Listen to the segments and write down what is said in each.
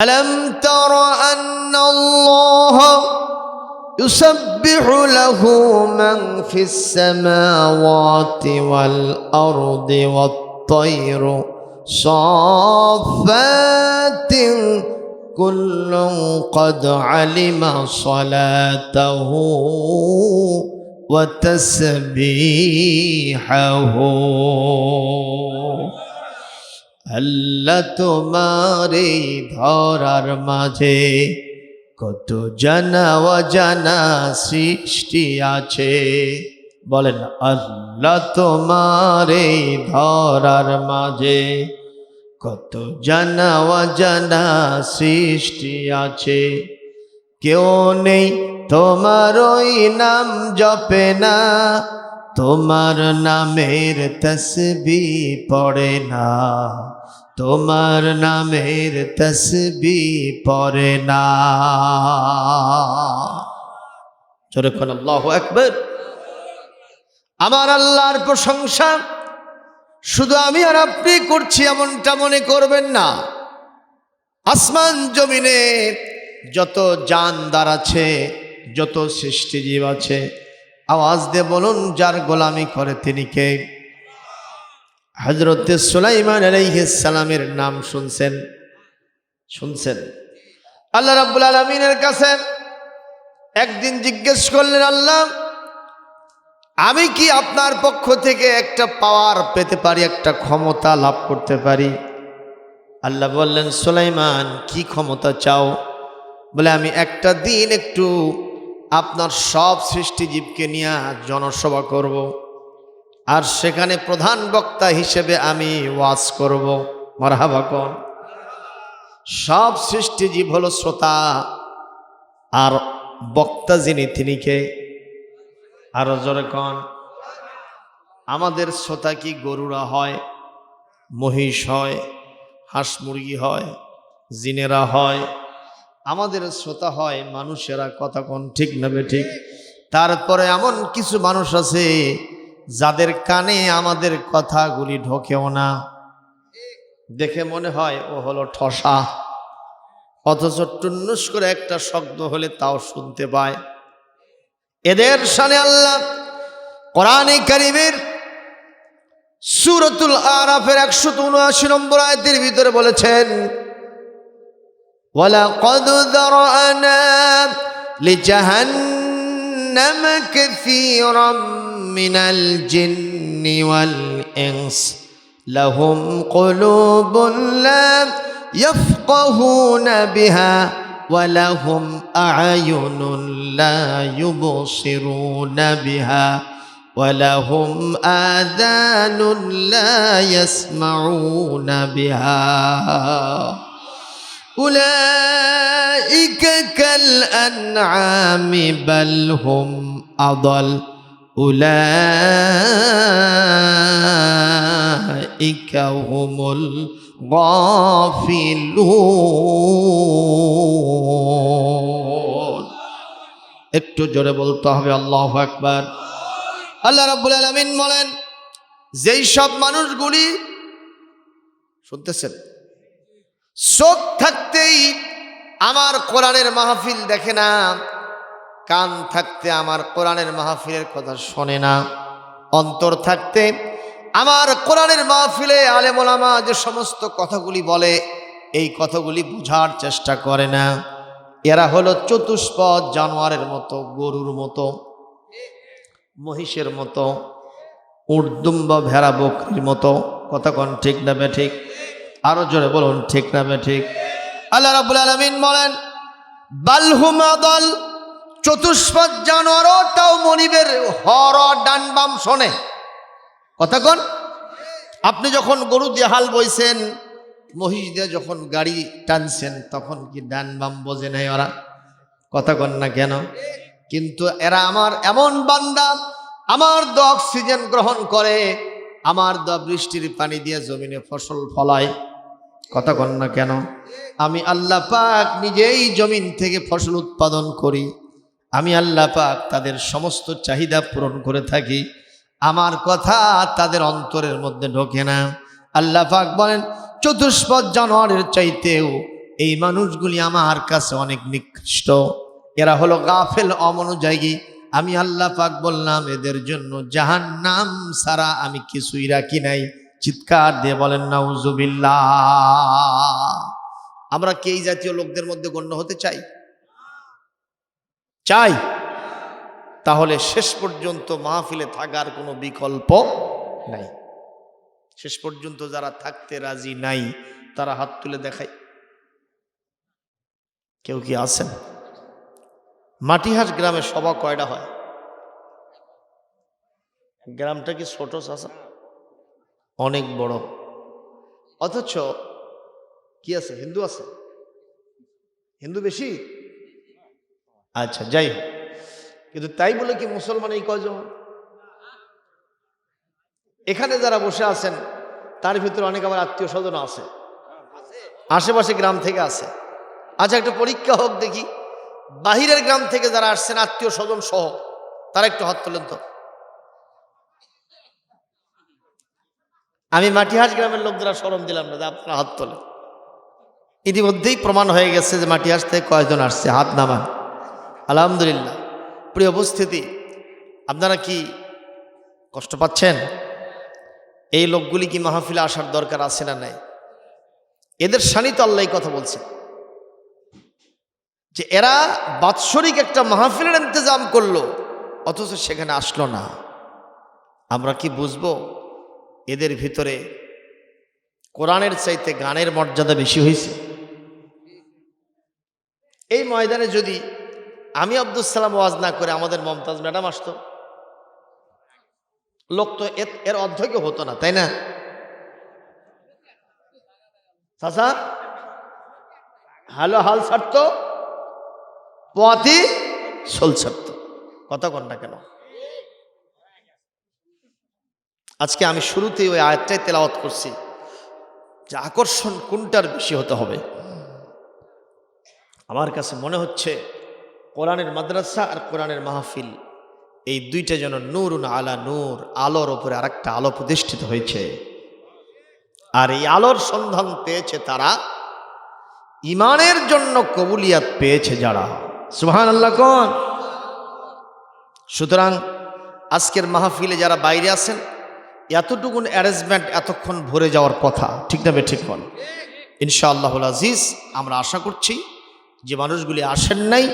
ألم تر أن الله يسبح له من في السماوات والأرض والطير صافات كل قد علم صلاته وتسبيحه আল্লাহ তোমারে ধরার মাঝে কত জানা অজানা সৃষ্টি আছে। বলেন আল্লাহ তোমারে ধরার মাঝে কত জানা অজানা সৃষ্টি আছে। কেউ নেই তোমার ওই নাম জপে না, তোমার নামের তসবিহ পড়ে না, তোমার নামের তসবিহ পড়ে না। জোরে বলেন আল্লাহু আকবার। আমার আল্লাহর প্রশংসা শুধু আমি আর আপনি করছি এমনটা মনে করবেন না। আসমান জমিনে যত জানদার আছে, যত সৃষ্টিজীব আছে, আওয়াজ দিয়ে বলুন যার গোলামি করে তিনি কে? হযরত সুলাইমান আলাইহিস সালামের নাম শুনছেন? আল্লাহ রাব্বুল আলামিনের কাছে একদিন জিজ্ঞেস করলেন, আল্লাহ আমি কি আপনার পক্ষ থেকে একটা পাওয়ার পেতে পারি, একটা ক্ষমতা লাভ করতে পারি? আল্লাহ বললেন, সুলাইমান কি ক্ষমতা চাও? বলে আমি একটা দিন একটু আপনার সব সৃষ্টিজীবকে নিয়ে জনসভা করব, আর সেখানে প্রধান বক্তা হিসেবে আমি ওয়াজ করব। মারহাবা কোন? সব সৃষ্টিজীব হলো শ্রোতা, আর বক্তা যিনি তিনি কে? আরো জোরে কোন? আমাদের শ্রোতা কি গরুরা হয়, মহিষ হয়, হাঁস মুরগি হয়, জিনেরা হয়? আমাদের শ্রোতা হয় মানুষেরা। কথা কোন ঠিক না বেঠিক? তারপরে এমন কিছু মানুষ আছে যাদের কানে আমাদের কথাগুলি ঢোকেও না, দেখে মনে হয় ও হলো ঠসা, অথচ টুন্নুস করে একটা শব্দ হলে তাও শুনতে পায়। এদের শানে আল্লাহ কোরআনে কারীমের সূরাতুল আরাফের 179 নম্বর আয়াতের ভিতরে বলেছেন, وَلَقَدْ ذَرَأْنَا لِجَهَنَّمَ كَثِيرًا مِنَ الْجِنِّ وَالْإِنسِ لَهُمْ قُلُوبٌ لَا يَفْقَهُونَ بِهَا وَلَهُمْ أَعْيُنٌ لَا يُبْصِرُونَ بِهَا وَلَهُمْ آذَانٌ لَا يَسْمَعُونَ بِهَا أولئك كالأنعام بل هم أضل أولئك هم الغافلون। একটু জোরে বলতে হবে আল্লাহু আকবার। আল্লাহ রাব্বুল আলামিন বলেন, যেই সব মানুষগুলি, শুনতেছেন, চোখ থাকতেই আমার কোরআনের মাহফিল দেখে না, কান থাকতে আমার কোরআনের মাহফিলের কথা শোনে না, অন্তর থাকতে আমার কোরআনের মাহফিলে আলেম ওলামা যে সমস্ত কথাগুলি বলে এই কথাগুলি বোঝার চেষ্টা করে না, এরা হলো চতুষ্পদ জানোয়ারের মতো, গরুর মতো, মহিষের মতো, উর্দুম্বা ভেড়া বকরির মতো। কথা কোন ঠিক না বেঠিক? আরো জোরে বলুন ঠিক না বেঠিক? আল্লাহ রাব্বুল আলামিন বলেন, বালহুম আদাল, চতুষ্পদ জানোয়ারও তাও মনিবের হর ডান বাম শোনে। কথা কোন? আপনি যখন গরু দিয়ে হাল বইছেন, মহিষ দিয়ে যখন গাড়ি টানছেন, তখন কি ডান বাম বোঝে নাই ওরা? কথা কোন না কেন? কিন্তু এরা আমার এমন বান্দা, আমার দ অক্সিজেন গ্রহণ করে, আমার দ বৃষ্টির পানি দিয়ে জমিনে ফসল ফলায়। কথা কন না কেন? আমি আল্লাহ পাক নিজেই জমিন থেকে ফসল উৎপাদন করি, আমি আল্লাহ পাক তাদের সমস্ত চাহিদা পূরণ করে থাকি, আমার কথা তাদের অন্তরের মধ্যে ঢোকে না। আল্লাহ পাক বলেন, চতুষ্পদ জানোয়ারের চাইতেও এই মানুষগুলি আমার কাছে অনেক নিকৃষ্ট, এরা হলো গাফেল অমনোযোগী। আমি আল্লাহ পাক বললাম এদের জন্য জাহান্নাম ছাড়া আমি কিছুই রাখি নাই। চিৎকার দিয়ে বলেন নাউজুবিল্লাহ। আমরা কি এই জাতীয় লোকদের মধ্যে গণ্য হতে চাই? চাই? তাহলে শেষ পর্যন্ত মাহফিলে থাকার কোনো বিকল্প নাই। শেষ পর্যন্ত যারা থাকতে রাজি নাই তারা হাত তুলে দেখায়। কেউ কি আছেন? মাটিহাট গ্রামে সভা কয়টা হয়? গ্রামটা কি ছোট চাচা? অনেক বড়। অথচ কি আছে? হিন্দু আছে? হিন্দু বেশি? আচ্ছা, যাই হোক, কিন্তু তাই বলে কি মুসলমান এই কয়জন? এখানে যারা বসে আছেন তার ভিতরে অনেক আবার আত্মীয় স্বজন আছে, আশেপাশে গ্রাম থেকে আছে। আচ্ছা, একটা পরীক্ষা হোক দেখি, বাহিরের গ্রাম থেকে যারা আসছেন আত্মীয় স্বজন সহ, তারা একটু হাত তোলেন তো। আমি মাটিহাট গ্রামের লোকদের স্মরণ দিলাম না, আপনারা হাত তোলেন। ইতিমধ্যেই প্রমাণ হয়ে গেছে যে মাটিহাট থেকে কয়েকজন আসছে, হাত নামান। আলহামদুলিল্লাহ। প্রিয় উপস্থিতি, আপনারা কি কষ্ট পাচ্ছেন? এই লোকগুলি কি মাহফিলে আসার দরকার আছে না নাই? এদের শানিত আল্লাহ কথা বলছে যে এরা বাৎসরিক একটা মাহফিলের ইন্তজাম করলো, অথচ সেখানে আসলো না। আমরা কি বুঝবো এদের ভিতরে কোরআনের চাইতে গানের মর্যাদা বেশি হয়েছে? এই ময়দানে যদি আমি আব্দুল সালাম ওয়াজ না করে আমাদের মমতাজ ম্যাডাম আসতো, লোক তো এর অর্ধেক হতো না, তাই না চাচা? হালো হাল ছাড়তো, পোয়াতি সোল ছাড়তো। কথা কন না কেন? আজকে আমি শুরুতেই ওই আয়াতটাই তেলাওয়াত করছি যে আকর্ষণ কোনটার বেশি হতে হবে। আমার কাছে মনে হচ্ছে কোরআনের মাদ্রাসা আর কোরআনের মাহফিল, এই দুইটা যেন নূরুন আলা নূর, আলোর ওপরে আরেকটা আলো প্রতিষ্ঠিত হয়েছে। আর এই আলোর সন্ধান পেয়েছে তারা, ইমানের জন্য কবুলিয়াত পেয়েছে যারা। সুবহানাল্লাহ কোন? সুতরাং আজকের মাহফিলে যারা বাইরে আছেন, এতটুকুন অ্যারেঞ্জমেন্ট এতক্ষণ ভরে যাওয়ার কথা, ঠিক না ঠিক বল? ইনশাআল্লাহুল আজিজ আমরা আশা করছি যে মানুষগুলি আসেন নাই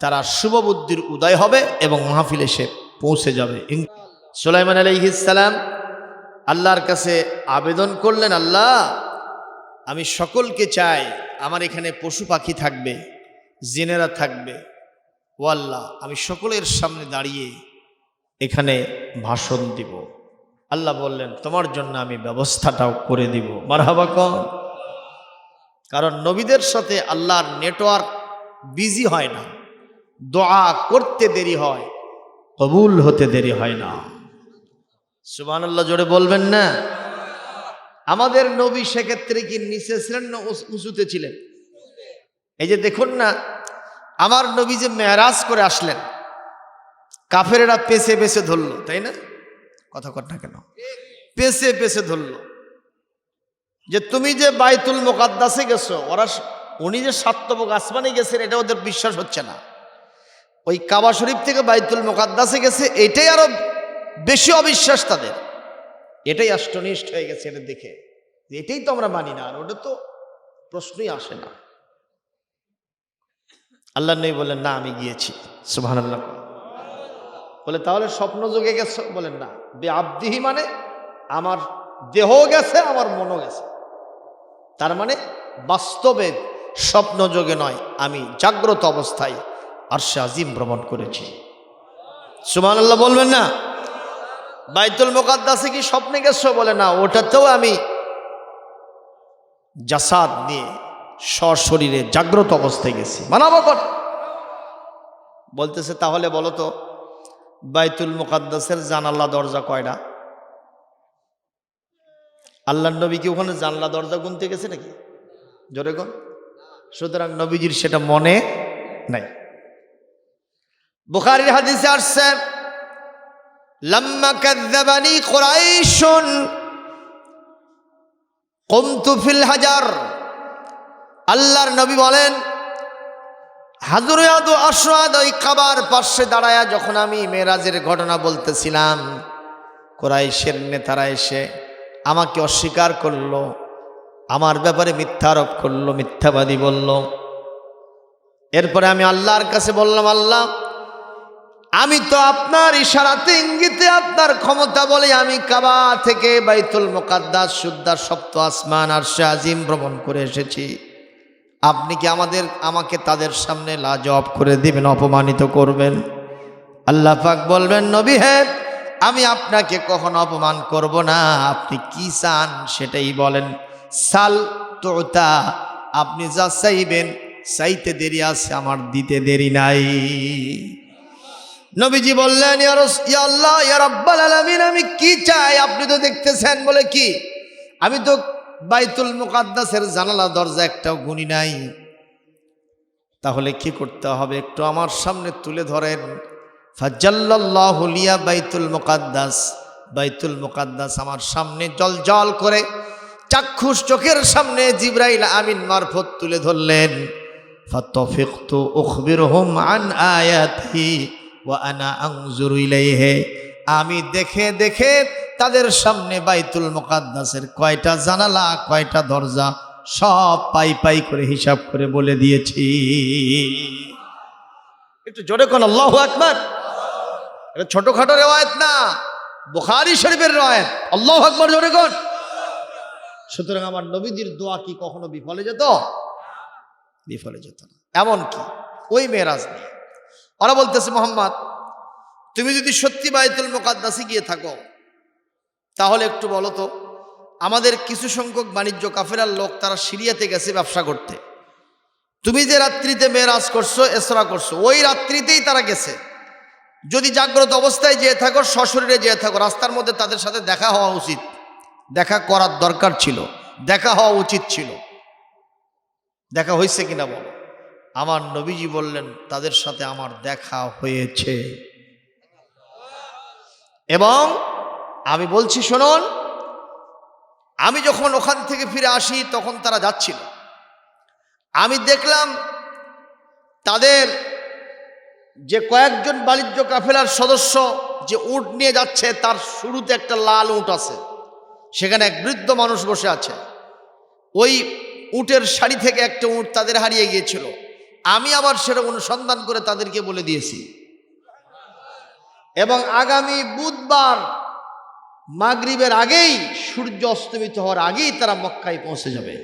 তারা শুভবুদ্ধির উদয় হবে এবং মাহফিলে এসে পৌঁছে যাবে। সুলাইমান আলাইহিস সালাম আল্লাহর কাছে আবেদন করলেন, আল্লাহ আমি সকলকে চাই, আমার এখানে পশু পাখি থাকবে, জিনেরা থাকবে, ও আল্লাহ আমি সকলের সামনে দাঁড়িয়ে এখানে ভাষণ দিব। আল্লাহ বললেন তোমার জন্য আমি ব্যবস্থাটাও করে দিব। মারহাবা কোন? কারণ নবীদের সাথে আল্লাহর নেটওয়ার্ক বিজি হয় না, দোয়া করতে দেরি হয়, কবুল হতে দেরি হয় না। সুবহানাল্লাহ জোরে বলবেন না? আমাদের নবী সেক্ষেত্রে কি নিচে ছিলেন না উঁচুতে ছিলেন? এই যে দেখুন না, আমার নবী যে মেরাজ করে আসলেন, কাফেরেরা পেছে পেছে ধরলো, তাই না? কথা কর না কেন? পেছে পেছে ধরলো যে তুমি যে বাইতুল মুকাদ্দাসে গেছো, উনি যে সাতবক আসমানে গেছেন এটা ওদের বিশ্বাস হচ্ছে না। ওই কাবা শরীফ থেকে বাইতুল মুকাদ্দাসে গেছে, এটাই আরো বেশি অবিশ্বাস তাদের। এটাই আষ্টনিষ্ঠ হয়ে গেছে এটা দেখে, এটাই তো আমরা মানি না, আর ওটা তো প্রশ্নই আসে না। আল্লাহ নবী বলেন না আমি গিয়েছি। সুবহানাল্লাহ। বলে তাহলে স্বপ্ন যোগে গেছো? বলেন না, বে আব্দিহি মানে আমার দেহ গেছে, আমার মনও গেছে। তার মানে বাস্তবে স্বপ্ন যোগে নয়, আমি জাগ্রত অবস্থায় আরশে আজিম ভ্রমণ করেছি। সুবহানাল্লাহ বলবেন না? বাইতুল মুকাদ্দাসে কি স্বপ্নে গেছো? বলে না, ওটাতেও আমি জাসাদ নিয়ে সশরীরে জাগ্রত অবস্থায় গেছি। মানাবো কর? বলতেছে তাহলে বলো তো বাইতুল মুকাদ্দাসের জানালা দরজা কয়টা? আল্লাহর নবী কি ওখানে জানলা দরজা গুনতে গেছে নাকি? জোরে কোন? সুতরাং নবীজির সেটা মনে নাই। বুখারীর হাদিসে আসছে লাম্মা কাযাবানি কুরাইশুন কুমতু ফিল হাজার, আল্লাহর নবী বলেন, হাজরাত আসওয়াদ ওই কাবার পাশে দাঁড়ায়া যখন আমি মেরাজের ঘটনা বলতেছিলাম, কুরাইশের নেতারা এসে আমাকে অস্বীকার করলো, আমার ব্যাপারে মিথ্যা আরোপ করলো, মিথ্যাবাদী বলল। এরপরে আমি আল্লাহর কাছে বললাম, আল্লাহ, আমি তো আপনার ইশারাতে ইঙ্গিতে আপনার ক্ষমতা বলে আমি কাবা থেকে বাইতুল মুকাদ্দাস সুদ্দার সপ্ত আসমান আরশে আজিম ভ্রমণ করে এসেছি। আপনি কি আমাকে তাদের সামনে লাজবাব করে দিবেন, অপমানিত করবেন? আল্লাহ পাক বলবেন, নবী হে, আমি আপনাকে কখনো অপমান করব না। আপনি কি চান সেটাই বলেন। সাল তুতা, আপনি যা চাইবেন, চাইতে দেরি আছে, আমার দিতে দেরি নাই। নবীজি বললেন, ইয়া আল্লাহ, ইয়া রাব্বাল আলামিন, আমি কি চাই আপনি তো দেখতেছেন। বলে কি? আমি তো বাইতুল মুকাদ্দাসের জানালা দরজা একটাও গুনি নাই। তাহলে কি করতে হবে একটু আমার সামনে তুলে ধরেন। ফাজাল্লাল্লাহু লিয়া বাইতুল মুকাদ্দাস, বাইতুল মুকাদ্দাস আমার সামনে জলজল করে চাক্ষুষ চোখের সামনে জিবরাইল আমিন মারফত তুলে ধরলেন। ফাতাফিকতু উখবিরহুম আন আয়াতি ওয়া আনা আনজুরু ইলাইহি, আমি দেখে দেখে তাদের সামনে বাইতুল মুকাদ্দাসের কয়টা জানালা, কয়টা দরজা সব পাই পাই করে হিসাব করে বলে দিয়েছি। একটু জোরে কোন আল্লাহু আকবার। এটা ছোটখাটো রিওয়ায়াত না, বুখারী শরীফের রিওয়ায়াত। আল্লাহু আকবার, জোরে কোন। সুতরাং আমার নবীজির দোয়া কি কখনো বিফলে যেত? বিফলে যেত না। এমন কি ওই মেরাজ নিয়ে ওরা বলতেছে, মোহাম্মদ, তুমি যদি সত্যি বাইতুল মুকাদ্দাসে গিয়ে থাকো, তাহলে একটু বলো তো, আমাদের কিছু সংখ্যক বাণিজ্য কাফেলার লোক তারা সিরিয়াতে গেছে ব্যবসা করতে। তুমি যে রাত্রিতে মেরাজ করছো, ইসরা করছো, ওই রাত্রিতেই তারা গেছে। যদি জাগ্রত অবস্থায় যেয়ে থাকো, সশরীরে যেয়ে থাকো, রাস্তার মধ্যে তাদের সাথে দেখা হওয়া উচিত, দেখা করার দরকার ছিল, দেখা হওয়া উচিত ছিল। দেখা হয়েছে কিনা বলো? আমার নবীজি বললেন, তাদের সাথে আমার দেখা হয়েছে। এবং আমি বলছি শুনুন, আমি যখন ওখান থেকে ফিরে আসি তখন তারা যাচ্ছিল। আমি দেখলাম তাদের যে কয়েকজন বাণিজ্য কাফেলার সদস্য যে উট নিয়ে যাচ্ছে, তার শুরুতে একটা লাল উট আছে, সেখানে এক বৃদ্ধ মানুষ বসে আছে। ওই উটের শাড়ি থেকে একটা উট তাদের হারিয়ে গিয়েছিল। আমি আবার সেটা অনুসন্ধান করে তাদেরকে বলে দিয়েছি। এবং আগামী বুধবার মাগরিবের আগেই, সূর্য অস্তমিত হওয়ার আগেই তারা মক্কায় পৌঁছে যাবে।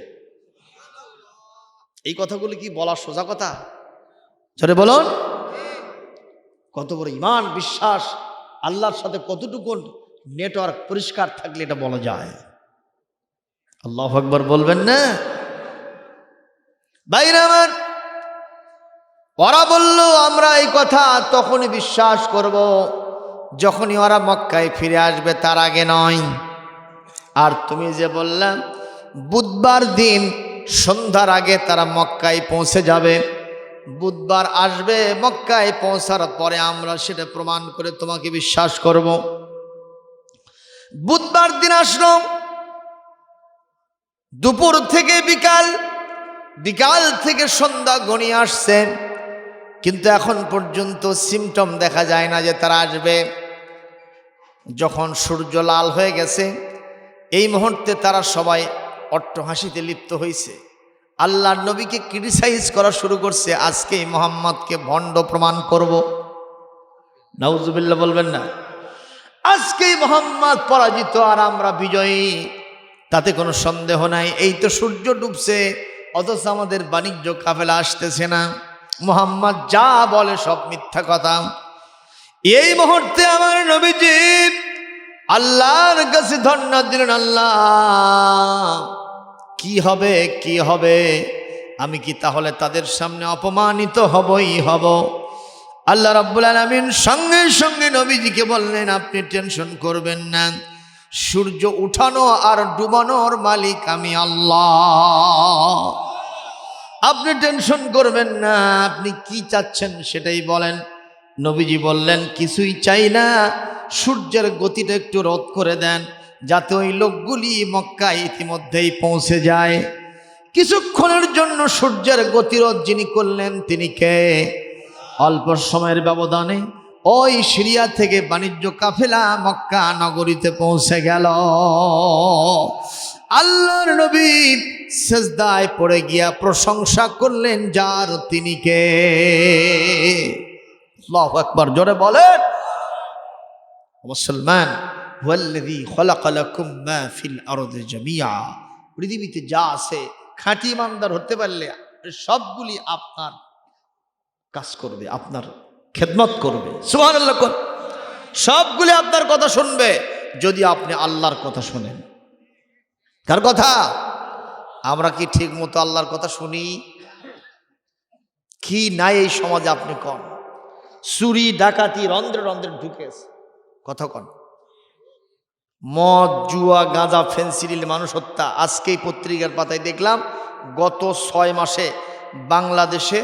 এই কথাগুলো কি বলা সোজা কথা? জোরে বলুন। কত বড় ঈমান, বিশ্বাস, আল্লাহর সাথে কতটুকু নেটওয়ার্ক পরিষ্কার থাকলে এটা বলা যায়। আল্লাহু আকবার বলবেন না? ভাইরা আমার, ওরা বলল আমরা এই কথা তখনই বিশ্বাস করব যখনই ওরা মক্কায় ফিরে আসবে, তার আগে নয়। আর তুমি যে বললাম বুধবার দিন সন্ধ্যার আগে তারা মক্কায় পৌঁছে যাবে, বুধবার আসবে, মক্কায় পৌঁছার পরে আমরা সেটা প্রমাণ করে তোমাকে বিশ্বাস করব। বুধবার দিন আসলো, দুপুর থেকে বিকাল, বিকাল থেকে সন্ধ্যা ঘনিয়ে আসছে, কিন্তু এখন পর্যন্ত সিমটম দেখা যায় না যে তারা আসবে। যখন সূর্য লাল হয়ে গেছে, এই মুহূর্তে তারা সবাই অট্টহাসিতে লিপ্ত হয়েছে। আল্লাহর নবীকে ক্রিটিসাইজ করা শুরু করছে, আজকে মুহাম্মদকে ভণ্ড প্রমাণ করব। নাউজুবিল্লাহ বলবেন না? আজকেই মুহাম্মদ পরাজিত আর আমরা বিজয়ী, তাতে কোনো সন্দেহ নাই। এই তো সূর্য ডুবছে, অথচ আমাদের বাণিজ্য কাফেলা আসতেছে না। মুহাম্মদ যা বলে সব মিথ্যা কথা। এই মুহূর্তে আমার নবীজি আল্লাহর কাছে ধন্যবাদ দিলেন, আল্লাহ কি হবে, কি হবে? আমি কি তাহলে তাদের সামনে অপমানিত হবই হব? আল্লাহ রাব্বুল আলামিন সঙ্গে সঙ্গে নবীজিকে বললেন, আপনি টেনশন করবেন না, সূর্য উঠানো আর ডুবানোর মালিক আমি আল্লাহ। আপনি টেনশন করবেন না, আপনি কি চাচ্ছেন সেটাই বলেন। নবীজি বললেন, কিছুই চাই না, সূর্যের গতিটা একটু রোধ করে দেন, যাতে ওই লোকগুলি মক্কায় ইতিমধ্যেই পৌঁছে যায়। কিছুক্ষণের জন্য সূর্যের গতিরোধ যিনি করলেন তিনি কে? অল্প সময়ের ব্যবধানে ওই সিরিয়া থেকে বাণিজ্য কাফেলা মক্কা নগরীতে পৌঁছে গেল। আল্লাহর নবী সিজদায় পড়ে গিয়া প্রশংসা করলেন যার, তিনি কে? আল্লাহু আকবার, জোরে বলেন। মুসলমান, ওয়াল্লাযী খালাকা লাকুম মা ফিল আরদি জামিআ, পৃথিবীতে যা আছে খাঁটি ইমানদার হতে পারলে সবগুলি আপনার কাজ করবে, আপনার খেদমত করবে। সুবহানাল্লাহ, সবগুলি আপনার কথা শুনবে যদি আপনি আল্লাহর কথা শোনেন। কার কথা? আমরা কি ঠিক মতো আল্লাহর কথা শুনি? কি নাই এই সমাজে আপনি কন? চুরি ডাকাতি রন্ধ্রে রন্ধ্রে ঢুকেছে, কথা কন। মদ, জুয়া, গাঁজা, ফেন্সিডিল, মানুষ হত্যা। আজকেই পত্রিকার পাতায় দেখলাম গত 6 মাসে বাংলাদেশে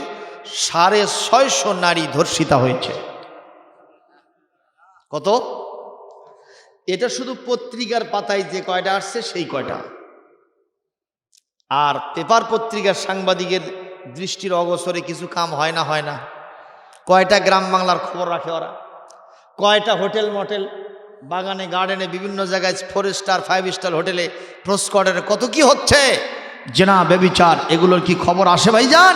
650 নারী ধর্ষিতা হয়েছে। কত? এটা শুধু পত্রিকার পাতায় যে কয়টা আসছে সেই কয়টা। আর পেপার পত্রিকার সাংবাদিকের দৃষ্টির অগোচরে কিছু কাম হয় না, হয় না? কয়টা গ্রাম বাংলার খবর রাখে ওরা? কয়টা হোটেল মটেল, বাগানে গার্ডেনে, বিভিন্ন জায়গায় 4 স্টার 5 স্টার হোটেলে, প্রস্কটের কত কি হচ্ছে, জেনা ব্যভিচার, এগুলোর কি খবর আসে ভাইজান?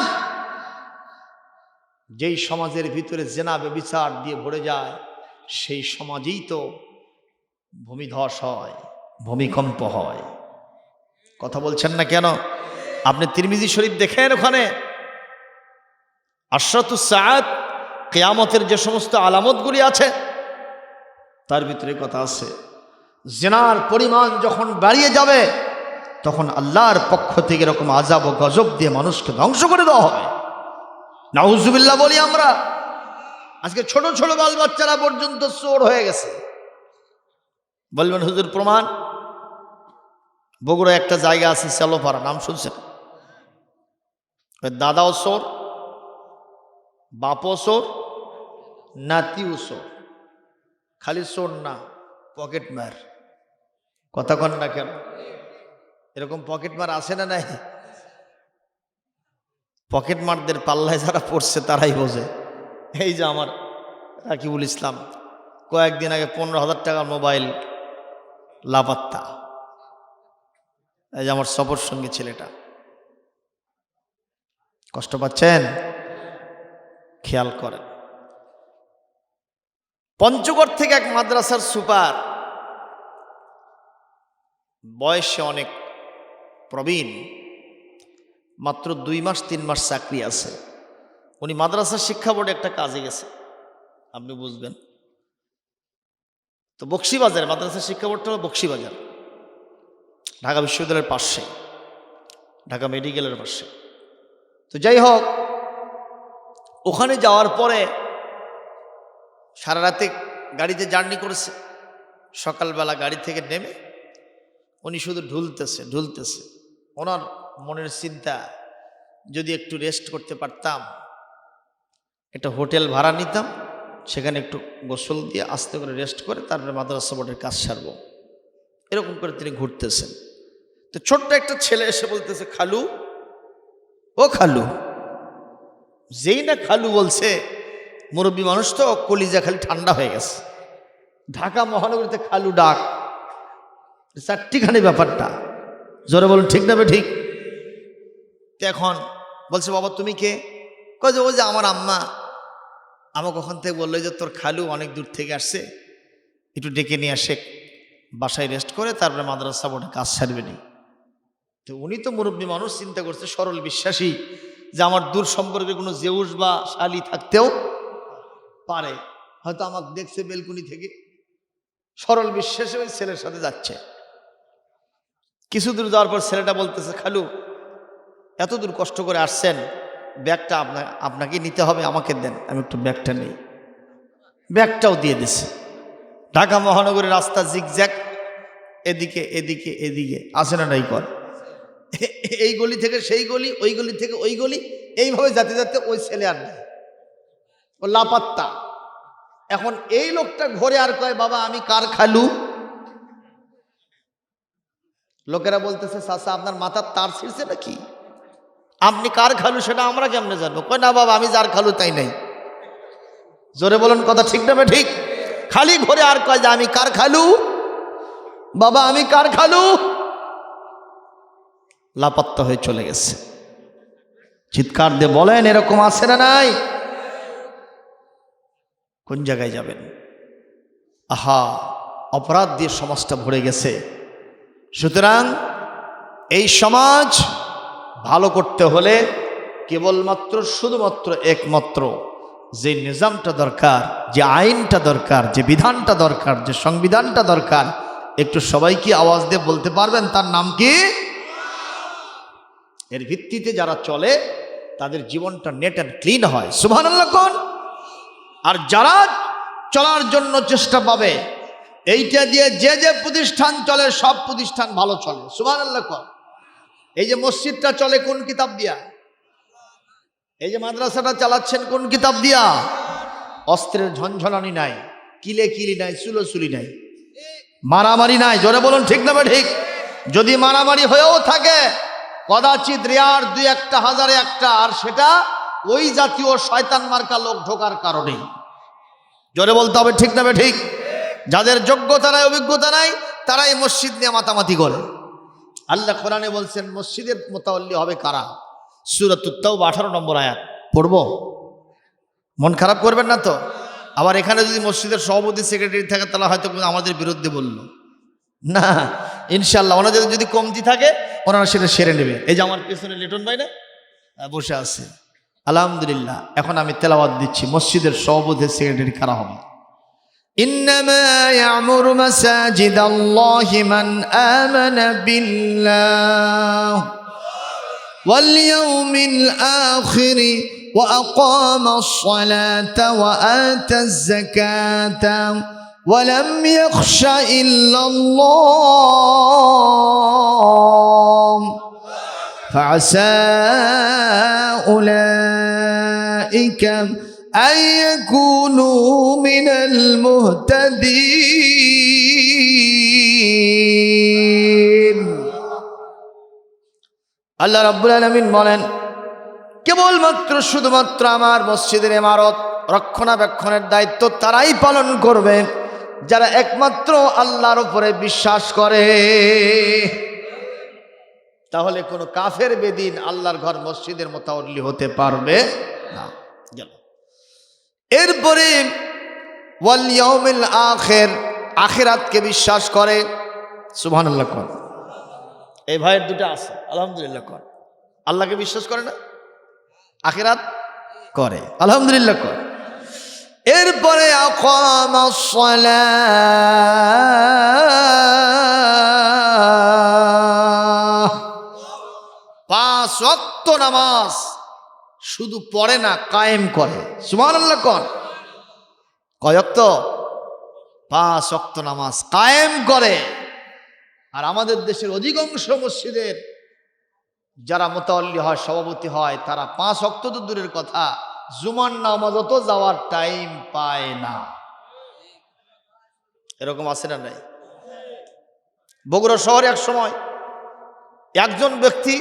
যেই সমাজের ভিতরে জেনা ব্যভিচার দিয়ে ভরে যায় সেই সমাজেই তো ভূমিধস হয়, ভূমিকম্প হয়। কথা বলছেন না কেন? আপনি তিরমিজি শরীফ দেখেন, ওখানে আশরাতুস সাআত, কিয়ামতের যে সমস্ত আলামতগুলি আছে তার ভিতরে কথা আছে, জিনার পরিমাণ যখন বাড়িয়ে যাবে তখন আল্লাহর পক্ষ থেকে এরকম আযাব ও গজব দিয়ে মানুষকে ধ্বংস করে দেওয়া হবে। নাউজুবিল্লাহ বলি আমরা। আজকে ছোট ছোট বাল বাচ্চারা পর্যন্ত চোর হয়ে গেছে। বলবেন হুজুর প্রমাণ? বগুড়া একটা জায়গা আছে চালোপাড়া, নাম শুনছেন? দাদাও চোর, বাপও চোর, নাতিও চোর। খালি চোর না, পকেট মার। কথা কন না কেন? এরকম পকেট মার আছে না নাই? পকেট মারদের পাল্লায় যারা পড়ছে তারাই বোঝে। এই যে আমার রাকিবুল ইসলাম কয়েকদিন আগে 15,000 টাকার মোবাইল লাপাত্তা। এই যে আমার সফর সঙ্গী ছেলেটা, কষ্ট পাচ্ছেন? খেয়াল করেন। পঞ্চগড় থেকে এক মাদ্রাসার সুপার, বয়সে অনেক প্রবীণ, মাত্র 2 মাস 3 মাস চাকরি আছে। উনি মাদ্রাসার শিক্ষা বোর্ডে একটা কাজে গেছে, আপনি বুঝবেন তো। বক্সিবাজার মাদ্রাসার শিক্ষা বোর্ডটা হলো বক্সিবাজার, ঢাকা বিশ্ববিদ্যালয়ের পাশে, ঢাকা মেডিকেলের পাশে। তো যাই হোক, ওখানে যাওয়ার পরে সারা রাতে গাড়িতে জার্নি করেছে। সকালবেলা গাড়ি থেকে নেমে উনি শুধু ঢুলতেছে ঢুলতেছে। ওনার মনের চিন্তা, যদি একটু রেস্ট করতে পারতাম, একটা হোটেল ভাড়া নিতাম, সেখানে একটু গোসল দিয়ে আস্তে করে রেস্ট করে তারপরে মাদ্রাসা বোর্ডের কাজ সারব। এরকম করে তিনি ঘুরতেছেন। তো ছোট্ট একটা ছেলে এসে বলতেছে, খালু, ও খালু। যেই না খালু বলছে, মুরব্বী মানুষ তো, কলিজা খালি ঠান্ডা হয়ে গেছে। ঢাকা মহানগরীতে খালু ডাক, চারটিখানি ব্যাপারটা। জোরে বলুন ঠিক না? ঠিক। এখন বলছে, বাবা তুমি কে? কয় যে, ও যে আমার আম্মা আমাকে ওখান থেকে বললো যে তোর খালু অনেক দূর থেকে আসছে, একটু ডেকে নিয়ে আসে, বাসায় রেস্ট করে তারপরে মাদ্রাসা বোর্ডে কাজ সারবে নি। তো উনি তো মুরব্বী মানুষ, চিন্তা করছে, সরল বিশ্বাসী, যে আমার দূর সম্পর্কে কোনো জেউস বা শালি থাকতেও পারে, হয়তো আমাকে দেখছে বেলকুনি থেকে। সরল বিশ্বাসে ওই ছেলের সাথে যাচ্ছে। কিছু দূর যাওয়ার পর ছেলেটা বলতেছে, খালু এত দূর কষ্ট করে আসছেন, ব্যাগটা আপনাকে নিতে হবে, আমাকে দেন, আমি একটু ব্যাগটা নেই। ব্যাগটাও দিয়ে দিছে। ঢাকা মহানগরের রাস্তা জিগজ্যাগ, এদিকে এদিকে এদিকে, আসে না নাই কর, এই গলি থেকে সেই গলি, ওই গলি থেকে ওই গলি, এইভাবে যেতে যেতে ওই ছেলে আর নেই, ও লাপাত্তা। এখন এই লোকটা ঘরে আর কয়, বাবা আমি কার খালু? লোকেরা বলতেছে, চাচা আপনার মাথার তার ছিঁড়ছে নাকি? আপনি কার খালু সেটা আমরা কেমনে জানবো? কই না বাবা, আমি যার খালু তাই নাই। জোরে বলুন, কথা ঠিক না ঠিক? খালি ঘরে আর কয় যে আমি কার খালু, বাবা আমি কার খালু, লাপাত্তা হয়ে চলে গেছে। চিৎকার দিয়ে বলেন, এরকম আছে না নাই? কোন জায়গায় যাবেন? আহা, অপরাধ দিয়ে সমাজটা ভরে গেছে। সুতরাং এই সমাজ ভালো করতে হলে কেবলমাত্র শুধুমাত্র একমাত্র যে নিজামটা দরকার, যে আইনটা দরকার, যে বিধানটা দরকার, যে সংবিধানটা দরকার, একটু সবাই কি আওয়াজ দিয়ে বলতে পারবেন তার নাম কি? এর ভিত্তিতে যারা চলে তাদের জীবনটা নেট অ্যান্ড ক্লিন হয়। সুবহানাল্লাহ কোন? আর যারা চলার জন্য চেষ্টা পাবে, এইটা দিয়ে যে যে প্রতিষ্ঠান চলে সব প্রতিষ্ঠান ভালো চলে। সুবহানাল্লাহ কোন? এই যে মসজিদটা চলে কোন কিতাব দিয়া? এই যে মাদ্রাসাটা চালাচ্ছেন কোন কিতাব দিয়া? অস্ত্রের ঝনঝনানি নাই, কিলে কিলি নাই, চুলোচুলি নাই, মারামারি নাই। জোরে বলুন ঠিক না ঠিক? যদি মারামারি হয়েও থাকে কদাচিৎ রেয়ার দুই একটা, হাজারে একটা, আর সেটা ওই জাতীয় শয়তান মার্কা লোক ঢোকার কারণে। জোরে বলতে হবে ঠিক না ঠিক? যাদের যোগ্যতা নাই, অভিজ্ঞতা নাই, তারাই মসজিদ নিয়ে মাতামাতি করে। আল্লাহ কোরআনে বলছেন মসজিদের মুতাওয়াল্লি হবে কারা? সূরাতুত তাওবা 18 নম্বর আয়াত পড়ব। মন খারাপ করবেন না তো? আবার এখানে যদি মসজিদের সভাপতি সেক্রেটারি থাকে তাহলে হয়তো আমাদের বিরুদ্ধে বলল না। ইনশাল্লাহ ওনাদের যদি কমতি থাকে ওনারা সেটা সেরে নেবে। এই যে আমার পেছনে লিটন ভাই না বসে আছে, আলহামদুলিল্লাহ। এখন আমি তেলাওয়াত দিচ্ছি, মসজিদের সভাপতি সেক্রেটারি কারা হবে? إنما يعمر مساجد الله من آمن بالله واليوم الآخر وأقام الصلاة وآتى الزكاة ولم يخش إلا الله فعسى أولئك أن يكونوا من المهتدين। আল্লাহ রাব্বুল আলামিন বলেন, কেবলমাত্র শুধুমাত্র আমার মসজিদের ইমারত রক্ষণাবেক্ষণের দায়িত্ব তারাই পালন করবে যারা একমাত্র আল্লাহর উপরে বিশ্বাস করে। তাহলে কোনো কাফের বেদিন আল্লাহর ঘর মসজিদের মুতাওয়াল্লি হতে পারবে না। গেল। এরপরে ওয়াল ইয়াউমিল আখির, আখিরাতকে বিশ্বাস করে। সুবহানাল্লাহ কোন? এই ভাইয়ের দুটো আছে, আলহামদুলিল্লাহ কোন? আল্লাহকে বিশ্বাস করে না, আখিরাত করে, আলহামদুলিল্লাহ কোন? এরপরে আকামাস সালাহ, 5 ওয়াক্ত নামাজ শুধু পড়ে না, কায়েম করে। সুবহানাল্লাহ কোন? কয় ওয়াক্ত? 5 ওয়াক্ত নামাজ কায়েম করে। আর আমাদের দেশের অধিকাংশ মসজিদের যারা মুতাওয়াল্লি হয়, সভাপতি হয়, তারা 5 ওয়াক্ত তো দূরের কথা, জুমার নামাজও তো যাওয়ার টাইম পায় না। এরকম আছে না নাই? বগুড়া শহরে এক সময় একজন ব্যক্তি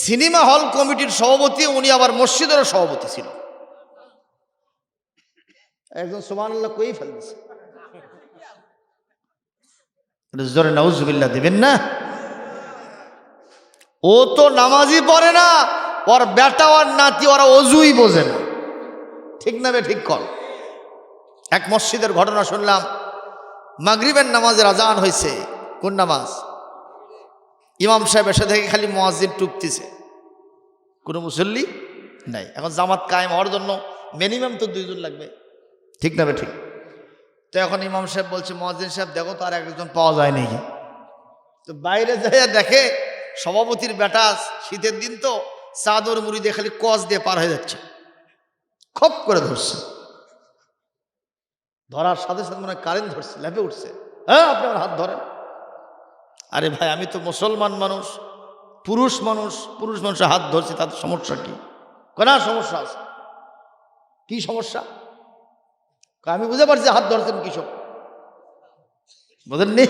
সিনেমা হল কমিটির সভাপতি, উনি আবার মসজিদেরও সভাপতি ছিল। একজন সুবহানাল্লাহ কই ফেলছে, জোরে নাউজুবিল্লাহ দিবেন না? ও তো নামাজই পড়ে না, ওর বেটা আর নাতি ওরা অজুই বোঝে না। ঠিক না বে ঠিক কর? এক মসজিদের ঘটনা শুনলাম, মাগরিবের নামাজের আজান হয়েছে। কোন নামাজ? ইমাম সাহেব এসে দেখে খালি মুয়াজ্জিন টুকতেছে, কোনো মুসল্লি নাই। এখন জামাত কায়েম হওয়ার জন্য মিনিমাম তো 2 জন লাগবে। ঠিক না বে ঠিক? তো এখন ইমাম সাহেব বলছে, মুয়াজ্জিন সাহেব দেখো তো আর একজন পাওয়া যায় নাকি। তো বাইরে যাইয়া দেখে সভাপতির বেটা, শীতের দিন তো চাদর মুড়ি দিয়ে খালি কস দিয়ে পার হয়ে যাচ্ছে, খপ করে ধরছে। ধরার সাথে সাথে মনে কারেন্ট ধরছে, লেপে উঠছে। হ্যাঁ, আপনি আমার হাত ধরেন। আরে ভাই, আমি তো মুসলমান মানুষ, পুরুষ মানুষের হাত ধরছি, তাদের সমস্যা কি? কেন সমস্যা আছে? কি সমস্যা? আমি বুঝতে পারছি হাত ধরছেন কৃষক, বুঝেননি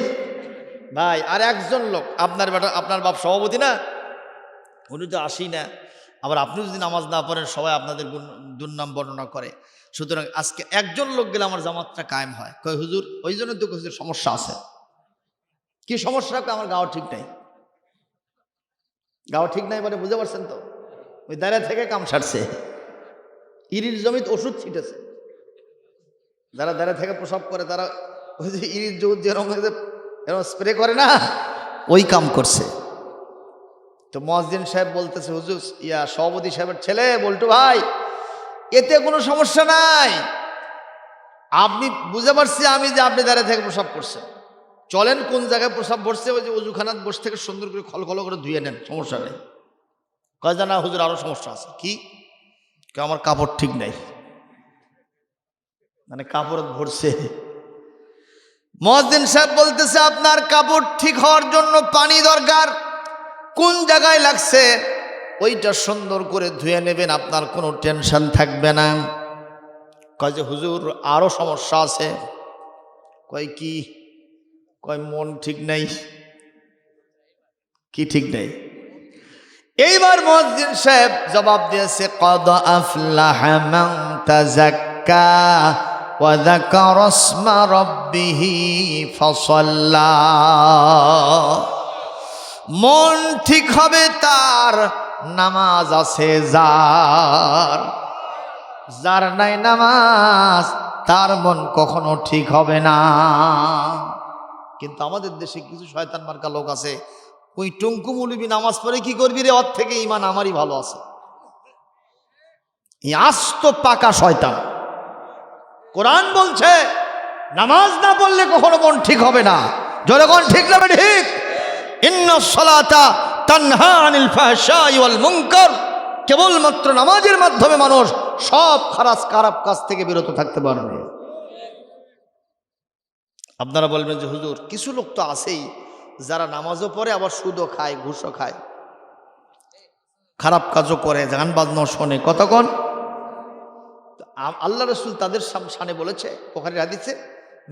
ভাই? আর একজন লোক, আপনার বেটা, আপনার বাপ সভাপতি না, উনি তো আসি না, আবার আপনি যদি নামাজ না পড়েন সবাই আপনাদের দুর্নাম বর্ণনা করে। সুতরাং আজকে একজন লোক গেলে আমার জামাতটা কায়েম হয়। কয় হুজুর ওই জন্য তো হুজুর সমস্যা আছে। কি সমস্যা? আমার গাও ঠিক নাই। গাও ঠিক নাই মানে বুঝতে পারছেন তো? ওই দাঁড়িয়ে থেকে কাম সারছে, ইরির জমিতে ওষুধ ছিটেছে। যারা দাঁড়িয়ে থেকে প্রসব করে তারা ওই যে ইরির জমিতে যেরকম স্প্রে করে না, ওই কাম করছে। তো মুয়াজ্জিন সাহেব বলতেছে, হুজুর সভাপতি সাহেবের ছেলে বল্টু ভাই, এতে কোনো সমস্যা নাই, আপনি বুঝতে পারছি আমি যে আপনি দাঁড়িয়ে থেকে প্রসাব করছেন, চলেন কোন জায়গায় প্রসাব বসছে ওই যে অজুখানাত বসে থেকে সুন্দর করে খলখল করে ধুয়ে নেন, সমস্যা নেই। কয় জানা হুজুর আরো সমস্যা আছে। কি? আমার কাপড় ঠিক নাই, মানে কাপড় ভরছে। মুয়াজ্জিন সাহেব বলতেছে আপনার কাপড় ঠিক হওয়ার জন্য পানি দরকার, কোন জায়গায় লাগছে ওইটা সুন্দর করে ধুয়ে নেবেন, আপনার কোনো টেনশন থাকবে না। কয় যে হুজুর আরো সমস্যা আছে। কয় কি? কয় মন ঠিক নাই। কি ঠিক নাই? এইবার মুয়াজ্জিন সাহেব জবাব দিয়েছে, কদ আফলাহা মান তাযাক্কা ওয়া যাকারা ইসমা রাব্বিহি ফাসাল্লা। মন ঠিক হবে তার, নামাজ আছে যার, যার নাই নামাজ তার মন কখনো ঠিক হবে না। কিন্তু আমাদের দেশে কিছু শয়তান মার্কা লোক আছে, ওই টঙ্কু মৌলবি নামাজ পড়ে কি করবি রে, ওর থেকে ইমান আমারই ভালো আছে। আস্ত পাকা শয়তান। কোরআন বলছে নামাজ না পড়লে কখনো মন ঠিক হবে না। যখন ঠিক না ঠিক, ইন্নাস সালাতা তানহা আনিল ফাহশাই ওয়াল মুনকার, কেবলমাত্র নামাজের মাধ্যমে মানুষ সব খারাপ কাজ থেকে বিরত থাকতে পারবে। আপনারা বলবেন যে হুজুর কিছু লোক তো আছেই যারা নামাজও পড়ে আবার সুদও খায়, ঘুষও খায়, খারাপ কাজও করে, গান বাজনাও শোনে, কতক্ষণ। আল্লাহ রাসূল তাদের সামনে বলেছে বুখারীর হাদিসে,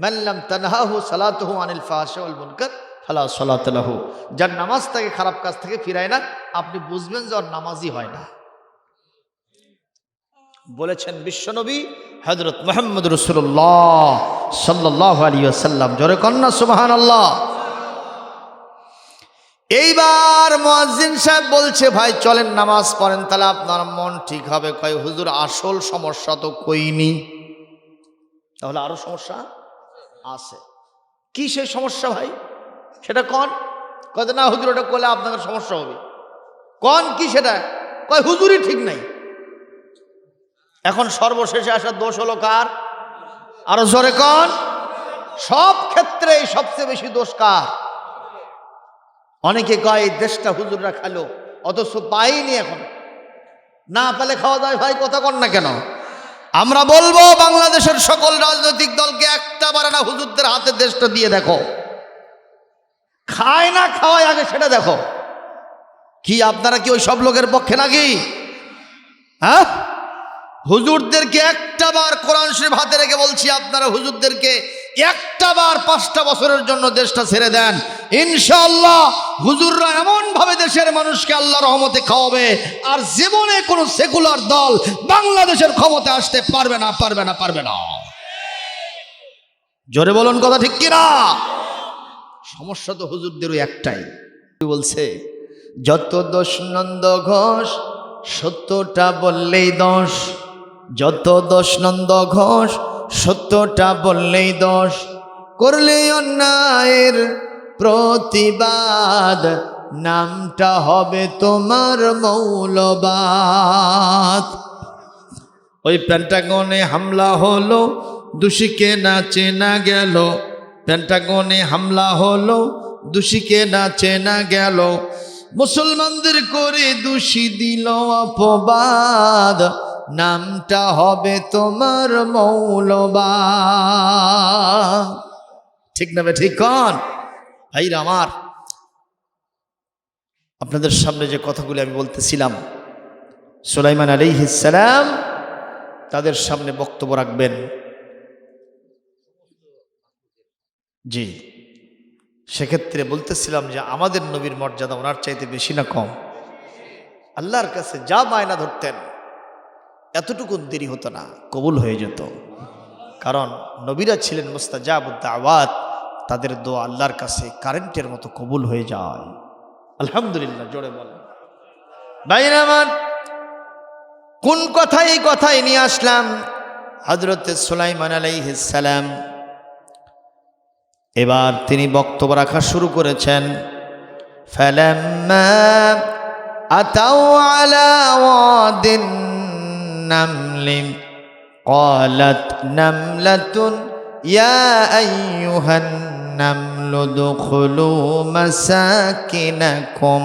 মান লাম তানহাহু সালাতুহু আনিল ফাহশা ওয়াল মুনকার ফালা সালাত লাহু। যার নামাজ তাকে খারাপ কাজ থেকে ফিরায় না, আপনি বুঝবেন যে ওর নামাজই হয় না। বলেছেন বিশ্বনবী হযরত মুহাম্মদ রাসূলুল্লাহ সাল্লাল্লাহু আলাইহি ওয়াসাল্লাম। জোরে কন্না সুবহানাল্লাহ। এইবার মুয়াজ্জিন সাহেব বলছে ভাই চলেন নামাজ পড়েন, তাহলে আপনার মন ঠিক হবে। কয় হুজুর আসল সমস্যা তো কইনি। তাহলে আরো সমস্যা আছে। কি সেই সমস্যা ভাই? সেটা কোন? কয় না হুজুর ওটা করলে আপনাদের সমস্যা হবে। কোন কি সেটা? কয় হুজুরই ঠিক নাই। এখন সর্বশেষে আসার দোষ হলো কার? আরো জোরে কোন? সব ক্ষেত্রে সবচেয়ে বেশি দোষ কার? অনেকে কয় এই দেশটা হুজুররা খালো, অথচ পাইনি, এখন না পেলে খাওয়া যায়। ভাই কথা কন না কেন? আমরা বলবো বাংলাদেশের সকল রাজনৈতিক দলকে একটা বার না হুজুরদের হাতে দেশটা দিয়ে দেখো, খায় না খাওয়ায় আগে সেটা দেখো। কি আপনারা কি ওই সব লোকের পক্ষে নাকি? হ্যাঁ, হুজুরদেরকে একটা বার কোরআন শরীফ হাতে রেখে বলছি, আপনারা হুজুরদেরকে একটা বার 5টা বছরের জন্য দেশটা ছেড়ে দেন, ইনশাআল্লাহ হুজুররা এমন ভাবে দেশের মানুষকে আল্লাহ রহমতে খাওয়াবে, আর জীবনে কোনো সেকুলার দল বাংলাদেশের ক্ষমতা আসতে পারবে না, পারবে না, পারবে না। জোরে বলুন কথা ঠিক কিনা? সমস্যা তো হুজুরদেরও একটাই। বলছে যত দোষ নন্দ ঘোষ, সত্যটা বললেই দোষ। যত দোষ নন্দ ঘোষ, সত্যটা বললেই দোষ। করলে অন্যায়ের প্রতিবাদ, নামটা হবে তোমার মৌলবাদ। ওই পেন্টাগনে হামলা হলো, দোষীকে না চেনা গেল। পেন্টাগনে হামলা হলো, দোষীকে না চেনা গেল। মুসলমানদের করে দোষী দিল অপবাদ, নামটা হবে তোমার মৌলবাদ। ঠিক না বে ঠিক কন? ভাইরা আমার, আপনাদের সামনে যে কথাগুলি আমি বলতেছিলাম, সুলাইমান আলাইহিস সালাম তাদের সামনে বক্তব্য রাখবেন। জি, সেক্ষেত্রে বলতেছিলাম যে আমাদের নবীর মর্যাদা ওনার চাইতে বেশি না কম? আল্লাহর কাছে যা মায়না ধরতেন এতটুকু দেরি হতো না, কবুল হয়ে যেত। কারণ নবীরা ছিলেন মুস্তাজাবুদ দাওয়াত, তাদের দোয়া আল্লাহর কাছে কারেন্টের মতো কবুল হয়ে যায়। আলহামদুলিল্লাহ, জোরে বলেন। ভাইরা আমার, কোন কথাই নিয়ে আসলাম? হযরত সুলাইমান আলাইহিস সালাম এবার তিনি বক্তব্য রাখা শুরু করেছেন। ফালাম্মা আতাউ আলা ওয়াদিন নামলি ক্বালাত নামলাতুন ইয়া আইয়ুহান নামলু দুখুলু মাসাকিনাকুম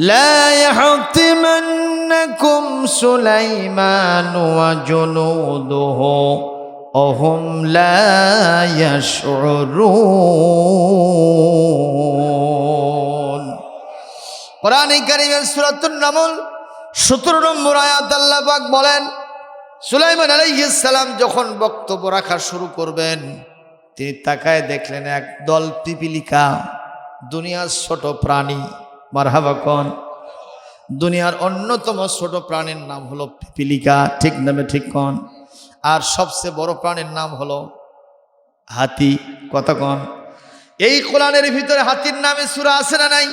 লা ইয়াহতিমান্নাকুম সুলাইমান ওয়া জুনুদুহু ওহুম লা ইয়াশউরুন। কোরআনে কারীমের সূরাতুন নামল 17 নম্বর আয়াত আল্লাহ পাক বলেন, সুলাইমান আলাইহিস সালাম যখন বক্তব্য রাখা শুরু করবেন, তিনি তাকায় দেখলেন একদল পিপিলিকা, দুনিয়ার ছোট প্রাণী। মারহাবা কোন? দুনিয়ার অন্যতম ছোট প্রাণীর নাম হলো পিপিলিকা, ঠিক নামে ঠিক কোন? আর সবচেয়ে বড় প্রাণীর নাম হলো হাতি, কথা কোন? এই কোরআনের ভিতরে হাতির নামে সূরা আছে না নাই?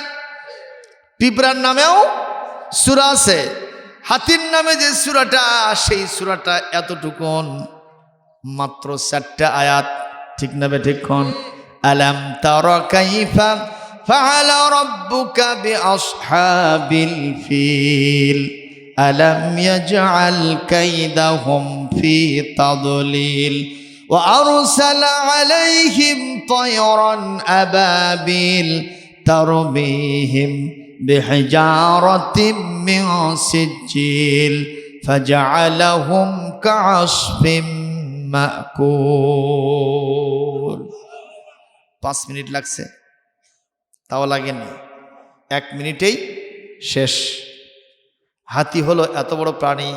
পিঁপড়ার নামেও সূরা আছে। হাতির নামে যে সূরাটা, সেই সূরাটা এতটুকুন, মাত্র 4টা আয়াত, ঠিক নামে ঠিক কোন? আলাম তারা কাইফা ফাআলা রাব্বুকা বিআসহাবিল ফিল আলাম ইয়াজআল কাইদাহুম ফি তাদলিল ওয়া আরসালা আলাইহিম তায়রান আবাবিল তারমিহিম বিহিজারাতিম মিন সিজিল ফাজআলাহুম কাআসফিম মাকুল। 5 মিনিট লাগছে, তাও লাগেনি, 1 মিনিটেই শেষ। হাতি হলো এত বড় প্রাণী,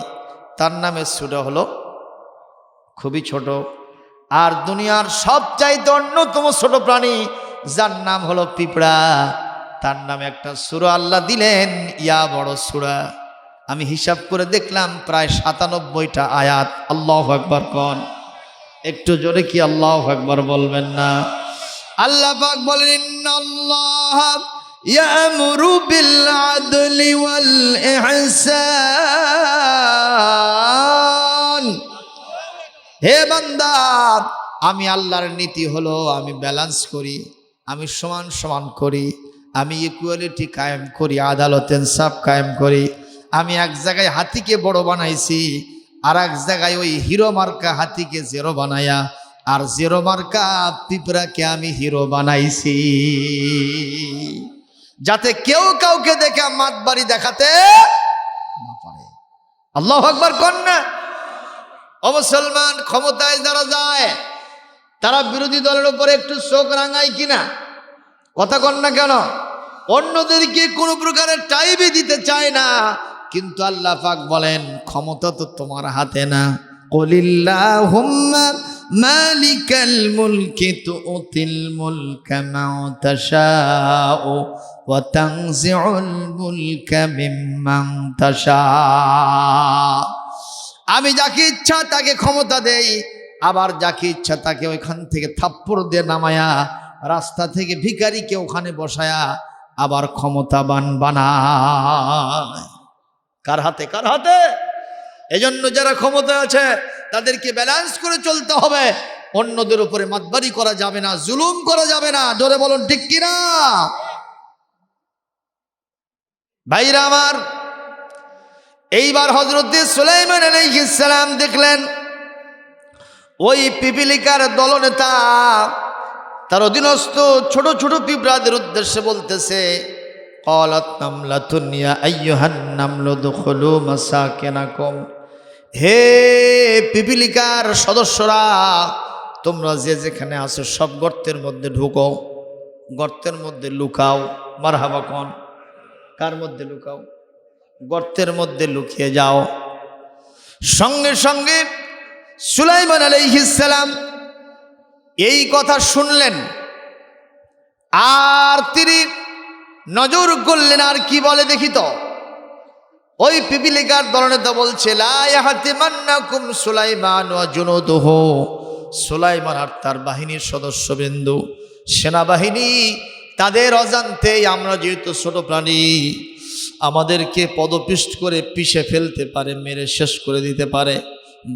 তার নামে সূরা হলো খুবই ছোট। আর দুনিয়ার সবচাইতে অন্যতম ছোট প্রাণী যার নাম হলো পিঁপড়া, তার নামে একটা সূরা আল্লাহ দিলেন, ইয়া বড় সূরা। আমি হিসাব করে দেখলাম প্রায় 97টা আয়াত। আল্লাহু আকবার কোন? একটু জোরে কি আল্লাহু আকবার বলবেন না? আল্লাহ পাক বলেন, ইন্নাল্লাহ ইয়ামুরু বিল আদলি ওয়াল ইহসান। হে বান্দা, আমি আল্লাহর নীতি হলো আমি ব্যালেন্স করি, আমি সমান সমান করি, আমি ইকুয়ালিটি কায়েম করি, আদালত ইনসাফ কায়েম করি। আমি এক জায়গায় হাতিকে বড় বানাইছি, আর এক জায়গায় ওই হিরো মার্কা হাতিকে জেরো বানায়া, আর জেরো মার্কা পিঁপড়াকে আমি হিরো বানাইছি, যাতে কেউ কাউকে দেখে মাতবাড়ি দেখাতে না পারে। আল্লাহু আকবার কোন না? ও মুসলমান, ক্ষমতায় যারা যায় তারা বিরোধী দলের উপরে একটু চোখ রাঙায় কিনা? কথা কন না কেন? অন্যদেরকে কোনো প্রকারের টাইমই দিতে চায় না, কিন্তু আল্লাহ পাক বলেন ক্ষমতা তো তোমার হাতে না। কুলিল্লাহুম্মা মালিকাল মুলকি তুতিল মুলকা মান তাশাউ ওয়া তানজিউল মুলকা মিম্মান তাশা। আমি যাকে ইচ্ছা তাকে ক্ষমতা দেই, আবার যাকে ইচ্ছা তাকে ওইখান থেকে থাপ্পড় দিয়ে নামায়া রাস্তা থেকে ভিখারিকে ওখানে বসায়া আবার ক্ষমতাবান বানায়। কার হাতে? কার হাতে? এজন্য যারা ক্ষমতা আছে তাদেরকে ব্যালেন্স করে চলতে হবে, অন্যদের উপরে মাতবাড়ি করা যাবে না, জুলুম করা যাবে না। জোরে বলুন ঠিক কিনা? ভাইরা আমার, এইবার হযরত সুলাইমান আলাইহিস সালাম দেখলেন ওই পিপিলিকার দলনেতা তার অধীনস্থ ছোট ছোট পিঁপড়াদের উদ্দেশ্যে বলতেছে, ক্বালাত নামলাতুন ইয়া আইয়ুহান নামলু দুখুলু মাসাকিনাকুম। হে পিপিলিকার সদস্যরা, তোমরা যে যেখানে আছো সব গর্তের মধ্যে ঢুকো, গর্তের মধ্যে লুকাও। মারহাবা কোন? কার মধ্যে লুকাও? গর্তের মধ্যে লুকিয়ে যাও। সঙ্গে সঙ্গে সুলাইমান আলাইহিস সালাম এই কথা শুনলেন, আর তিনি নজর করলেন, আর কি বলে দেখি তো। ওই পিপিলিকার দলনেতা বলছে লা ইয়াহতিমান্নাকুম সুলাইমান ওয়া জুনুদুহু, সুলাইমান আর তার বাহিনীর সদস্যবৃন্দ, সেনাবাহিনী, তাদের অজান্তেই আমরা যেহেতু ছোট প্রাণী, আমাদেরকে পদপিষ্ট করে পিষে ফেলতে পারে, মেরে শেষ করে দিতে পারে।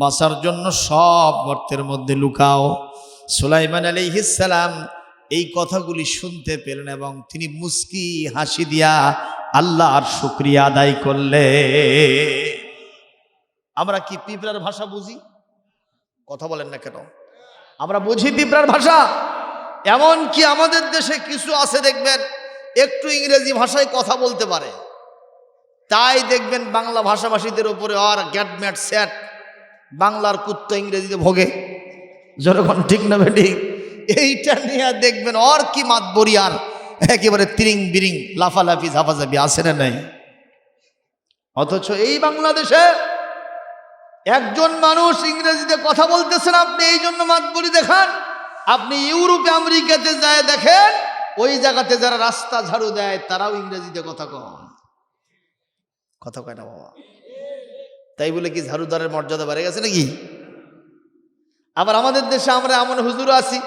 বাঁচার জন্য সব গর্তের মধ্যে লুকাও। সুলাইমান আলাইহিস সালাম এই কথাগুলি শুনতে পেলেন এবং তিনি মুস্কি হাসি দিয়া আল্লাহর শুকরিয়া আদায় করলে। আমরা কি পিঁপড়ার ভাষা বুঝি? কথা বলেন না কেন? আমরা বুঝি পিঁপড়ার ভাষা। এমন কি আমাদের দেশে কিছু আছে দেখবেন একটু ইংরেজি ভাষায় কথা বলতে পারে, তাই দেখবেন বাংলা ভাষাভাষীদের উপরে আর গ্যাটম্যাট স্যাট, বাংলার কুত্তা ইংরেজিতে ভোগে। যখন ঠিক না বেঠিক এইটা নিয়ে দেখবেন আর কি মাতবরি, আর একেবারে তিরিং বিরিং লাফালাফি ঝাপাঝাপি আসে না নাই। অথচ এই বাংলাদেশে একজন মানুষ ইংরেজিতে কথা বলতেছেন, আপনি এই জন্য মাতবরি দেখান। আপনি ইউরোপে আমেরিকাতে যায় দেখেন, ওই জায়গাতে যারা রাস্তা ঝাড়ু দেয় তারাও ইংরেজিতে কথা কয় না বাবা। তাই বলে কি ঝাড়ুদারের মর্যাদা বেড়ে গেছে নাকি? আবার আমাদের দেশে আমরা এমন হুজুর আছি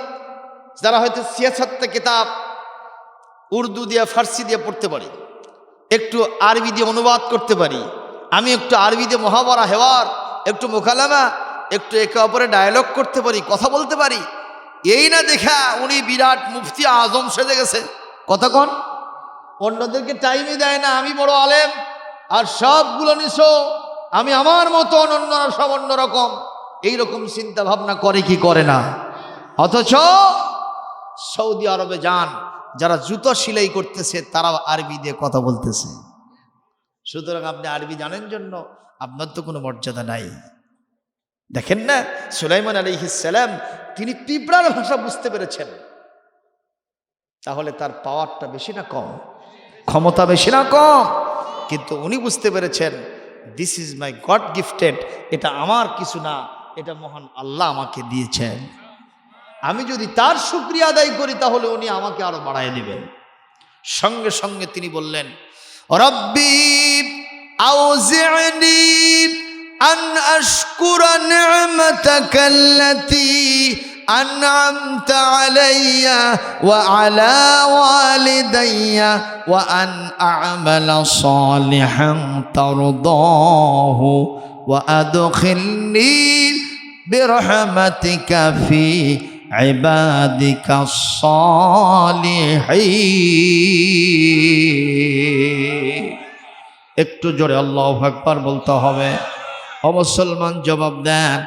যারা হয়তো সিয়াসাত্তা কিতাব উর্দু দিয়ে ফার্সি দিয়ে পড়তে পারি, একটু আরবি দিয়ে অনুবাদ করতে পারি, আমি একটু আরবি দিয়ে মহাবারা হেওয়ার, একটু মোকালামা, একটু একে অপরে ডায়ালগ করতে পারি, কথা বলতে পারি। এই না দেখা উনি বিরাট মুফতি আজম সেজে গেছে। কতক্ষণ অন্যদেরকে টাইমই দেয় না, আমি বড় আলেম আর সবগুলো নিছো, আমি আমার মতন, অন্যরা সব অন্যরকম, এইরকম চিন্তা ভাবনা করে কি করে না? অথচ সৌদি আরবে যান, যারা জুতো সেলাই করতেছে তারাও আরবি দিয়ে কথা বলতেছে। সুতরাং আপনি আরবি জানেন জন্য আপনার তো কোনো মর্যাদা নাই। দেখেন না, সুলাইমান আলাইহিস সালাম তিনি পিঁপড়ার ভাষা বুঝতে পেরেছেন, তাহলে তার পাওয়ারটা বেশি না কম? ক্ষমতা বেশি না কম? কিন্তু উনি বুঝতে পেরেছেন this is my god gifted, এটা আমার কিছু না, এটা মহান আল্লাহ আমাকে দিয়েছেন। আমি যদি তার শুকরিয়া আদায় করি তাহলে উনি আমাকে আরো বাড়ায় দিবেন। সঙ্গে সঙ্গে তিনি বললেন রব্বি আউজি'নি আন আশকুরা নি'মাতাকা আল্লাতী আন'আমতা আলাইয়া ওয়া আলা ওয়ালিদাইয়া ওয়া আন আ'মালা সালিহান তারদাহু ওয়া আদখিলনি বিরহমাতিকা ফি ইবাদিকা সালিহিন। একটু জোরে আল্লাহু আকবার বলতে হবে। ও মুসলমান জবাব দেন,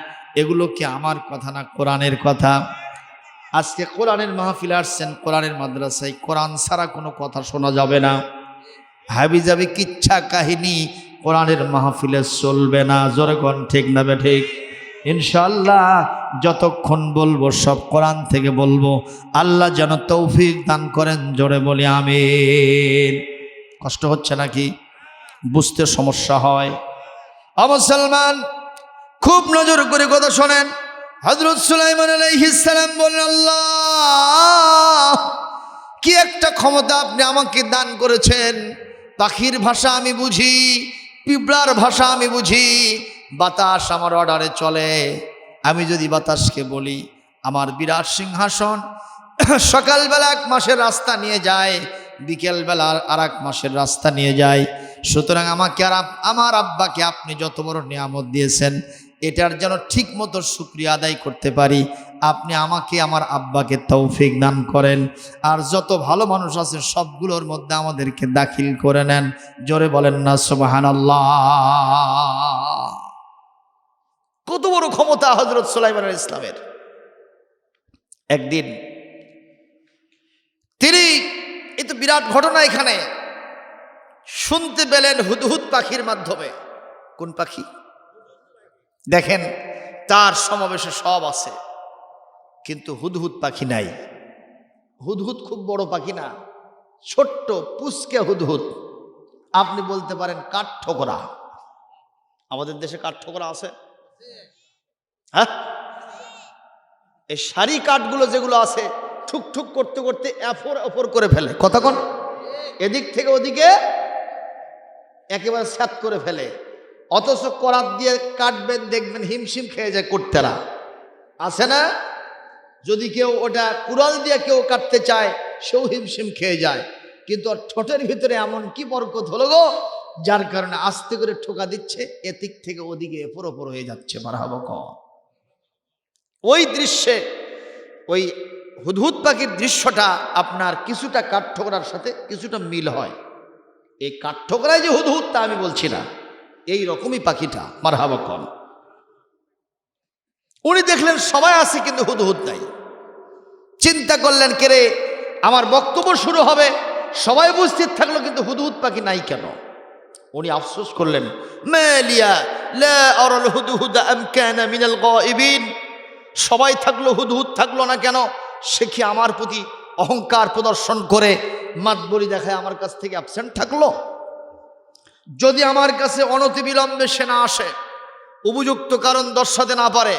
এগুলো কি আমার কথা না কোরআনের কথা? আজকে কোরআনের মাহফিলে আসছেন, কোরআনের মাদ্রাসায় কোরআন ছাড়া কোনো কথা শোনা যাবে না। হাবি যাবি কিচ্ছা কাহিনী কোরআনের মাহফিলে চলবে না। জোরে কোন ঠিক না বেঠিক? ইনশাআল্লাহ যতক্ষণ বলবো সব কোরআন থেকে বলবো। আল্লাহ যেন তৌফিক দান করেন, জোরে বলি আমিন। কষ্ট হচ্ছে নাকি? বুঝতে সমস্যা হয়? ও মুসলমান খুব নজর করে কথা শোনেন। হযরত সুলাইমান আলাইহিস সালাম বলেন আল্লাহ কি একটা ক্ষমতা আপনি আমাকে দান করেছেন। পাখির ভাষা আমি বুঝি, পিঁপড়ার ভাষা আমি বুঝি, বাতাস আমার অর্ডারে চলে। আমি যদি বাতাসকে বলি আমার বিরাট সিংহাসন সকালবেলা 1 মাসের রাস্তা নিয়ে যায়, বিকেলবেলা আর 1 মাসের রাস্তা নিয়ে যায়। সুতরাং আমাকে আর আমার আব্বাকে আপনি যত বড় নিয়ামত দিয়েছেন এটার যেন ঠিক মতো শুকরিয়া আদায় করতে পারি, আপনি আমাকে আমার আব্বাকে তৌফিক দান করেন। আর যত ভালো মানুষ আছে সবগুলোর মধ্যে আমাদেরকে দাখিল করে নেন। জোরে বলেন না সুবহানাল্লাহ। কত বড় ক্ষমতা হযরত সুলাইমান আলাইহিস সালামের। একদিন তিনি, এই তো বিরাট ঘটনা এখানে, শুনতে পেলেন হুদহুদ পাখির মাধ্যমে। কোন পাখি? দেখেন তার সমাবেশে সব আছে কিন্তু হুদহুদ পাখি নাই। হুদহুদ খুব বড় পাখি না, ছোট্ট পুচকে হুদহুদ। আপনি বলতে পারেন কাঠঠোকরা। আমাদের দেশে কাঠঠোকরা আছে? হ্যাঁ, এই সারি কাঠগুলো যেগুলো আছে ঠুক ঠুক করতে করতে এফর অপর করে ফেলে। কতক্ষণ এদিক থেকে ওদিকে একেবারে স্যাত করে ফেলে, অথচ করাত দিয়ে কাটবেন দেখবেন হিমশিম খেয়ে যায় করতেরা, আছে না? যদি কেউ ওটা কুড়াল দিয়ে কেউ কাটতে চায় সেও হিমশিম খেয়ে যায়, কিন্তু ওর ঠোঁটের ভিতরে এমন কি বরকত হলো গো, যার কারণে আস্তে করে ঠোকা দিচ্ছে, এদিক থেকে ওদিকে এপর ওপর হয়ে যাচ্ছে। মারহাবা ক। ওই দৃশ্যে ওই হুদহুদ পাখির দৃশ্যটা আপনার কিছুটা কাঠঠোকরার সাথে কিছুটা মিল হয়। এই কাঠঠোকরায় যে হুদহুদ তা আমি বলছি না, এই রকমই পাখিটা। মারহাবা কন। উনি দেখলেন সবাই আছে কিন্তু হুদহুদ নাই। চিন্তা করলেন, কেরে আমার বক্তব্য শুরু হবে, সবাই উপস্থিত থাকলো কিন্তু হুদহুদ পাখি নাই কেন? উনি আফসোস করলেন, মালিয়া লা আরাল হুদহুদা আম কানা মিনাল গায়িবিন। সবাই থাকলো, হুদহুদ থাকলো না কেন? সে কি আমার প্রতি অহংকার প্রদর্শন করে মাতবরি দেখায় আমার কাছ থেকে অ্যাবসেন্ট থাকলো? যদি আমার কাছে অনতিবিলম্বে সে না আসে, উপযুক্ত কারণ দর্শাতে না পারে,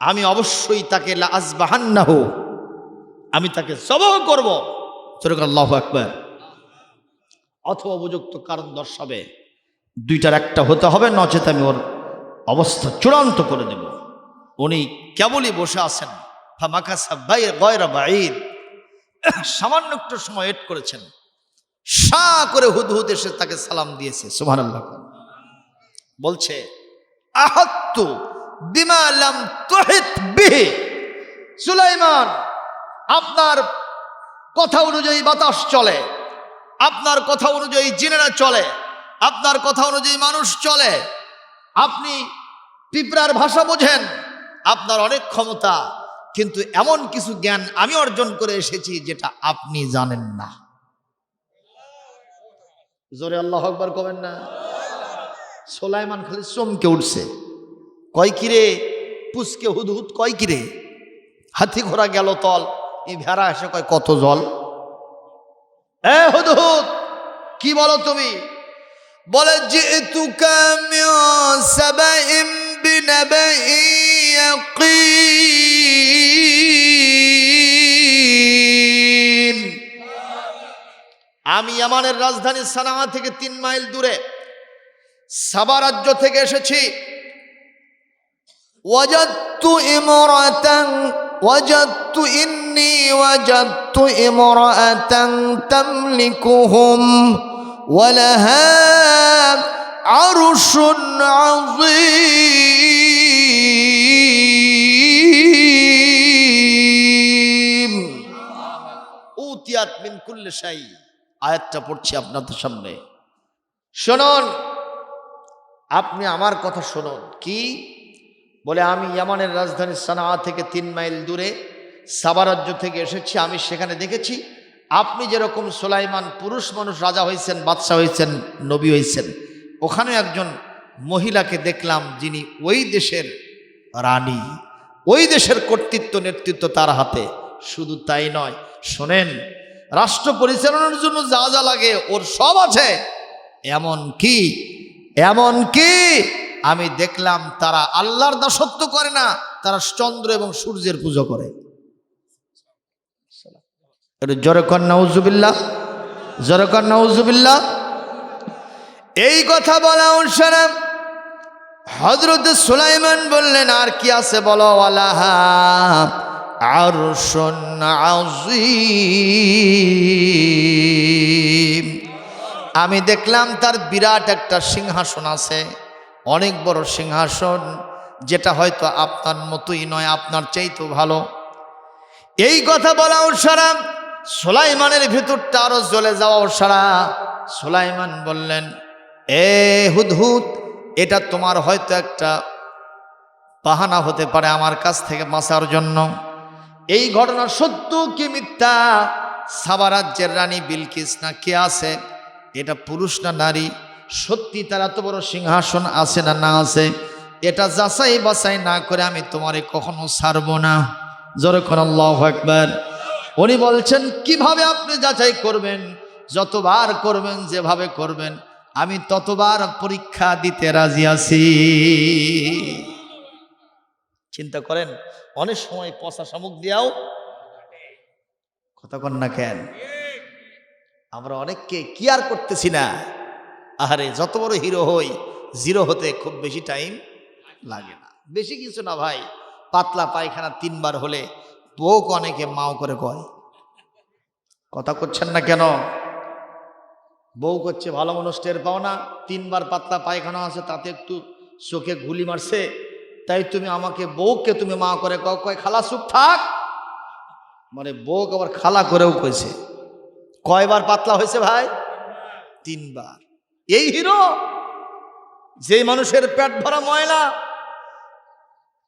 আমি অবশ্যই তাকে লা আযবাহান্নাহু, আমি তাকে জবাহ করব। আল্লাহু আকবার। অথবা উপযুক্ত কারণ দর্শাবে, দুইটার একটা হতে হবে, নচেত আমি ওর অবস্থা চূড়ান্ত করে দেব। উনি কেবলই বসে আছেন, সামান্য একটু সময় ওয়েট করেছেন, সা করে হুদহুদ এসে তাকে সালাম দিয়েছে। সুবহানাল্লাহ। বলছে, আহাত্তু বিমা লাম তুহিত বিহি। সুলাইমান, আপনার কথা অনুযায়ী বাতাস চলে, আপনার কথা অনুযায়ী জিনেরা চলে, আপনার কথা অনুযায়ী মানুষ চলে, আপনি পিঁপড়ার ভাষা বোঝেন, আপনার অনেক ক্ষমতা, কিন্তু এমন কিছু জ্ঞান আমি অর্জন করে এসেছি যেটা আপনি জানেন না। জোরে আল্লাহু আকবার কবেন না? সুলাইমান খালি চমকে উঠছে, কয় কিরে পুচকে হুদহুদ, কয় কিরে হাতি ঘোড়া গেল তল, এই ভেড়া এসে কয় কত জল। এ হুদহুদ, কি বলো তুমি? বলে, জিতুকা মিন সাবাইন বিনাবাইন ইয়াকিন। আমি ইয়ামানের রাজধানী সানা থেকে 3 মাইল দূরে সাবা রাজ্য থেকে এসেছি। ওয়াজাদতু ইমরাআতান তামলিকুহুম ওয়া লাহা আরশুন আযীম। উতিয়াত মিন কুল্লি শাই। আয়াতটা পড়ছি আপনাদের সামনে, শুনুন, আপনি আমার কথা শুনুন। কি বলে? আমি ইয়ামানের রাজধানী সানা থেকে 3 মাইল দূরে সাবা রাজ্য থেকে এসেছি। আমি সেখানে দেখেছি আপনি যেরকম সুলাইমান পুরুষ মানুষ রাজা হয়েছেন, বাদশাহ হয়েছেন, নবী হয়েছেন, ওখানে একজন মহিলাকে দেখলাম যিনি ওই দেশের রানী, ওই দেশের কর্তৃত্ব নেতৃত্ব তার হাতে। শুধু তাই নয়, শোনেন, রাষ্ট্র পরিচালনার জন্য যা যা লাগে ওর সব আছে। এমন কি আমি দেখলাম তারা আল্লাহর দাসত্ব করে না, তারা চন্দ্র এবং সূর্যের পূজা করে। জোরে কর নাউজুবিল্লাহ, জোরে কর নাউজুবিল্লাহ। এই কথা বলা অনুসারে হযরত সুলাইমান বললেন, আর কি আছে বলো? ওয়ালাহা আরশুন আযীম। আমি দেখলাম তার বিরাট একটা সিংহাসন আছে, অনেক বড় সিংহাসন, যেটা হয়তো আপনার মতোই নয়, আপনার চাইতেও ভালো। এই কথা বলা অনুসারে সুলাইমানের ভিতরটা আরো জ্বলে যাওয়া অনুসারে সুলাইমান বললেন, এ হুদহুদ, এটা তোমার হয়তো একটা বাহানা হতে পারে আমার কাছ থেকে বাঁচার জন্য। এই ঘটনা সত্য কি মিথ্যা? সাবা রাজ্যের রানী বিলকিস না কে আছে, এটা পুরুষ না নারী, সত্যি তার এত বড় সিংহাসন আছে না না আছে, এটা যাচাই বাছাই না করে আমি তোমারে কখনো ছাড়বো না। যখন আল্লাহু আকবার। উনি বলছেন, কিভাবে আপনি যাচাই করবেন? যতবার করবেন, যেভাবে করবেন, আমি ততবার পরীক্ষা দিতে রাজি আছি। চিন্তা করেন, অনেক সময় পচা শামুক দিয়াও কথা কন না কেন? আমরা অনেককে কি আর করতেছি না, আরে যত বড় হিরো হই, জিরো হতে খুব বেশি টাইম লাগে না, বেশি কিছু না ভাই। পাতলা পায়খানা 3 বার হলে বউকে অনেকে মাও করে কয়। কথা করছেন না কেন? বউ করছে ভালো মানুষ টের পাও না, 3 বার পাতলা পায়খানা আছে, তাতে একটু চোখে গুলি মারছে, তাই তুমি আমাকে বউকে তুমি মা করে কয় খালা চুপ থাক। মানে বউকে আবার খালা করেও কইছে। কয়বার পাতলা হয়েছে ভাই? 3 বার। এই হিরো, যে মানুষের পেট ভরা ময়লা,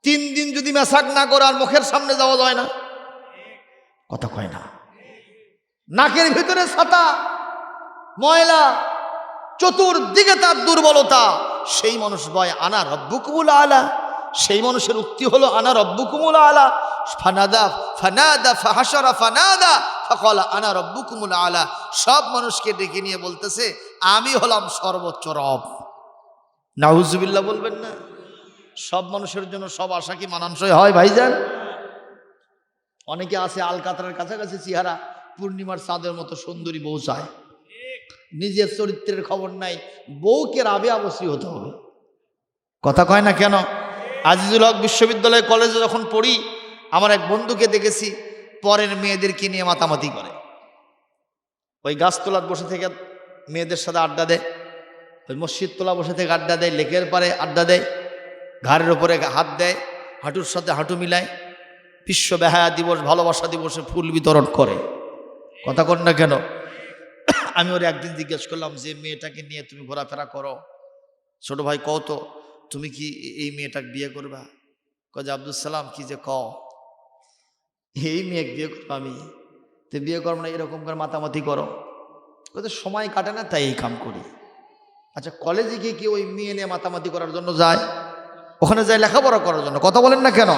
3 দিন যদি মেসাক না করে আর মুখের সামনে যাওয়া যায় না, কথা কয় না। নাকের ভিতরে ছাতা, ময়লা, চতুর্দিকে তার দুর্বলতা, সেই মানুষ বয় আনা রব্বুকুমুল আলা। সেই মানুষের উক্তি হলো আনা রব্বুকুমুল আলা। ফানাদা ফানাদা ফাহাশারা ফানাদা ফাকালা আনা রব্বুকুমুল আলা। সব মানুষকে ডেকে নিয়ে বলতেছে আমি হলাম সর্বোচ্চ রব। নাউজুবিল্লাহ বলবেন না? সব মানুষের জন্য সব আশা কি মানানসই হয় ভাইজান? অনেকে আছে আলকাতরার কাছাকাছি চেহারা, পূর্ণিমার চাঁদের মতো সুন্দরী বউ চায়, নিজের চরিত্রের খবর নাই, বউকে রাবে আবশ্যি হতে হবে। কথা কয় না কেন? আজিজুল হক বিশ্ববিদ্যালয় কলেজে যখন পড়ি, আমার এক বন্ধুকে দেখেছি পরের মেয়েদেরকে নিয়ে মাতামাতি করে। ওই গাছতলার বসে থেকে মেয়েদের সাথে আড্ডা দেয়, ওই মসজিদ তোলা বসে থেকে আড্ডা দেয়, লেকের পারে আড্ডা দেয়, ঘাড়ের ওপরে হাত দেয়, হাঁটুর সাথে হাঁটু মিলায়, বিশ্ব বেহায়া দিবস ভালোবাসা দিবসে ফুল বিতরণ করে। কথা কন না কেন? আমি ওর একদিন জিজ্ঞেস করলাম যে মেয়েটাকে নিয়ে তুমি ঘোরাফেরা করো, ছোট ভাই কও তো তুমি কি এই মেয়েটাকে বিয়ে করবা? কয় যে আব্দুল সালাম কি যে কও, এই মেয়ে বিয়ে করবো আমি? তো বিয়ে করবো না এরকম করে মাতামাতি করো? তো সময় কাটে না তাই এই কাম করি। আচ্ছা কলেজে গিয়ে কি ওই মেয়ে নিয়ে মাতামাতি করার জন্য যায়? ওখানে যায় লেখাপড়া করার জন্য। কথা বলেন না কেন?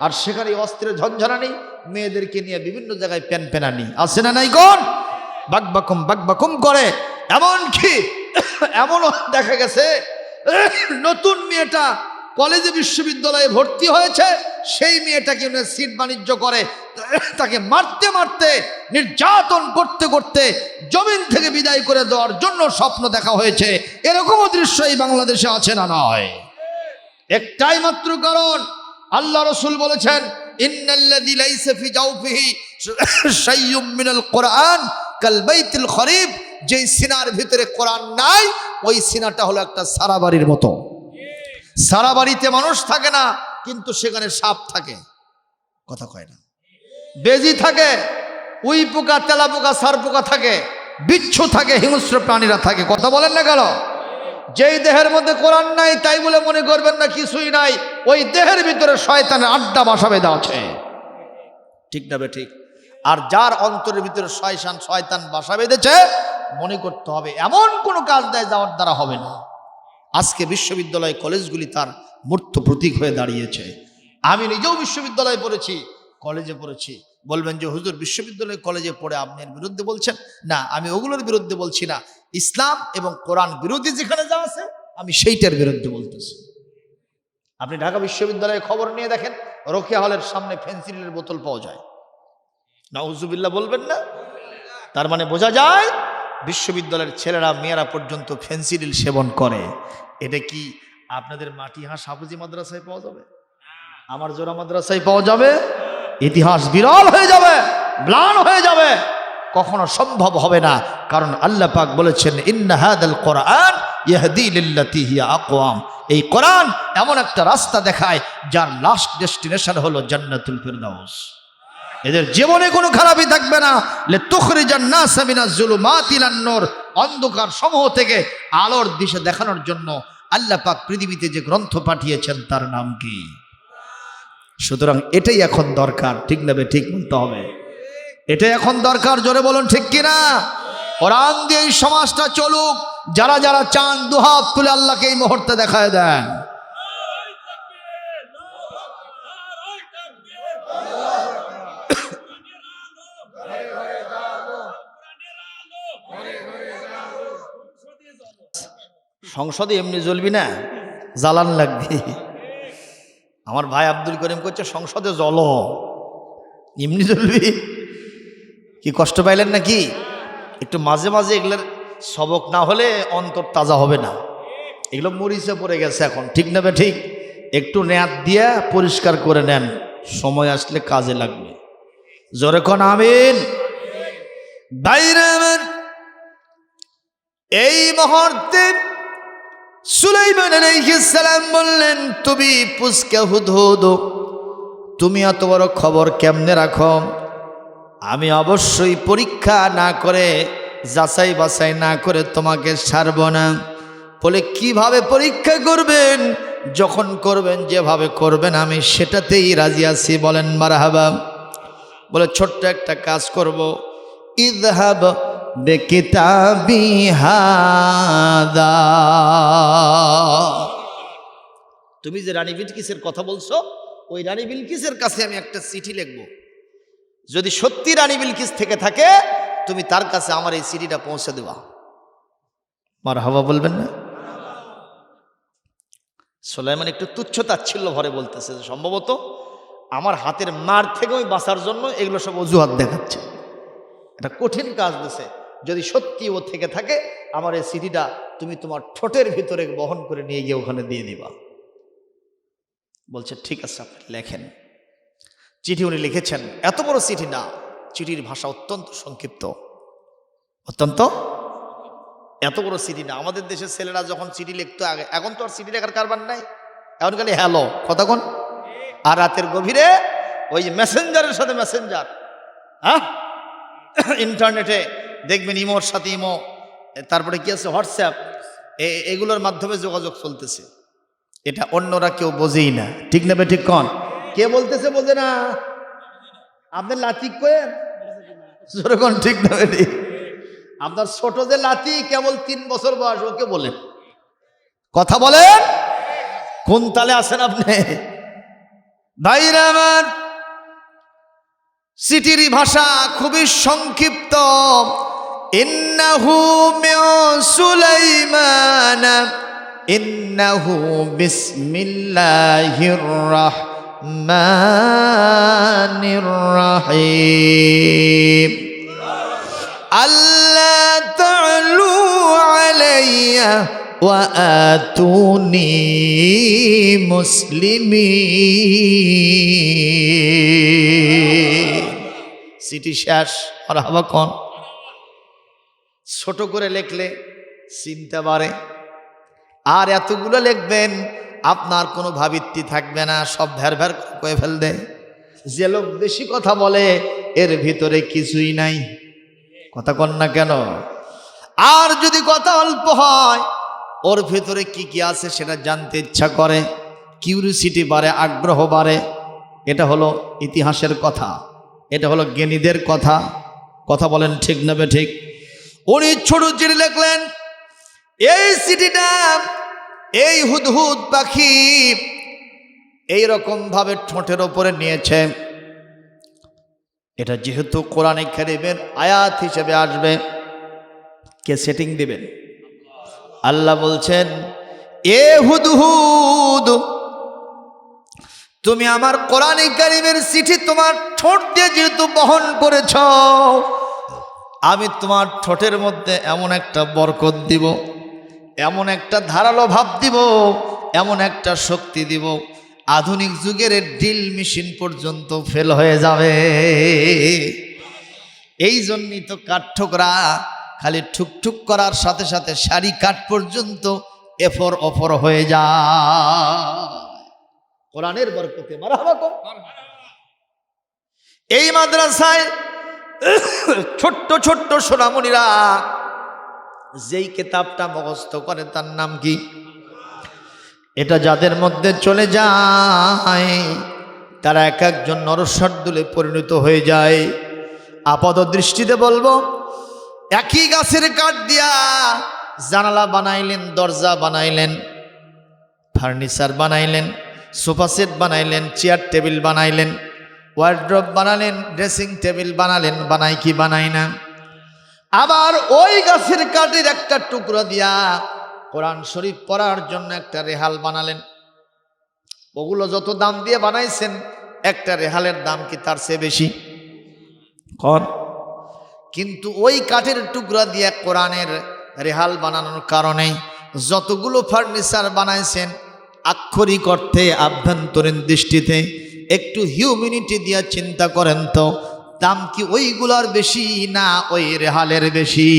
আর সেখানে অস্ত্রের ঝঞ্ঝানি, মেয়েদেরকে নিয়ে বিভিন্ন জায়গায় প্যানপ্যানানি আছে না নাই? কোন বাকবাকুম করে। এমনকি এমনও দেখা গেছে নতুন মেয়েটা কলেজে বিশ্ববিদ্যালয়ে ভর্তি হয়েছে, সেই মেয়েটাকে সিট বাণিজ্য করে, তাকে মারতে মারতে নির্যাতন করতে করতে জমিন থেকে বিদায় করে দেওয়ার জন্য স্বপ্ন দেখা হয়েছে। এরকমও দৃশ্য এই বাংলাদেশে আছে না নয়? একটাই মাত্র কারণ, আল্লাহ রসুল বলেছেন ইন্নাল্লাযী লাইসা ফি জাওফিহি শাইয়্যুম মিনাল কোরআন কাল বাইতুল খরিব। যেই সিনার ভিতরে কোরআন নাই, ওই সিনাটা হলো একটা সারা বাড়ির মতো। সারা বাড়িতে মানুষ থাকে না, কিন্তু সেখানে সাপ থাকে। কথা কয় না? বেজি থাকে, উই পোকা, তেলা পোকা, সার পোকা থাকে, বিচ্ছু থাকে, হিংস্র প্রাণীরা থাকে। কথা বলেন না কেন? যেই দেহের মধ্যে কোরআন নাই তাই বলে মনে করবেন না কিছুই নাই, ওই দেহের ভিতরে শয়তানের আড্ডা বাসা বেঁধে আছে। ঠিক না বে ঠিক? আর যার অন্তরের ভিতরে শয়তান বাসা বেঁধেছে, মনে করতে হবে এমন কোনো কাজ দেয় যাওয়ার দ্বারা হবে না। আজকে বিশ্ববিদ্যালয় কলেজগুলি তার মূর্ত প্রতীক হয়ে দাঁড়িয়েছে। আমি নিজেও বিশ্ববিদ্যালয়ে পড়েছি, কলেজে পড়েছি। বলবেন যে হুজুর বিশ্ববিদ্যালয় কলেজে পড়ে আপনি এর বিরুদ্ধে বলছেন? না, আমি ওগুলোর বিরুদ্ধে বলছি না। ইসলাম এবং কোরআন বিরোধী যেখানে যা আছে আমি সেইটার বিরুদ্ধে বলতেছি। আপনি ঢাকা বিশ্ববিদ্যালয়ে খবর নিয়ে দেখেন, রোকেয়া হলের সামনে ফেন্সিলের বোতল পাওয়া যায়। নাউজুবিল্লাহ বলবেন না? তার মানে বোঝা যায় বিশ্ববিদ্যালয়ের ছেলেরা মেয়েরা পর্যন্ত ফেন্সিডিল সেবন করে। এটা কি আপনাদের মাটিহাঁস হাফিজি মাদ্রাসায় পাওয়া যাবে? আমার জোড়া মাদ্রাসায় পাওয়া যাবে? ইতিহাস বিরল হয়ে যাবে, ম্লান হয়ে যাবে, কখনো সম্ভব হবে না। কারণ আল্লাহ পাক বলেছেন ইন্না হাদাল কোরআন ইয়াহদি লিল্লাতি হিয়া আকওয়াম। এই কোরআন এমন একটা রাস্তা দেখায় যার লাস্ট ডেস্টিনেশন হলো জান্নাতুল ফিরদাউস। এদের জীবনে কোনো খারাপই থাকবে না। লিতুখরিজান নাস মিনাজ যুলুমাতি ইলান নূর, অন্ধকার সমূহ থেকে আলোর দিশা দেখানোর জন্য আল্লাহ পাক পৃথিবীতে যে গ্রন্থ পাঠিয়েছেন তার নাম কি? সুতরাং এটাই এখন দরকার। ঠিক না বে ঠিক? বলতে হবে এটাই এখন দরকার। জোরে বলুন ঠিক কিনা? কোরআন দিয়ে এই সমাজটা চলুক। যারা যারা চান দুহাত তুলে আল্লাহকে এই মুহূর্তে দেখায় দেন। সংসদে এমনি জ্বলবি না, জ্বালান লাগবে। আমার ভাই আব্দুল করিম করছে সংসদে জ্বল, এমনি জ্বলবি? কি কষ্ট পাইলেন নাকি? একটু মাঝে মাঝে এগুলোর সবক না হলে অন্তর তাজা হবে না। এগুলো মরিচে পড়ে গেছে এখন, ঠিক না বে ঠিক? একটু নেয়াত দিয়ে পরিষ্কার করে নেন, সময় আসলে কাজে লাগবে। জোরে কোন আমিন। ভাইরা আমার, এই মুহূর্তে সুলাইমান আলাইহিস সালাম বললেন, তুমি পুষ্কা হুদহুদ, তুমি এত বড় খবর কেমনে রাখো? আমি অবশ্যই পরীক্ষা না করে, যাচাই বাছাই না করে তোমাকে ছাড়ব না। বলে কিভাবে পরীক্ষা করবেন? যখন করবেন, যেভাবে করবেন আমি সেটাতেই রাজি আছি। বলেন মারহাবা। বলে ছোট্ট একটা কাজ করব, ইযহাব বিকিতাবি হাদা, তুমি যে রানী বিলকিসের কথা বলছো, ওই রানী বিলকিসের কাছে আমি একটা চিঠি লিখব। যদি সত্যি রানী বিলকিস থেকে থাকে, তুমি তার কাছে আমার এই চিঠিটা পৌঁছে দেবা। মারহাবা বলবেন না? সুলাইমান একটু তুচ্ছ তাচ্ছিল্য ভরে বলতেছে যে সম্ভবত আমার হাতের মার থেকে ওই বাঁচার জন্য এগুলো সব অজুহাত দেখাচ্ছে। এটা কঠিন কাজ দিছে। যদি সত্যি ও থেকে থাকে, আমার এই চিঠিটা তুমি তোমার ঠোঁটের ভিতরে বহন করে নিয়ে গিয়ে ওখানে দিয়ে দিবা। বলছে ঠিক আছে, আপনি লেখেন। চিঠি উনি লিখেছেন। এত বড় চিঠি না, চিঠির ভাষা অত্যন্ত সংক্ষিপ্ত, অত্যন্ত। এত বড় চিঠি না। আমাদের দেশের ছেলেরা যখন চিঠি লিখতো আগে, এখন তো আর চিঠি লেখার কারবার নাই, এখন খালি হ্যালো কথা কোন। আর রাতের গভীরে ওই মেসেঞ্জারের সাথে মেসেঞ্জার, হ্যাঁ, ইন্টারনেটে দেখবেন ইমোর সাথে ইমো, তারপরে কি আছে হোয়াটসঅ্যাপ, এগুলোর মাধ্যমে যোগাযোগ চলতেছে। এটা অন্যরা কেউ বোঝেই না, ঠিক না? ঠিক কন, কে বলতেছে বোঝে না? আপনার লাতি কয়েন যেরকম, ঠিক না? ঠিক। আপনার ছোট যে লাতি, কেবল 3 বছর বয়স, ওকে বলেন, কথা বলেন, কোন তালে আছেন আপনি? ভাইরা আমার, চিঠির ভাষা খুবই সংক্ষিপ্ত। ইন্নাহু মিন সুলাইমান, ইন্নাহু বিসমিল্লাহির রাহমানির রাহিম, আল্লা তা'লু আলাইয়া ওয়া আতুনি মুসলিমিন। চিঠি শেষ। মারহাবা কোন। ছোট করে লিখলে চিনতে পারে, আর এতগুলো লিখবেন আপনার কোনো ভাবিত্তি থাকবে না, সব ভ্যার ভ্যার করে ফেলবে। যে লোক বেশি কথা বলে এর ভিতরে কিছুই নাই, কথা কন না কেন? আর যদি কথা অল্প হয়, ওর ভিতরে কি কি আছে সেটা জানতে ইচ্ছা করে, কিউরিসিটি বাড়ে, আগ্রহ বাড়ে। এটা হলো ইতিহাসের কথা, এটা হলো জ্ঞানীদের কথা। কথা বলেন ঠিক না বে ঠিক? উনি ছোট চিঠি লিখলেন। এই চিঠিটা এই হুদহুদ পাখি এইরকম ভাবে ঠোঁটের ওপরে নিয়েছে। এটা যেহেতু কোরআনে কারীমের আয়াত হিসেবে আসবে, কে সেটিং দিবেন? আল্লাহ বলছেন, এ হুদহুদ, তুমি আমার কোরআনে কারীমের চিঠি তোমার ঠোঁট দিয়ে যেহেতু বহন করেছ, আমি তোমার ঠোঁটের মধ্যে এমন একটা বরকত দিব, এমন একটা ধারালো ভাব দিব, এমন একটা শক্তি দিব, আধুনিক যুগের ড্রিল মেশিন পর্যন্ত ফেল হয়ে যাবে। এই জন্যই তো কাঠঠোকরা খালি ঠুকঠুক করার সাথে সাথে শাড়ি কাঠ পর্যন্ত এফর অফর হয়ে যায় কোরআনের বরকতে। মারহাবা কর। এই মাদ্রাসায় ছোট্ট ছোট্ট সোনামণিরা যেই কিতাবটা মুখস্থ করে তার নাম কি? এটা যাদের মধ্যে চলে যায় তারা এক একজন নরসর্দুলে পরিণত হয়ে যায়। আপাত দৃষ্টিতে বলবো, একই গাছের কাঠ দিয়া জানালা বানাইলেন, দরজা বানাইলেন, ফার্নিচার বানাইলেন, সোফা সেট বানাইলেন, চেয়ার টেবিল বানাইলেন, ওয়ার্ড্রপ বানালেন, ড্রেসিং টেবিল বানালেন, বানাই কি বানাই না? আবার ওই গাছের কাঠের একটা টুকরো দিয়া কোরআন শরীফ পড়ার জন্য একটা রেহাল বানালেন। ওগুলো যত দাম দিয়ে বানাইছেন, একটা রেহালের দাম কি তার চেয়ে বেশি? কর। কিন্তু ওই কাঠের টুকরা দিয়ে কোরআনের রেহাল বানানোর কারণে যতগুলো ফার্নিচার বানাইছেন আক্ষরিক অর্থে আভ্যন্তরীণ দৃষ্টিতে একটু হিউম্যানিটি দিয়া চিন্তা করেন তো, দাম কি ওইগুলার বেশি না ওই রেহালের বেশি?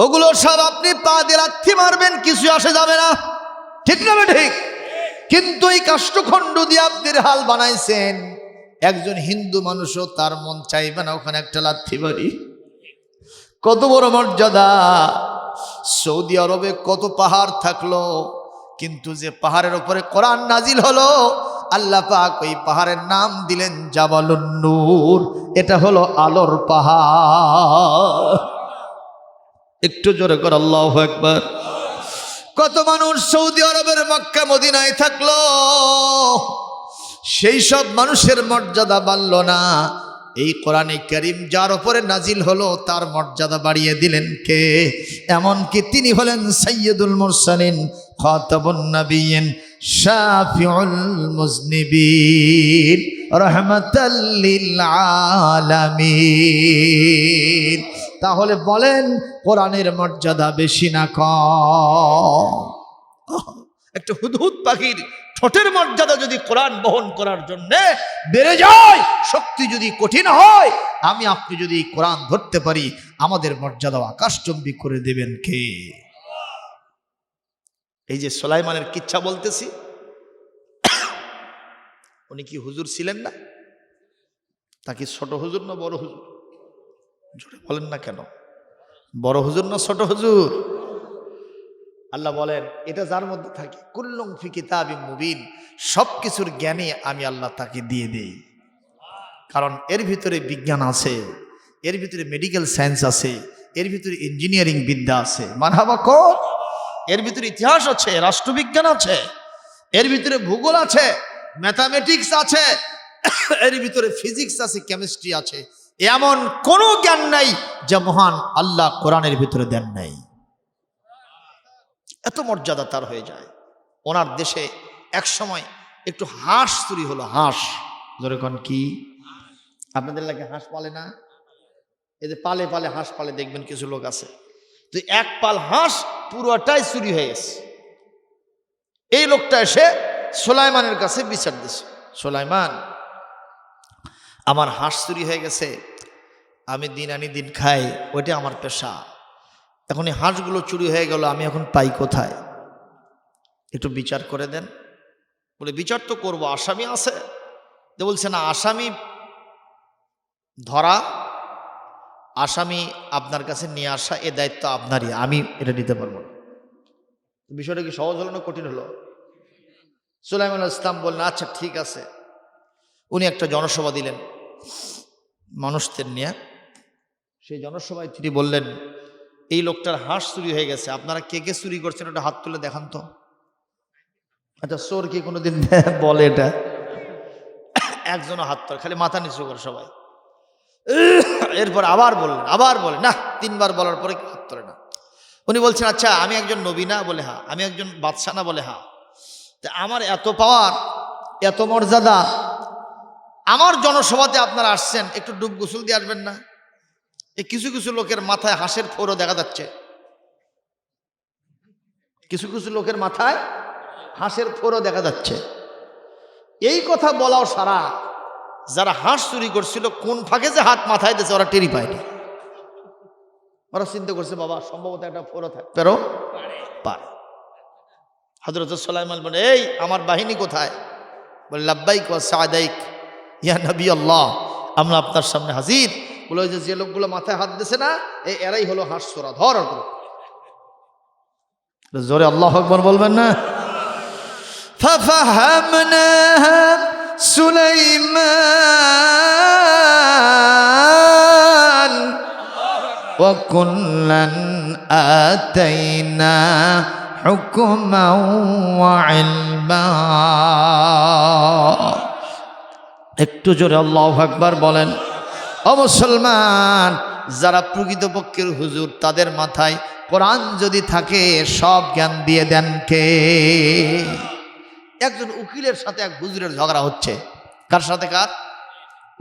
ওগুলো সব আপনি পা দিয়ে লাথি মারবেন, কিছু আসে যাবে না, ঠিক না ঠিক? কিন্তু এই কাষ্ঠখণ্ড দিয়ে আপনি রেহাল বানাইছেন, একজন হিন্দু মানুষও তার মন চাইবে না ওখানে একটা লাথি মারি। কত বড় মর্যাদা! সৌদি আরবে কত পাহাড় থাকলো, কিন্তু যে পাহাড়ের উপরে কোরআন নাজিল হলো, আল্লাহ পাক ওই পাহাড়ের নাম দিলেন জাবালুন নূর। এটা হলো আলোর পাহাড়। একটু জোরে করে আল্লাহু আকবার। কত মানুষ সৌদি আরবের মক্কা মদিনায় থাকলো, সেই সব মানুষের মর্যাদা বাড়ল না। এই কোরআনে কারীম যার উপরে নাজিল হলো তার মর্যাদা বাড়িয়ে দিলেন কে? এমনকি তিনি হলেন সাইয়্যিদুল মুরসালিন, খাতাবুন নবিয়্যিন, শাফিউল মুজনিবিন, রাহমাতাল লিল আলামিন। তাহলে বলেন কোরআনের মর্যাদা বেশি না কম? একটা হুদহুদ পাখির ঠোঁটের মর্যাদা যদি কোরআন বহন করার জন্য বেড়ে যায়, শক্তি যদি কঠিন হয়, আমি আপনি যদি কোরআন ধরতে পারি, আমাদের মর্যাদা আকাশচুম্বী করে দেবেন কে? এই যে সুলাইমানের কিচ্ছা বলতেছি, উনি কি হুজুর ছিলেন না? তাকে ছোট হুজুর না বড় হুজুর? জোরে বলেন না কেন? বড় হুজুর না ছোট হুজুর? আল্লাহ বলেন এটা যার মধ্যে থাকে, কুল্লুম ফি কিতাবিম মুবিন, সবকিছুর জ্ঞানে আমি আল্লাহ তাকে দিয়ে দেই। কারণ এর ভিতরে বিজ্ঞান আছে, এর ভিতরে মেডিকেল সায়েন্স আছে, এর ভিতরে ইঞ্জিনিয়ারিং বিদ্যা আছে, মারহাবা কর। এর ভিতরে ইতিহাস আছে, রাষ্ট্রবিজ্ঞান আছে, এর ভিতরে ভূগোল আছে, ম্যাথামেটিক্স আছে, এর ভিতরে ফিজিক্স আছে, কেমিস্ট্রি আছে। এমন কোনো জ্ঞান নাই যা মহান আল্লাহ কোরআনের ভিতরে দেন নাই। এত মর্যাদা তার হয়ে যায়। ওনার দেশে এক সময় একটু হাঁস চুরি হলো। হাঁস, যেরকম কি আপনাদের লাগে হাঁস পালে না? এদের পালে পালে হাঁস পালে, দেখবেন কিছু লোক আছে, তো এক পাল হাঁস পুরোটাই চুরি হয়ে গেছে। এই লোকটা এসে সুলাইমানের কাছে বিচার দিছে, সুলাইমান, আমার হাঁস চুরি হয়ে গেছে, আমি দিন আনি দিন খাই, ওইটা আমার পেশা। এখন এই হাঁসগুলো চুরি হয়ে গেল, আমি এখন পাই কোথায়? একটু বিচার করে দেন। বলে বিচার তো করবো, আসামি আছে। তো বলছে না, আসামি ধরা, আসামি আপনার কাছে নিয়ে আসা, এ দায়িত্ব আপনারই, আমি এটা নিতে পারবো না। বিষয়টা কি সহজ হলো না কঠিন হলো? সুলাইমান আলাইহিস সালাম বললেন আচ্ছা ঠিক আছে। উনি একটা জনসভা দিলেন মানুষদের নিয়ে। সেই জনসভায় তিনি বললেন, এই লোকটার হাঁস চুরি হয়ে গেছে, আপনারা কে কে চুরি করছেন ওটা হাত তুলে দেখান তো। আচ্ছা, চোর কি কোনোদিন বলে এটা? একজনও হাত তোলে, খালি মাথা নিচু করে সবাই। এরপর আবার বললেন, না, তিনবার বলার পরে হাত তোলে না। উনি বলছেন আচ্ছা আমি একজন নবী না? বলে হ্যাঁ। আমি একজন বাদশা না? বলে হ্যাঁ। তা আমার এত পাওয়ার, এত মর্যাদা, আমার জনসভাতে আপনারা আসছেন, একটু ডুব গোসল দিয়ে আসবেন না? এই কিছু কিছু লোকের মাথায় হাঁসের ফোরও দেখা যাচ্ছে, কিছু কিছু লোকের মাথায় হাঁসের ফোরও দেখা যাচ্ছে। এই কথা বলাও সারা, যারা হাঁস চুরি করছিল কোন ফাঁকে যে হাত মাথায় দিয়েছে ওরা টেরি পায়নি। ওরা চিন্তা করছে বাবা সম্ভবত একটা ফোরও থাকতে পারে। হযরত সুলাইমান বলে, এই আমার বাহিনী কোথায়? বলে লাব্বাইক ওয়া সাদাইক ইয়া নবী আল্লাহ, আমরা আপনার সামনে হাজির। বলে ওই যে লোকগুলো মাথায় হাত দিয়েছে না, এরাই হলো হাঁস চোরা, ধর। জোরে আল্লাহু আকবার বলবেন না? ফাফাহামনাহা সুলাইমান ওয়া কুল্লান আতাইনা হুকমান ওয়া ইলমা। একটু জোরে আল্লাহু আকবার বলেন। ও মুসলমান, যারা প্রকৃতপক্ষের হুজুর, তাদের মাথায় কোরআন যদি থাকে সব জ্ঞান দিয়ে দেন কে? একজন উকিলের সাথে এক হুজুরের ঝগড়া হচ্ছে। কার সাথে? কার?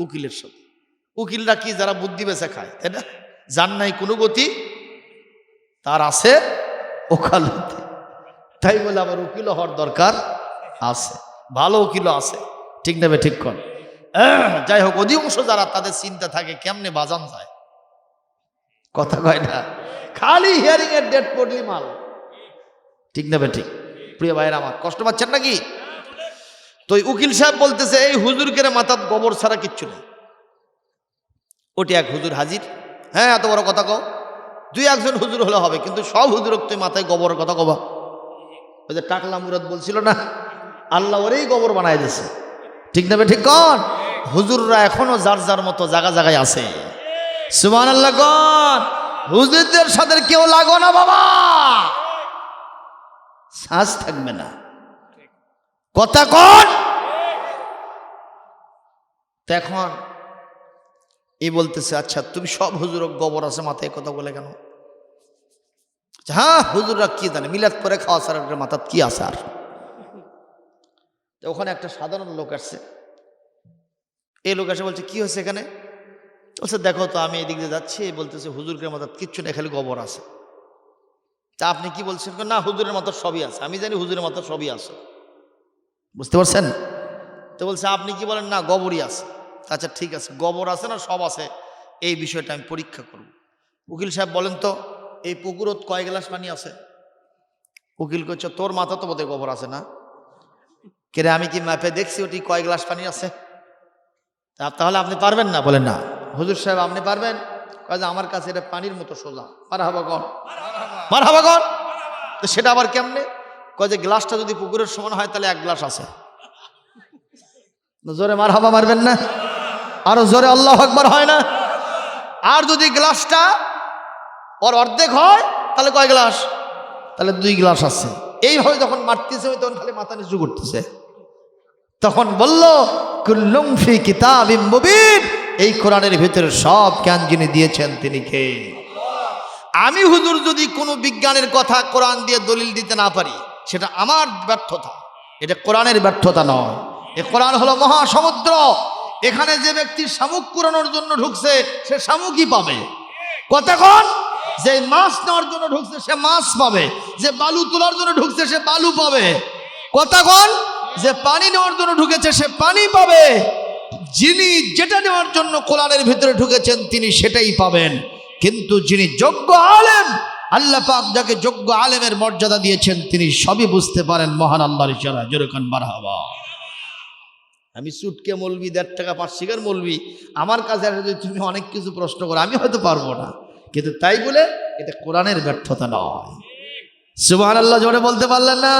উকিলের সাথে। উকিলরা কি যারা বুদ্ধি বেচে খায়, তাই না? যার নাই কোনো গতি তার আছে ওকালতি, তাই বলে আবার উকিল হওয়ার দরকার আছে, ভালো উকিলও আছে, ঠিক নেবে ঠিক কর। যাই হোক, অধিকাংশ যারা তাদের চিন্তা থাকে কেমনে বাজান যায়, কথা কয় না, খালি হিয়ারিং এর ডেট পড়লি মাল, ঠিক নেবে ঠিক। প্রিয় ভাইয়ের আমার, কষ্ট পাচ্ছেন নাকি? তো উকিল সাহেব বলতেছে এই হুজুরকে মাথার গোবর ছাড়া কিচ্ছু নেই। ওটি এক হুজুর হাজির, হ্যাঁ এত বড় কথা কও, 2-1 হুজুর হলে হবে, কিন্তু সব হুজুরক তুই মাথায় গোবরের কথা কবা। ওই যে টাকলা মুরাদ বলছিল না, আল্লাহ ওরেই গোবর বানায় দিয়েছে, ঠিক নেবে ঠিক কন। হুজুররা এখনো যার যার মতো জায়গা জায়গায় আছে, সুবহানাল্লাহ কন। হুজুরদের সাথে কেউ লাগো না বাবা, শ্বাস থাকবে না, কথা কন। তো এখন এই বলতেছে আচ্ছা তুমি সব হুজুর গোবর আছে মাথায়, কথা বলে কেন? হ্যাঁ হুজুররা কি জানে, মিলাদ করে খাওয়া সারার মাথার কি আসার। ওখানে একটা সাধারণ লোক আসছে, এই লোক এসে বলছে কি হয়েছে এখানে? বলছে দেখো তো আমি এদিক দিয়ে যাচ্ছি, বলতেছে হুজুরকে মাথার কিচ্ছু নেই, খালি গোবর আছে। তা আপনি কি বলছেন? না হুজুরের মাথার সবই আছে। আমি জানি হুজুরের মাথার সবই আছে, বুঝতে পারছেন? তো বলছে আপনি কি বলেন? না গোবরই আছে। আচ্ছা ঠিক আছে, গোবর আছে না সব আছে, এই বিষয়টা আমি পরীক্ষা করব। উকিল সাহেব বলেন তো এই পুকুরত কয় গ্লাস পানি আছে? উকিল করছে তোর মাথা তো বোধহয় গোবর আছে না, কেরে আমি কি ম্যাপে দেখছি ওটি কয় গ্লাস পানি আছে? তাহলে আপনি পারবেন না? বলেন না। হুজুর সাহেব আপনি পারবেন? কয় যে আমার কাছে এটা পানির মতো সোজা। মারহাবা কর, মারহাবা কর। তো সেটা আবার কেমনে? কয় যে গ্লাসটা যদি পুকুরের সমান হয় তাহলে 1 গ্লাস আছে। জোরে মারহাবা মারবেন না? আরো জোরে আল্লাহু আকবার হয় না? আর যদি গ্লাসটা ওর অর্ধেক হয় তাহলে কয় গ্লাস? তাহলে 2 গ্লাস আছে। এইভাবে যখন মারতেছে তখন খালি মাথা নিচু করতেছে। তখন বলল কুল্লুম ফি কিতাবিম মুবিন, এই কোরআনের ভিতরে সব জ্ঞান যিনি দিয়েছেন তিনি কে? আমি হুজুর যদি কোনো বিজ্ঞানের কথা কোরআন দিয়ে দলিল দিতে না পারি সেটা আমার ব্যর্থতা, এটা কোরআনের ব্যর্থতা নয়। এ কোরআন হলো মহাসমুদ্র, এখানে যে ব্যক্তি শামুক কুড়ানোর জন্য ঢুকছে সে শামুকই পাবে। কতক্ষণ যে মাছ নেওয়ার জন্য ঢুকছে সে মাছ পাবে, যে বালু তোলার জন্য ঢুকছে সে বালু পাবে। কতক্ষণ যে পানি নেওয়ার জন্য ঢুকেছে সে পানি পাবে। যিনি যেটা নেওয়ার জন্য কোরআনের ভিতরে ঢুকেছেন তিনি সেটাই পাবেন। কিন্তু যিনি যোগ্য আলেম, আল্লাহ পাক যাকে যোগ্য আলেমের মর্যাদা দিয়েছেন তিনি সবই বুঝতে পারেন। মহান আল্লাহর ইশারা, জোরে কান মারহাবা। আমি সুটকে মৌলবি, 1.5 টাকা 5 শিকার মৌলবি, আমার কাছে যদি তুমি অনেক কিছু প্রশ্ন করো আমি হয়তো পারবো না, কিন্তু তাই বলে এটা কোরআনের ব্যর্থতা নয়। সুবহানাল্লাহ জোরে বলতে পারলেন না?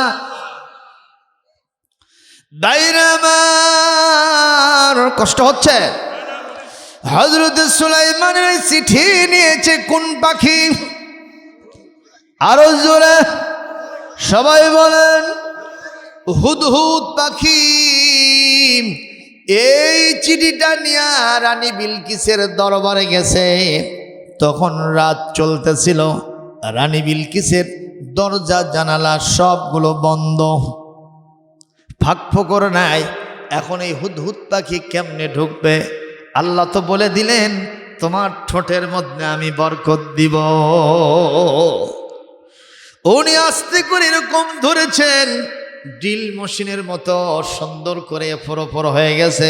দাইরামার কষ্ট হচ্ছে। হযরত সুলাইমানের চিঠি নিয়েছে কোন পাখি? আরো জোরে সবাই বলেন। হুদহুদ পাখি। এই চিঠিটা নিয়ে রানী বিলকিসের দরবারে গেছে। তখন রাত চলতেছিল, রানী বিলকিসের দরজা জানালা সবগুলো বন্ধ, ফাঁক ফোকর নাই। এখন এই হুদহুদ পাখি কেমনে ঢুকবে? আল্লাহ তো বলে দিলেন তোমার ঠোঁটের মধ্যে আমি বরকত দিব। উনি আস্তে করে এরকম ধরেছেন, ড্রিল মেশিনের মতো সুন্দর করে ফোরফোর হয়ে গেছে।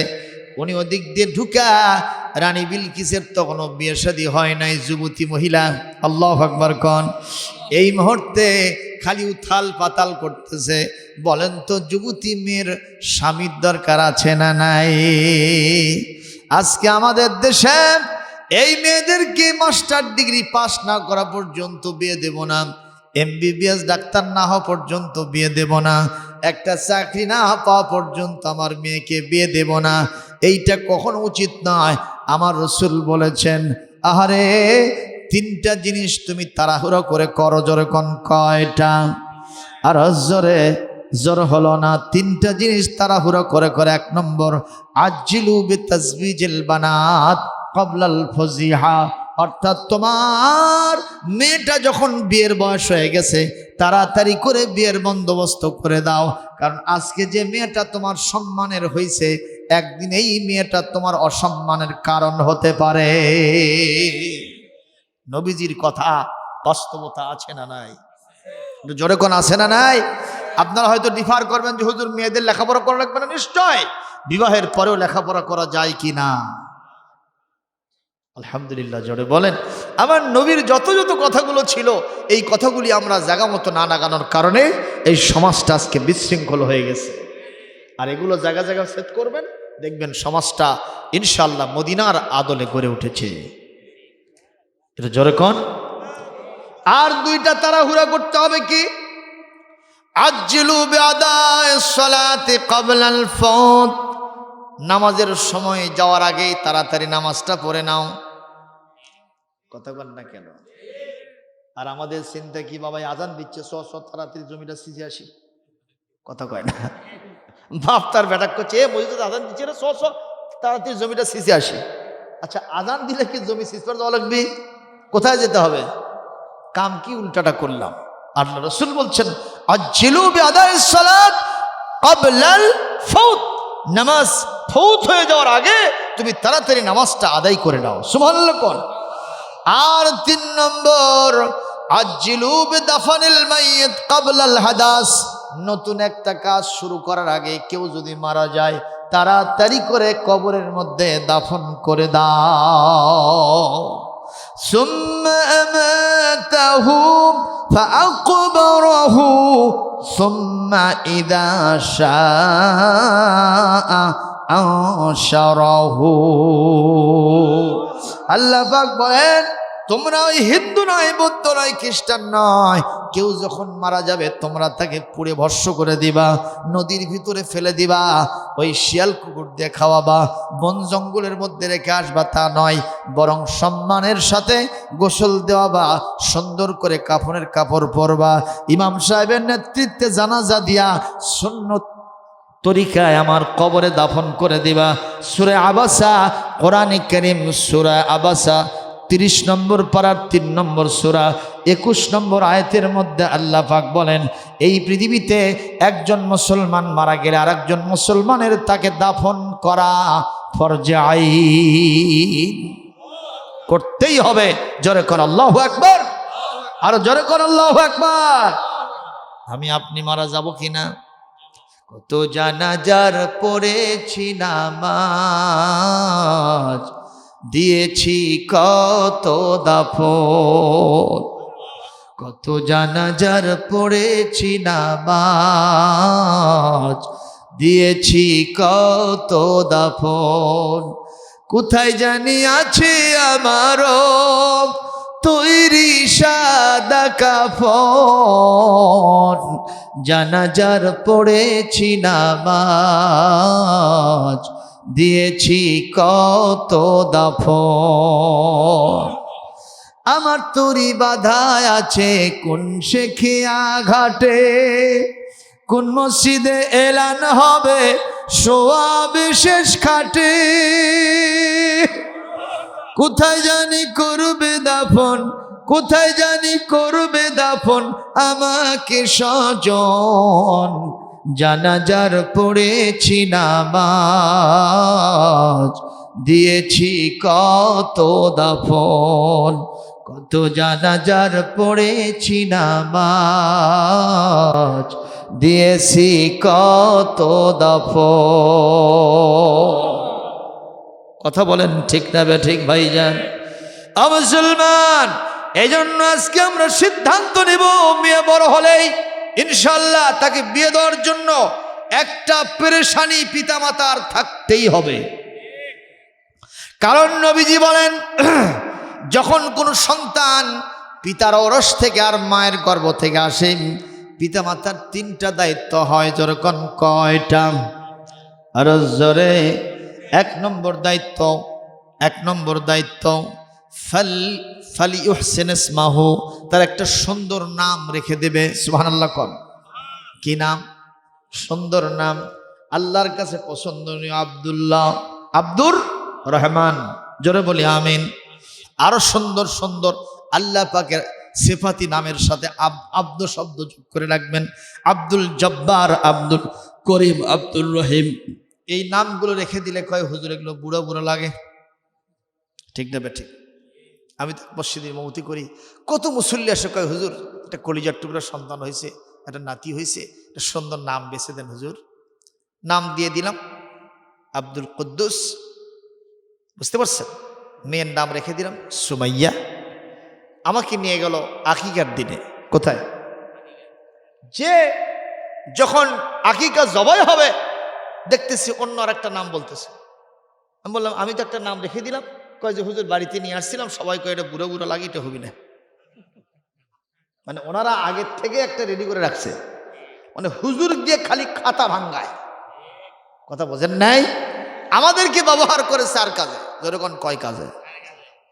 উনি ওদিক দিয়ে ঢুকা, রানী বিলকিসের তখনও বিয়ে শাদী হয় নাই, যুবতী মহিলা। আল্লাহু আকবার কন। এই মুহূর্তে খালি উথাল পাতাল করতেছে। বলেন তো যুবতী মেয়ের স্বামীর দরকার আছে না নাই? আজকে আমাদের দেশে এই মেয়েদেরকে মাস্টার ডিগ্রি পাস না করা পর্যন্ত বিয়ে দেব না, MBBS ডাক্তার না হওয়া পর্যন্ত বিয়ে দেব না, একটা চাকরি না পাওয়া পর্যন্ত আমার মেয়েকে বিয়ে দেব না। এইটা কখনো উচিত নয়। আমার রাসূল বলেছেন, আহারে 3টা জিনিস তুমি তাড়াহুড়ো করে করো। জোরে কোন কয়টা? আর জোরে জোর হলো না। 3টা জিনিস তাড়াহুড়ো করে করে। 1 নম্বর আজিলু বিতাজবিজিল বানাত ক্বাবলাল ফজিহা, অর্থাৎ তোমার মেয়েটা যখন বিয়ের বয়স হয়ে গেছে তাড়াতাড়ি করে বিয়ের বন্দোবস্ত করে দাও। কারণ আজকে যে মেয়েটা তোমার সম্মানের হয়েছে, একদিন এই মেয়েটা তোমার অসম্মানের কারণ হতে পারে। নবীজির কথা বাস্তবতা আছে না নাই? জোরে কোন আছে না নাই? আপনারা হয়তো ডিফার করবেন যে হুজুর মেয়েদের লেখাপড়া করা লাগবে না। নিশ্চয় বিবাহের পরেও লেখাপড়া করা যায় কি না? আলহামদুলিল্লাহ জোরে বলেন। আমার নবীর যত যত কথাগুলো ছিল, এই কথাগুলি আমরা জায়গা মতো না লাগানোর কারণে এই সমাজটা আজকে বিশৃঙ্খল হয়ে গেছে। আর এগুলো জায়গা জায়গা সেট করবেন, দেখবেন সমাজটা ইনশাআল্লাহ মদিনার আদলে গড়ে উঠেছে। এটা জোরে কোন। আর দুইটা তাড়াহুড়া করতে হবে কি? আজ্জিলু বিআদাইস সালাতি ক্বাবলাল ফাওত, নামাজের সময় যাওয়ার আগেই তাড়াতাড়ি নামাজটা পড়ে নাও। কথা বল না কেন? আর আমাদের চিন্তা কি, বাবা আজান দিচ্ছে তাড়াতাড়ি জমিটা সিজে আসি। কথা কয় না। বাপ তার বেটা করছে মসজিদে আজান দিচ্ছে না, তাড়াতাড়ি জমিটা সিজে আসি। আচ্ছা আজান দিলে কি জমি সিজ করে দেওয়া লাগবে? কোথায় যেতে হবে? কাম কি উল্টাটা করলাম। আল্লাহ রাসূল বলছেন আজ্জিলু বিআদাইস সালাত ক্বাবলাল ফাওত, নামাজ ফৌত হয়ে যাওয়ার আগে তুমি তাড়াতাড়ি নামাজটা আদায় করে নাও। সুবহানাল্লাহ কোন। আর 3 নম্বর আজ্জিলু বিদাফানিল মাইয়িত ক্বাবলাল হাদাস, নতুন একটা কাজ শুরু করার আগে কেউ যদি মারা যায় তাড়াতাড়ি করে কবরের মধ্যে দাফন করে দাও। সুম্মা আমাতাহু ফাআকবারাহু সুম্মা ইযা শাআ আনশারাহু। আল্লাহ পাক বলেন তোমরা ওই হিন্দু নয়, বৌদ্ধ নয়, খ্রিস্টান নয়, কেউ যখন মারা যাবে তোমরা তাকে পুড়ে ভস্ম করে দিবা, নদীর ভিতরে ফেলে দিবা, ওই শিয়াল কুকুর দিয়ে খাওয়াবা, বন জঙ্গলের মধ্যে রেখে আসবা তা নয়, বরং সম্মানের সাথে গোসল দেওয়াবা, সুন্দর করে কাফনের কাপড় পরবা, ইমাম সাহেবের নেতৃত্বে জানাজা দিয়া সুন্নত তরিকায় আমার কবরে দাফন করে দিবা। সূরা আবাসা, কোরআনে কারীম সূরা আবাসা 30 নম্বর পারার 3 নম্বর সূরা 21 নম্বর আয়াতের মধ্যে আল্লাহ পাক বলেন এই পৃথিবীতে একজন মুসলমান মারা গেলে আরেকজন মুসলমানের তাকে দাফন করা ফরজে আইন, করতেই হবে। জোরে কর আল্লাহু আকবার, আর জোরে কর আল্লাহু আকবার। আমি আপনি মারা যাব কিনা? কত জানাজার পড়েছি নামাজ, দিয়েছি কত দাফন, কত জানাজার পড়েছি নামাজ, দিয়েছি কত দাফন। কোথায় জানি আছে আমারও তৈরি সাদা কাফন, জানাজার পড়েছি নামাজ, দিয়েছি কত দাফন। আমার তরি বাধায় আছে কোন শেখিয়া ঘাটে, কোন মসজিদে এলান হবে সোয়াব শেষ খাটে, কোথায় জানি করবে দাফন, কোথায় জানি করবে দাফন আমাকে স্বজন, জানাজার পড়েছি নামাজ, দিয়েছি কত দাফন, কত জানাজার পড়েছি নামাজ, দিয়েছি কত দাফন। কথা বলেন ঠিক না বে ঠিক ভাইজান? মুসলমান, এই জন্য আজকে আমরা সিদ্ধান্ত নেব মেয়ে বড় হলেই ইনশাল্লাহ তাকে বিয়ে দেওয়ার জন্য একটা পেরেশানি পিতামাতার থাকতেই হবে। কারণ নবীজি বলেন যখন কোনো সন্তান পিতার ঔরস থেকে আর মায়ের গর্ভ থেকে আসে, পিতামাতার 3টা দায়িত্ব হয়। যেরকম কয়টা? আর জোরে। 1 নম্বর দায়িত্ব ফালিউহসিন ইসমাহু, তার একটা সুন্দর নাম রেখে দেবে। সুবহানাল্লাহ কোন। কি নাম? সুন্দর নাম, আল্লাহর কাছে পছন্দনীয়, আব্দুল্লাহ, আব্দুর রহমান। জোরে বলি আমিন। আরো সুন্দর সুন্দর আল্লাহ পাকের সিফাতি নামের সাথে আব্দ শব্দ যোগ করে রাখবেন। আব্দুল জব্বার, আব্দুল করিম, আব্দুল রহিম, এই নামগুলো রেখে দিলে কয় হুজুর এগুলো বুড়ো বুড়ো লাগে। ঠিক দেবে ঠিক? আমি তো মসজিদে ইমামতি করি, কত মুসল্লি আসে, কয় হুজুর একটা কলিজার টুকরা সন্তান হয়েছে, একটা নাতি হয়েছে, একটা সুন্দর নাম বেছে দেন হুজুর। নাম দিয়ে দিলাম আব্দুল কুদ্দুস, বুঝতে পারছেন? মেয়ের নাম রেখে দিলাম সুমাইয়া। আমাকে নিয়ে গেল আকিকার দিনে। কোথায়? যে যখন আকিকা জবাই হবে দেখতেছি অন্য আর একটা নাম বলতেছে। আমি বললাম আমি তো একটা নাম রেখে দিলাম। কয় যে হুজুর বাড়িতে নিয়ে আসছিলাম, সবাই কয় এটা বুড়ো বুড়ো লাগে, এটা হবি না। মানে ওনারা আগের থেকে একটা রেডি করে রাখছে, মানে হুজুর দিয়ে খালি খাতা ভাঙ্গায়। কথা বোঝেন নাই? আমাদেরকে ব্যবহার করেছে আর কাজে, যেরকম কয় কাজে।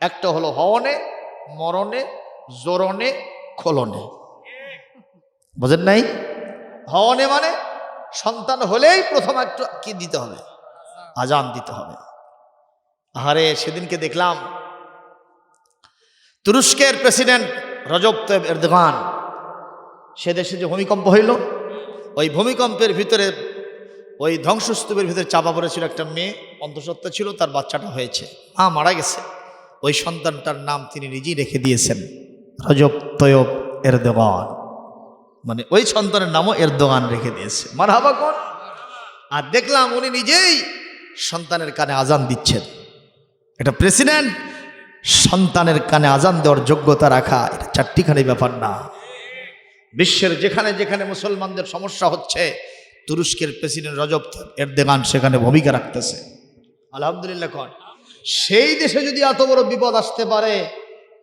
একটা হলো হওনে, মরণে, জোরনে, খোলনে। বোঝেন নাই? হওনে মানে সন্তান হলেই প্রথম একটু কি দিতে হবে? আজান দিতে হবে। আরে সেদিনকে দেখলাম তুরস্কের প্রেসিডেন্ট রজব তাইয়িপ এরদোগান, সে দেশে যে ভূমিকম্প হইল, ওই ভূমিকম্পের ভিতরে ওই ধ্বংসস্তূপের ভিতরে চাপা পড়েছিল একটা মেয়ে, অন্তঃসত্ত্বা ছিল, তার বাচ্চাটা হয়েছে, মা মারা গেছে। ওই সন্তানটার নাম তিনি নিজেই রেখে দিয়েছেন রজব তাইয়িপ এরদোগান। মানে ওই সন্তানের নামও এরদোগান রেখে দিয়েছে। মারহাবা কোন। আর দেখলাম উনি নিজেই সন্তানের কানে আজান দিচ্ছেন। এটা প্রেসিডেন্ট সন্তানের কানে আজান দেওয়ার যোগ্যতা রাখা, এটা চারটিখানি ব্যাপার না। বিশ্বের যেখানে যেখানে মুসলমানদের সমস্যা হচ্ছে, তুরস্কের প্রেসিডেন্ট রজব তাইয়িপ এরদোগান সেখানে ভূমিকা রাখতেছে। আলহামদুলিল্লাহ কোন। সেই দেশে যদি এত বড় বিপদ আসতে পারে,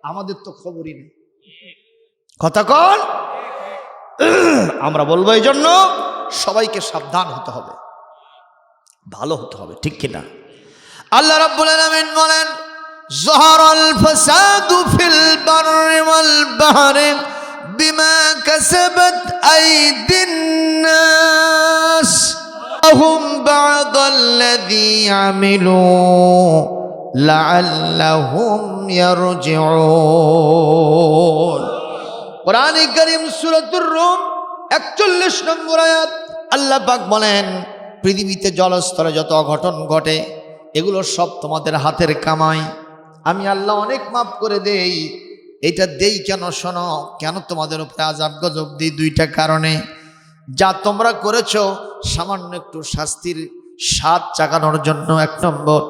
আমাদের তো খবরই নেই। কথা কোন। আমরা বলবো এই জন্য সবাইকে সাবধান হতে হবে, ভালো হতে হবে, ঠিক কিনা? আল্লাহ রাব্বুল আলামিন বলেন, যাহারাল ফাসাদু ফিল বাররি ওয়াল বাহরি বিমা কাসাবাত আইদিন নাস আহুম বা'দাল্লাযী আমিলু লাআল্লাহুম ইয়ারজিউন। কোরআনে কারীম সূরাতুর রুম 41 নম্বর আয়াত। আল্লাহ পাক বলেন, পৃথিবীতে জলস্তরে যত অঘটন ঘটে এগুলো সব তোমাদের হাতের কামাই। আমি আল্লাহ অনেক মাফ করে দেই। এটা দেই কেন শোনো, কেন তোমাদের উপরে আযাব গজব দিই? দুইটা কারণে। যা তোমরা করেছো সামান্য একটু শাস্তির স্বাদ চাকানোর জন্য, 1 নম্বর।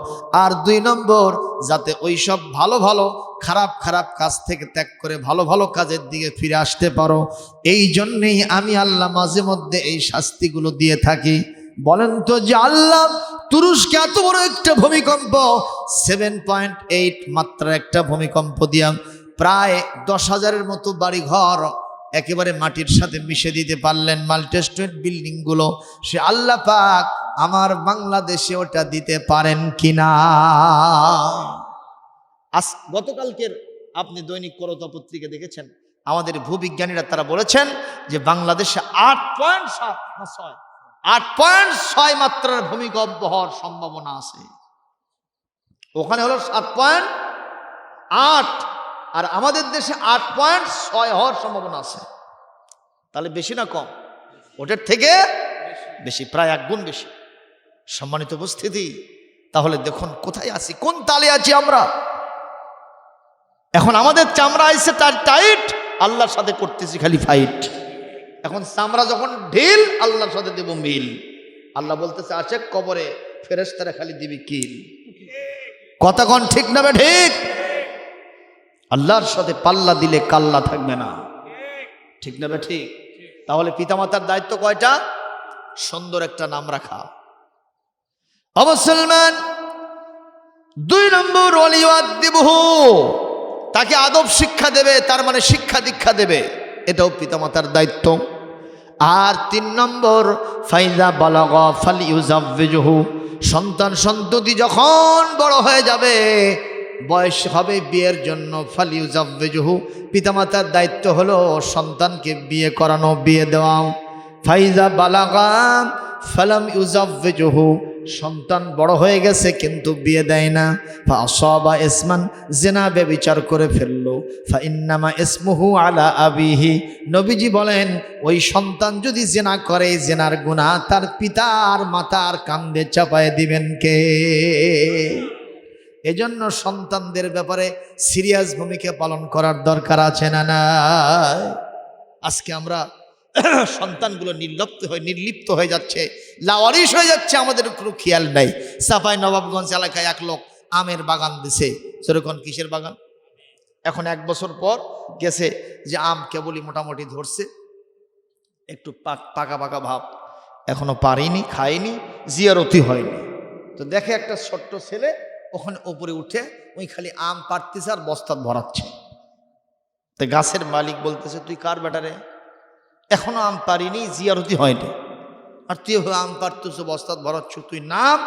আর 2 নম্বর, যাতে ওই সব ভালো ভালো খারাপ খারাপ কাজ থেকে ত্যাগ করে ভালো ভালো কাজের দিকে ফিরে আসতে পারো। এই জন্যেই আমি আল্লাহ মাঝে মধ্যে এই শাস্তিগুলো দিয়ে থাকি। বলেন তো যে আল্লাহ তুরস্কে এত বড় একটা ভূমিকম্প, 7.8 মাত্রার একটা ভূমিকম্প দিয়া প্রায় 10,000-এর মতো বাড়িঘর একেবারে মাটির সাথে মিশে দিতে পারলেন, মাল্টিস্টেট বিল্ডিং গুলো। সে আল্লাহ পাক আমার বাংলাদেশে ওটা দিতে পারেন কিনা? গতকালকের আপনি দৈনিক করতা পত্রিকা দেখেছেন, আমাদের ভূবিজ্ঞানীরা তারা বলেছেন যে বাংলাদেশে 8.6 মাত্রার ভূমিকম্প হওয়ার সম্ভাবনা আছে। ওখানে হলো 7.8, আর আমাদের দেশে 8.6 হওয়ার সম্ভাবনা আছে। তাহলে বেশি না কম? ওটার থেকে বেশি, প্রায় 1 গুণ বেশি। সম্মানিত উপস্থিতি, তাহলে দেখুন কোথায় আছি, কোন তালে আছি আমরা। এখন আমাদের চামড়া আইছে টাইট, আল্লাহর সাথে করতেছি খালি ফাইট। এখন চামড়া যখন ঢিল, আল্লাহর সাথে দেব মিল। আল্লাহ বলতেছে আছে কবরে ফেরেশতারা খালি দিবি কিল। কথা কোন ঠিক না? ঠিক। আল্লাহর সাথে পাল্লা দিলে কাল্লা থাকবে না, ঠিক না? ঠিক। তাহলে পিতামাতার দায়িত্ব কয়টা? সুন্দর একটা নাম রাখা। মুসলমান 2 নম্বর, ওয়ালিউদ্দিবহু, তাকে আদব শিক্ষা দেবে, তার মানে শিক্ষা দীক্ষা দেবে, এটাও পিতামাতার দায়িত্ব। আর 3 নম্বর, ফাইজা বালাগা ফালিউজাওবিজহু, সন্তান সন্ততি যখন বড় হয়ে যাবে, বয়স হবে বিয়ের জন্য, ফালিউজাওবিজহু, পিতামাতার দায়িত্ব হলো সন্তানকে বিয়ে করানো, বিয়ে দেওয়া। ফাইজা বালাগা ফালাম ইউজাওবিজহু, সন্তান বড় হয়ে গেছে কিন্তু বিয়ে দেয় না, ফাআসাবা ইসমান, জিনা ব্যভিচার করে ফেললো, ফাইন্নামা ইসমুহু আলা আবিহি, নবীজি বলেন ওই সন্তান যদি জিনা করে, জিনার গুনাহ তার পিতার মাতার কাঁধে চাপায় দিবেন কে? এজন্য সন্তানদের ব্যাপারে সিরিয়াস ভূমিকা পালন করার দরকার আছে না না? আজকে আমরা সন্তানগুলো নির্লিপ্ত হয়ে যাচ্ছে, লাওয়ারিশ হয়ে যাচ্ছে, আমাদের কোনো খেয়াল নাই। চাঁপাই নবাবগঞ্জ এলাকায় এক লোক আমের বাগান দিছে, সেরকম কিসের বাগান? এখন 1 বছর পর গেছে যে আম কেবলই মোটামুটি ধরছে, একটু পাকা পাকা ভাব, এখনো পারিনি, খাইনি, জিয়ারতি হয়নি। তো দেখে একটা ছোট্ট ছেলে ওখানে ওপরে উঠে ওই খালি আম পাড়তেছে আর বস্তা ভরাচ্ছে। তো গাছের মালিক বলতেছে, তুই কার বেটারে? এখনো আম পারিনি, জিয়ারতি হয়নি, আর তুই আম পাড়তেছ, বস্তা ভরাচ্ছ, তুই নাম,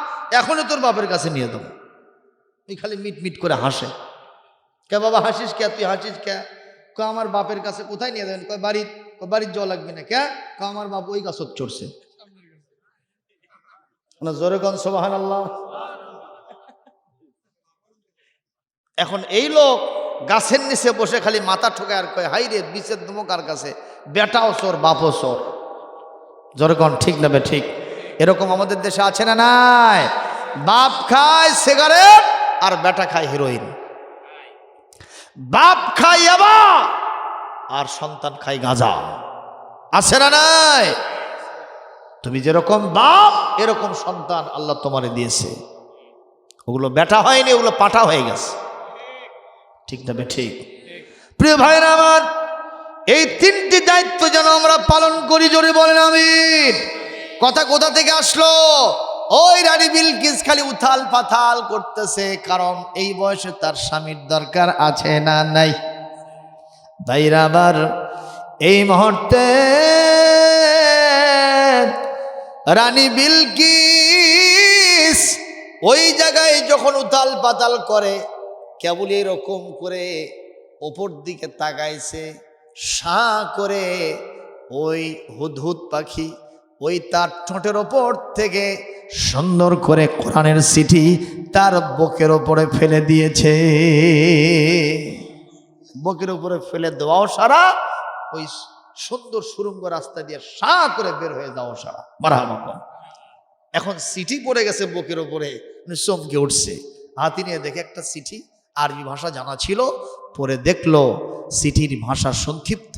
এখনো তোর বাপের কাছে নিয়ে দেবো। ওই খালি মিট মিট করে হাসে। কে বাবা হাসিস কে? তুই হাসিস কে? আমার বাপের কাছে। কোথায় নিয়ে দেবেন? বাড়ির যাওয়া লাগবে না। কে? আমার বাপ ওই গাছত চড়ছে। জোরে কোন সুবহানাল্লাহ। এখন এই লোক গাছের নিচে বসে খালি মাথা ঠোকায় আর কয়, হাই রে বিচের দুমো কার কাছে? বেটাও চোর, বাপও চোর। জোরে কোন ঠিক না? ঠিক। এরকম আমাদের দেশে আছে না নাই? বাপ খায় সিগারেট আর বেটা খায় হিরোইন। বাপ খায় ইয়াবা আর সন্তান খায় গাঁজা। আছে না নাই? তুমি যেরকম বাপ এরকম সন্তান আল্লাহ তোমারে দিয়েছে। ওগুলো বেটা হয়নি, ওগুলো পাঠা হয়ে গেছে। ঠিক না? ঠিক। প্রিয় ভাইরা আমার, এই 3টি দায়িত্ব যেন আমরা পালন করি। জোরে বলেন আমিন। কথা কোথা থেকে আসলো? ওই রানী বিলকিস খালি উথাল পাথাল করতেছে, কারণ এই বয়সে তার স্বামীর দরকার আছে না নাই? ভাইরা আমার, এই মুহূর্তে রানী বিলকিস ওই জায়গায় যখন উথাল পাতাল করে, কেবল এরকম করে ওপর দিকে তাকাইছে, শাঁ করে ওই হুদহুদ পাখি ওই তার ঠোঁটের ওপর থেকে সুন্দর করে কোরআনের চিঠি তার বুকের ওপরে ফেলে দিয়েছে। বুকের উপরে ফেলে দেওয়াও সারা, ওই সুন্দর সুরঙ্গ রাস্তা দিয়ে শাঁ করে বের হয়ে যাওয়া সারা। মারহাবা। এখন চিঠি পড়ে গেছে বুকের ওপরে, চমকে উঠছে। হাতি নিয়ে দেখে একটা চিঠি, আরবি ভাষা জানা ছিল, পরে দেখলো চিঠির ভাষা সংক্ষিপ্ত,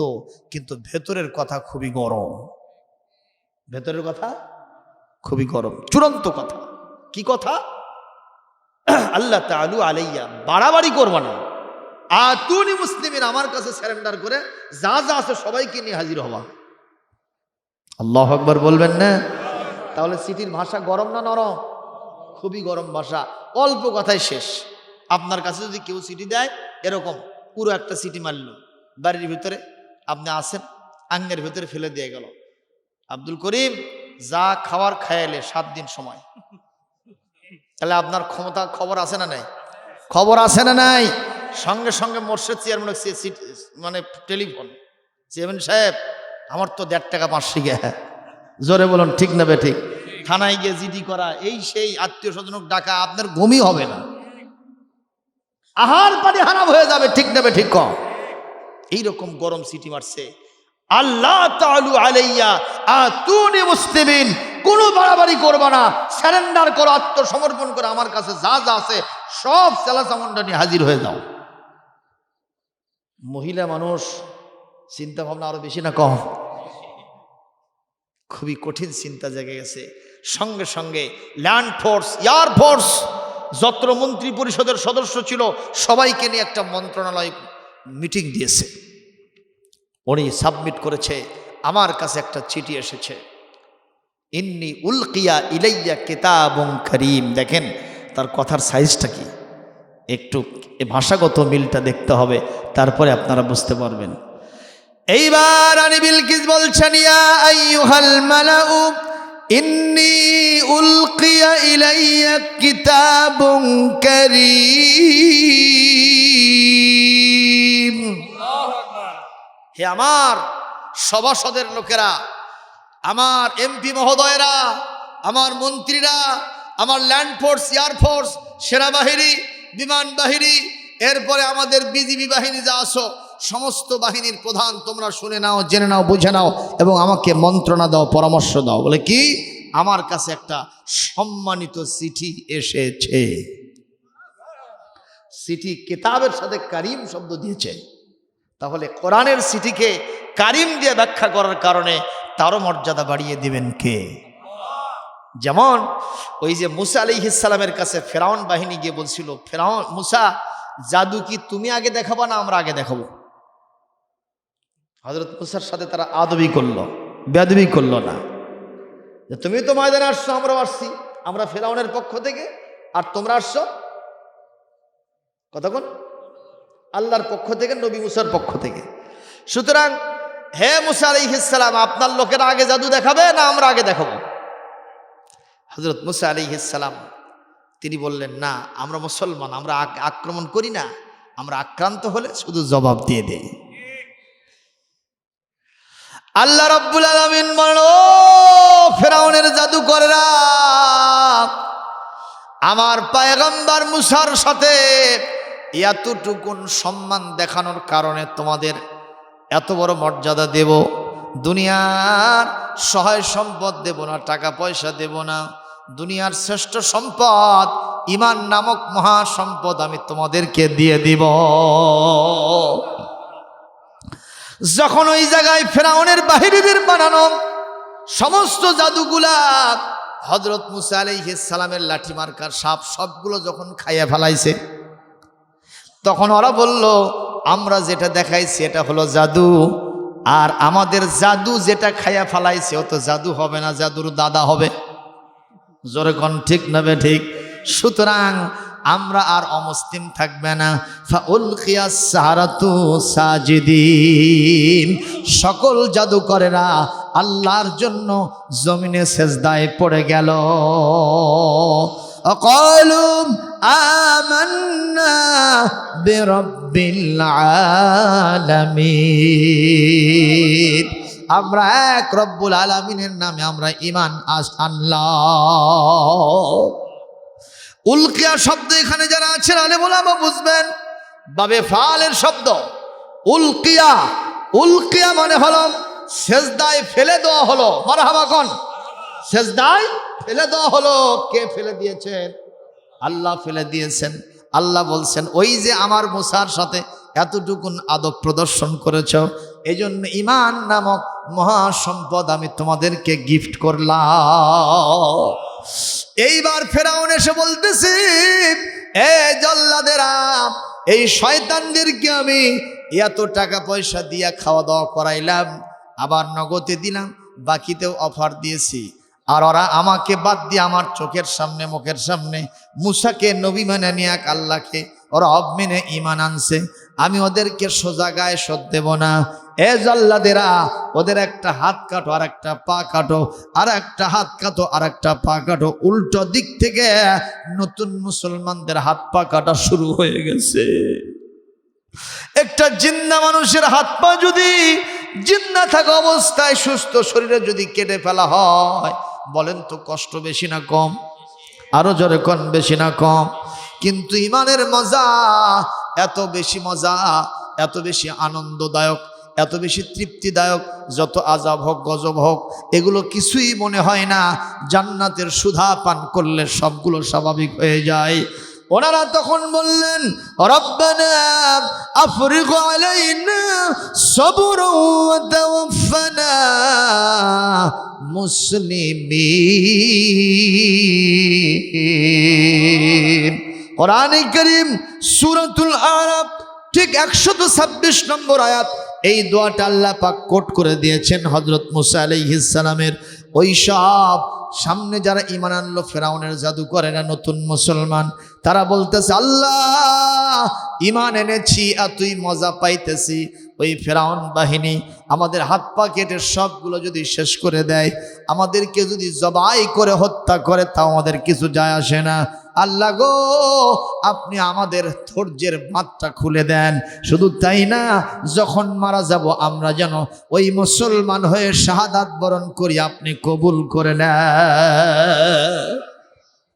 কিন্তু ভেতরের কথা খুবই গরম। ভেতরের কথা খুবই গরম, চূড়ান্ত কথা। কি কথা? আল্লাহ তাআলু আলাইয়া, বাড়াবাড়ি করবা না, আতুনি মুসলিমিন, আমার কাছে সারেন্ডার করে যা যা আছে সবাইকে নিয়ে হাজির হবা। আল্লাহু আকবার বলবেন না? তাহলে চিঠির ভাষা গরম না নরম? খুবই গরম ভাষা, অল্প কথায় শেষ। আপনার কাছে যদি কেউ চিঠি দেয়, এরকম পুরো একটা চিঠি মারল, বাড়ির ভিতরে আপনি আসেন, আঙ্গের ভিতরে ফেলে দিয়ে গেল, আব্দুল করিম যা খাওয়ার খায়ালে 7 দিন সময়। তাহলে আপনার ক্ষমতা, খবর আছে না নাই? খবর আছে না নাই? সঙ্গে সঙ্গে মোর্শেদ চেয়ারম্যান মানে টেলিফোন, চেয়ারম্যান সাহেব আমার তো 1.5 টাকা 5 শিখে। জোরে বলুন ঠিক না? ঠিক। থানায় গিয়ে জিডি করা, এই সেই আত্মীয় স্বজনক ডাকা, আপনার ঘুমই হবে না, আহার পানি হারাম হয়ে যাবে। ঠিক না? ঠিক। কম এইরকম গরম সিটি মারছে। আল্লাহ তাআলু আলাইয়া আতুনি মুসলিমিন, কোনো বাড়াবাড়ি করবা না, সারেন্ডার করো, আত্মসমর্পণ করে আমার কাছে যা যা আছে সব চালাচামুন্ডা নিয়ে হাজির হয়ে যাও। মহিলা মানুষ, চিন্তা ভাবনা আরো বেশি না কম? খুবই কঠিন চিন্তা জেগে গেছে। সঙ্গে সঙ্গে ল্যান্ড ফোর্স, এয়ার ফোর্স, যত মন্ত্রী পরিষদের সদস্য ছিল সবাইকে নিয়ে একটা মন্ত্রণালয় মিটিং দিয়েছে। উনি সাবমিট করেছে, আমার কাছে একটা চিঠি এসেছে, ইন্নি উলকিয়া ইলাইয়া কিতাবুন কারীম। দেখেন তার কথার সাইজটা কি, একটু ভাষাগত মিলটা দেখতে হবে, তারপরে আপনারা বুঝতে পারবেন। এইবার রানী বিলকিস বলছেন, ইয়া আইয়ুহাল মালাউ ইন্নি উলকিয়া ইলাইয়া কিতাবুন কারীম। হে আমার সভাসদের লোকেরা, আমার এমপি মহোদয়রা, আমার মন্ত্রীরা, আমার ল্যান্ড ফোর্স, এয়ার ফোর্স, সেনাবাহিনী, বিমান বাহিনী, এরপরে আমাদের বিজিবি বাহিনী যা আছো, সমস্ত বাহিনীর প্রধান, তোমরা শুনে নাও, জেনে নাও, বুঝে নাও এবং আমাকে মন্ত্রণা দাও, পরামর্শ দাও। বলে কি? আমার কাছে একটা সম্মানিত চিঠি এসেছে। সিটি কিতাবের সাথে কারিম শব্দ দিয়েছে, তাহলে কোরআনের সিটিকে কারিম দিয়ে ব্যাখ্যা করার কারণে তারও মর্যাদা বাড়িয়ে দিবেন কে? যেমন ওই যে মুসা আলাইহিস সালামের কাছে ফেরাউন বাহিনী গিয়ে বলছিল, ফেরাউন মুসা, জাদু কি তুমি আগে দেখাবো না আমরা আগে দেখাবো? হযরত মুসার সাথে তারা আদবি করলো, বেয়াদবি করলো না, যে তুমি তো ময়দানে আসছো, আমরাও আসছি, আমরা ফেরাউনের পক্ষ থেকে, আর তোমরা আসছো কতক্ষণ আল্লাহর পক্ষ থেকে, নবী মুসার পক্ষ থেকে। সুতরাং হে মুসা আলাইহিস সালাম, আপনার লোকেরা আগে জাদু দেখাবে না আমরা আগে দেখাবো? হযরত মুসা আলাইহিস সালাম তিনি বললেন, না, আমরা মুসলমান, আমরা আক্রমণ করি না, আমরা আক্রান্ত হলে শুধু জবাব দিয়ে দেই। আল্লাহ রাব্বুল আলামিন বলল, ফেরাউনের জাদুকরেরা আমার পয়গম্বর মুসার সাথে এতটুকুন সম্মান দেখানোর কারণে তোমাদের এত বড় মর্যাদা দেব, দুনিয়ার সহায় সম্পদ দেব না, টাকা পয়সা দেব না, দুনিয়ার শ্রেষ্ঠ সম্পদ ঈমান নামক মহা সম্পদ আমি তোমাদেরকে দিয়ে দিব। যখন ওই জায়গায় ফেরাউনের বাহিনীদের বানানো সমস্ত জাদুগুলা হযরত মুসা আলাইহিস সালামের লাঠি মার্কার সাপ সবগুলো যখন খাইয়া ফেলাইছে, তখন ওরা বলল, আমরা যেটা দেখাইছি এটা হলো জাদু, আর আমাদের জাদু যেটা খাইয়া ফেলাইছে ও তো জাদু হবে না, জাদুর দাদা হবে। জোরে কোন ঠিক না বে ঠিক? সুতরাং আমরা আর অমুসলিম থাকবে না। ফাউলকিয়াস সাহারাতু সাজিদিন, সকল জাদুকরেরা আল্লাহর জন্য জমিনে সেজদায় পড়ে গেল। অকালু আমান্না বিরাব্বিল আলামিন, আমরা এক রব্বুল আলামিনের নামে আমরা ঈমান আনলাম। উলকিয়া শব্দ এখানে যারা আছেন আলেম ওলামা বুঝবেন, বাবে ফালের শব্দ উলকিয়া। উলকিয়া মানে হলো সেজদায় ফেলে দেওয়া হলো। মারহাবা কোন? সেজদায় ফেলে দেওয়া হলো। কে ফেলে দিয়েছেন? আল্লাহ ফেলে দিয়েছেন। আল্লাহ বলছেন, ওই যে আমার মুসার সাথে এতটুকুন আদব প্রদর্শন করেছ, এই জন্য ঈমান নামক মহা সম্পদ আমি তোমাদেরকে গিফট করলাম। এইবার ফেরাউন এসে বলতেছি, এ জল্লাদেরা, এই শয়তানদেরকে আমি এত টাকা পয়সা দিয়া খাওয়া দাওয়া করাইলাম, আবার নগদে দিলাম, বাকিতেও অফার দিয়েছি, আর ওরা আমাকে বাদ দিয়ে আমার চোখের সামনে মুখের সামনে মুসাকে নবী মেনে নিয়ে আল্লাহকে ওরা রব মেনে ঈমান আনছে, আমি ওদেরকে সোজা গায়ে শোধ দেব না। এ জল্লাদেরা, ওদের একটা হাত কাটো আর একটা পা কাটো, আর একটা হাত কাটো আর একটা পা কাটো। উল্টো দিক থেকে নতুন মুসলমানদের হাত পা কাটা শুরু হয়ে গেছে। একটা জিন্দা মানুষের হাত পা যদি জিন্দা থাকা অবস্থায় সুস্থ শরীরে যদি কেটে ফেলা হয়, বলেন তো কষ্ট বেশি না কম? আরো জোরে কোন, বেশি না কম? কিন্তু ঈমানের মজা এত বেশি মজা, এত বেশি আনন্দদায়ক, এত বেশি তৃপ্তিদায়ক, যত আযাব হোক গজব হোক এগুলো কিছুই মনে হয় না। জান্নাতের সুধা পান করলে সবগুলো স্বাভাবিক হয়ে যায়। ওনারা তখন বললেন, রব্বানা আফরিগ আলাইনা সাবরান ওয়া তাওফানা মুসলিমিন। কোরআনে কারীম সূরাতুল আরাফ ঠিক 126 নম্বর আয়াত, এই দোয়াটা আল্লাহ পাক কোট করে দিয়েছেন হযরত মুসা আলাইহিস সালামের। ওই সব সামনে যারা ঈমান আনলো ফেরাউনের জাদুকরেরা, নতুন মুসলমান, তারা বলতেছে, আল্লাহ ঈমান এনেছি, এতই মজা পাইতেছি, ওই ফেরাউন বাহিনী আমাদের হাত পা কেটে সবগুলো যদি শেষ করে দেয়, আমাদেরকে যদি জবাই করে হত্যা করে, তাও আমাদের কিছু যায় আসে না। আল্লাহ গো, আপনি আমাদের ধৈর্যের মাত্রা খুলে দেন। শুধু তাই না, যখন মারা যাব আমরা যেন ওই মুসলমান হয়ে শাহাদাত বরণ করি, আপনি কবুল করে নেন।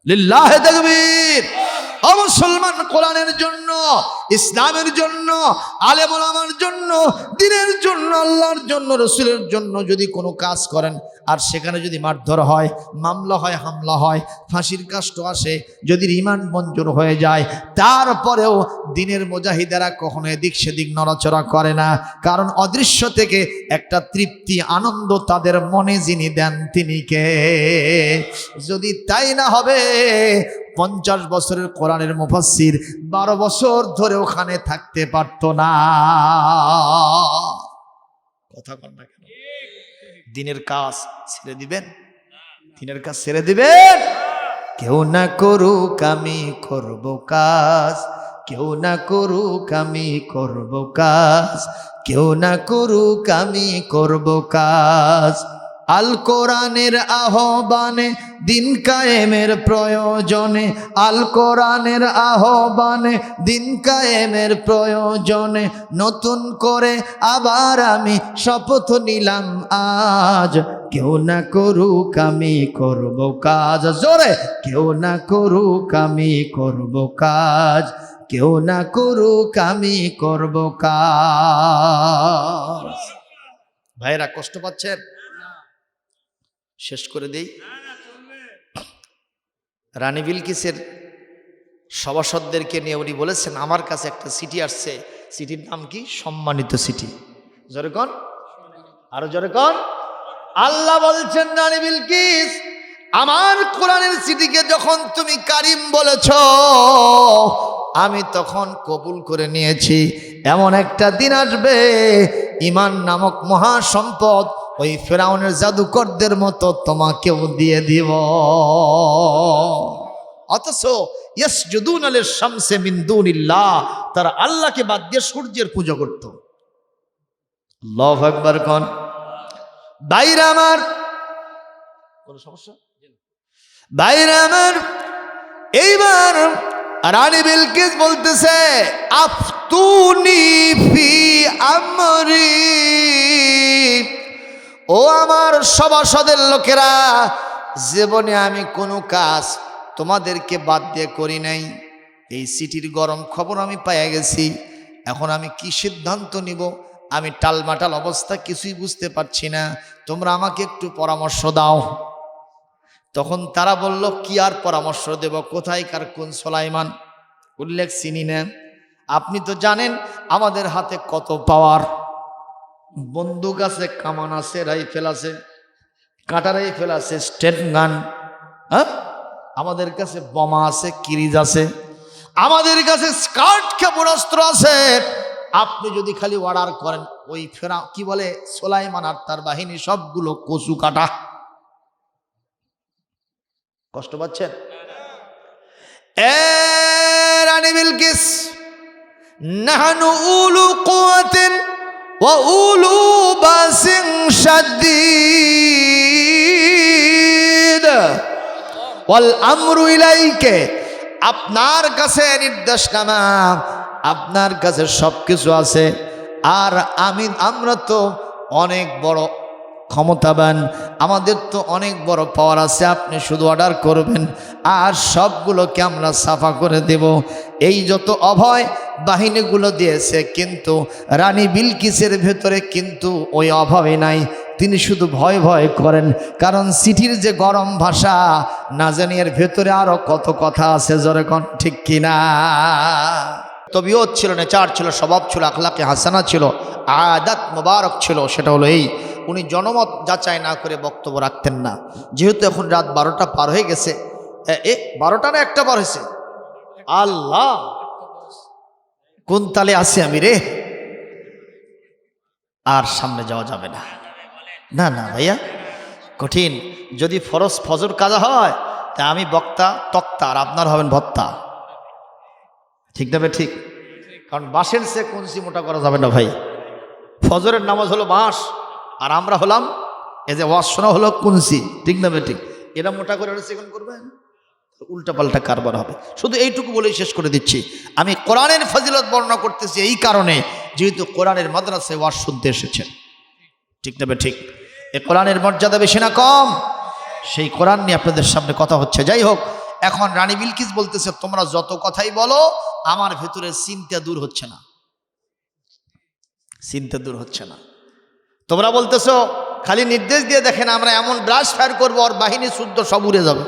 লিল্লাহি তাকবীর। মুসলমান, কোরআনের জন্য, ইসলামের জন্য, আলেম ওলামার জন্য, দ্বীনের জন্য, আল্লাহর জন্য, রাসূলের জন্য যদি কোনো কাজ করেন আর সেখানে যদি মারধর হয়, মামলা হয়, হামলা হয়, ফাঁসির কাষ্ট আসে, যদি রিমান্ড মঞ্জুর হয়ে যায়, তারপরেও দ্বীনের মুজাহিদেরা কখনো এদিক সেদিক নড়াচড়া করে না। কারণ অদৃশ্য থেকে একটা তৃপ্তি, আনন্দ তাদের মনে যিনি দেন তিনি কে? যদি তাই না হবে 50 বছরের কোরআনের মুফাসসির 12 বছর ধরে ওখানে থাকতে পারতো না। কথা বল না কেন? দ্বীনের কাজ ছেড়ে দিবেন? দ্বীনের কাজ ছেড়ে দিবেন? কেউ না করুক আমি করব কাজ, কেউ না করুক আমি করব কাজ, কেউ না করুক আমি করব কাজ। আল কোরআনের আহ্বানে দিন কায়েমের প্রয়োজনে, আল কোরআনের আহ্বানে দিন কায়েমের প্রয়োজনে নতুন করে আবার আমি শপথ নিলাম আজ, কেউ না করুক আমি করব কাজ। জোরে, কেউ না করুক আমি করব কাজ, কেউ না করুক আমি করব কাজ। ভাইরা কষ্ট পাচ্ছেন? শেষ করে দেই। রানী বিলকিসের সভাসদদেরকে নিয়ে উনি বলেছেন, আমার কাছে একটা চিঠি আসছে, চিঠির নাম কি? সম্মানিত চিঠি। জোরে কোন, আরো জোরে কোন। আল্লাহ বলছেন, রানী বিলকিস, আমার কোরআনের চিঠিকে যখন তুমি কারিম বলেছ, আমি তখন কবুল করে নিয়েছি। এমন একটা দিন আসবে, ঈমান নামক মহা সম্পদ ওই ফেরাউনের জাদুকরদের মতো তোমাকেও দিয়ে দিব। অথচ ইয়াসজুদুনা লিশ-শামসি মিন দুনিল্লাহ, তারা আল্লাহকে বাদ দিয়ে সূর্যের পূজা করত। আল্লাহু আকবার কোন। বাইরে আমার কোন সমস্যা? বাইরে আমার এইবার রানী বিলকিস বলতেছে, আফতুনি ফি আমরি, ও আমার সভাসদের লোকেরা, জীবনে আমি কোনো কাজ তোমাদেরকে বাদ দিয়ে করি নাই। এই চিঠির গরম খবর আমি পেয়ে গেছি, এখন আমি কি সিদ্ধান্ত নিব আমি টালমাটাল অবস্থা, কিছুই বুঝতে পারছি না, তোমরা আমাকে একটু পরামর্শ দাও। তখন তারা বলল, কি আর পরামর্শ দেব, কোথায়কার কোন সুলাইমান, উল্লেখ চিনি না। আপনি তো জানেন আমাদের হাতে কত পাওয়ার, বন্দুক আছে, কামান আছে, রাইফেল আছে, কাঁটা রাইফেল আছে, স্টেন গান, হ্যাঁ, আমাদের কাছে বোমা আছে, কিরিজ আছে, আমাদের কাছে স্কার্ট ক্ষেপণাস্ত্র আছে। আপনি যদি খালি অর্ডার করেন, ওই ফেরা কি বলে সুলাইমান আর তার বাহিনী সবগুলো কচু কাটা। কষ্ট পাচ্ছেন? রানী বিলকিস, নাহনু উলু কুওয়াতিন ওয়া উলু বাসিন শাদীদ ওয়াল আমরু ইলাইকা, আপনার কাছে নির্দেশনামা, আপনার কাছে সবকিছু আছে, আর আমরা তো অনেক বড় ক্ষমতাবান, আমাদের তো অনেক বড় পাওয়ার আছে, আপনি শুধু অর্ডার করবেন আর সবগুলোকে আমরা সাফা করে দেব। এই যত অভয় বাহিনীগুলো দিয়েছে, কিন্তু রানী বিলকিসের ভেতরে কিন্তু ওই অভাবে নাই, তিনি শুধু ভয় ভয় করেন, কারণ চিঠির যে গরম ভাষা, না জানি এর ভেতরে আরো কত কথা আছে, জোরে কোন ঠিক কিনা। তবিয়ত ছিল, নেচার ছিল, স্বভাব ছিল, আখলাকে হাসানা ছিল, আদাত মোবারক ছিল। সেটা হলো এই, উনি জনমত যাচাই না করে বক্তব্য রাখতেন না। যেহেতু এখন রাত 12টা পার হয়ে গেছে, 12টা না 1টা পার হয়েছে, আল্লাহ কোন তালে আছি আমি রে, আর সামনে যাওয়া যাবে না। না না ভাইয়া, কঠিন। যদি ফজর কাজা হয় তা আমি বক্তা তক্তা, আর আপনার হবেন ভত্তা। ঠিক না? ঠিক। কারণ বাঁশের সে কঞ্চি মোটা করা যাবে না ভাই। ফজরের নামাজ হলো বাঁশ, আর আমরা হলাম এই যে ওয়াজ শোনা হলো কুনসি। ঠিক না? ঠিক। এরা মোটা করে সেখান করবেন, উল্টাপাল্টা কারবার হবে। শুধু এইটুকু বলেই শেষ করে দিচ্ছি, আমি কোরআনের ফজিলত বর্ণনা করতেছি এই কারণে, যেহেতু কোরআনের মাদ্রাসায় ওয়াজ শুনতে এসেছেন। ঠিক না? ঠিক। এই কোরআনের মর্যাদা বেশি না কম? সেই কোরআন নিয়ে আপনাদের সামনে কথা হচ্ছে। যাই হোক, এখন রানী বিলকিস বলতেছে, তোমরা যত কথাই বলো আমার ভেতরে চিন্তা দূর হচ্ছে না, চিন্তা দূর হচ্ছে না। তোমরা বলতেছো খালি নির্দেশ দিয়ে দেখেন আমরা এমন ব্রাশ ফায়ার করবো ওর বাহিনী শুদ্ধ সব উড়ে যাবে,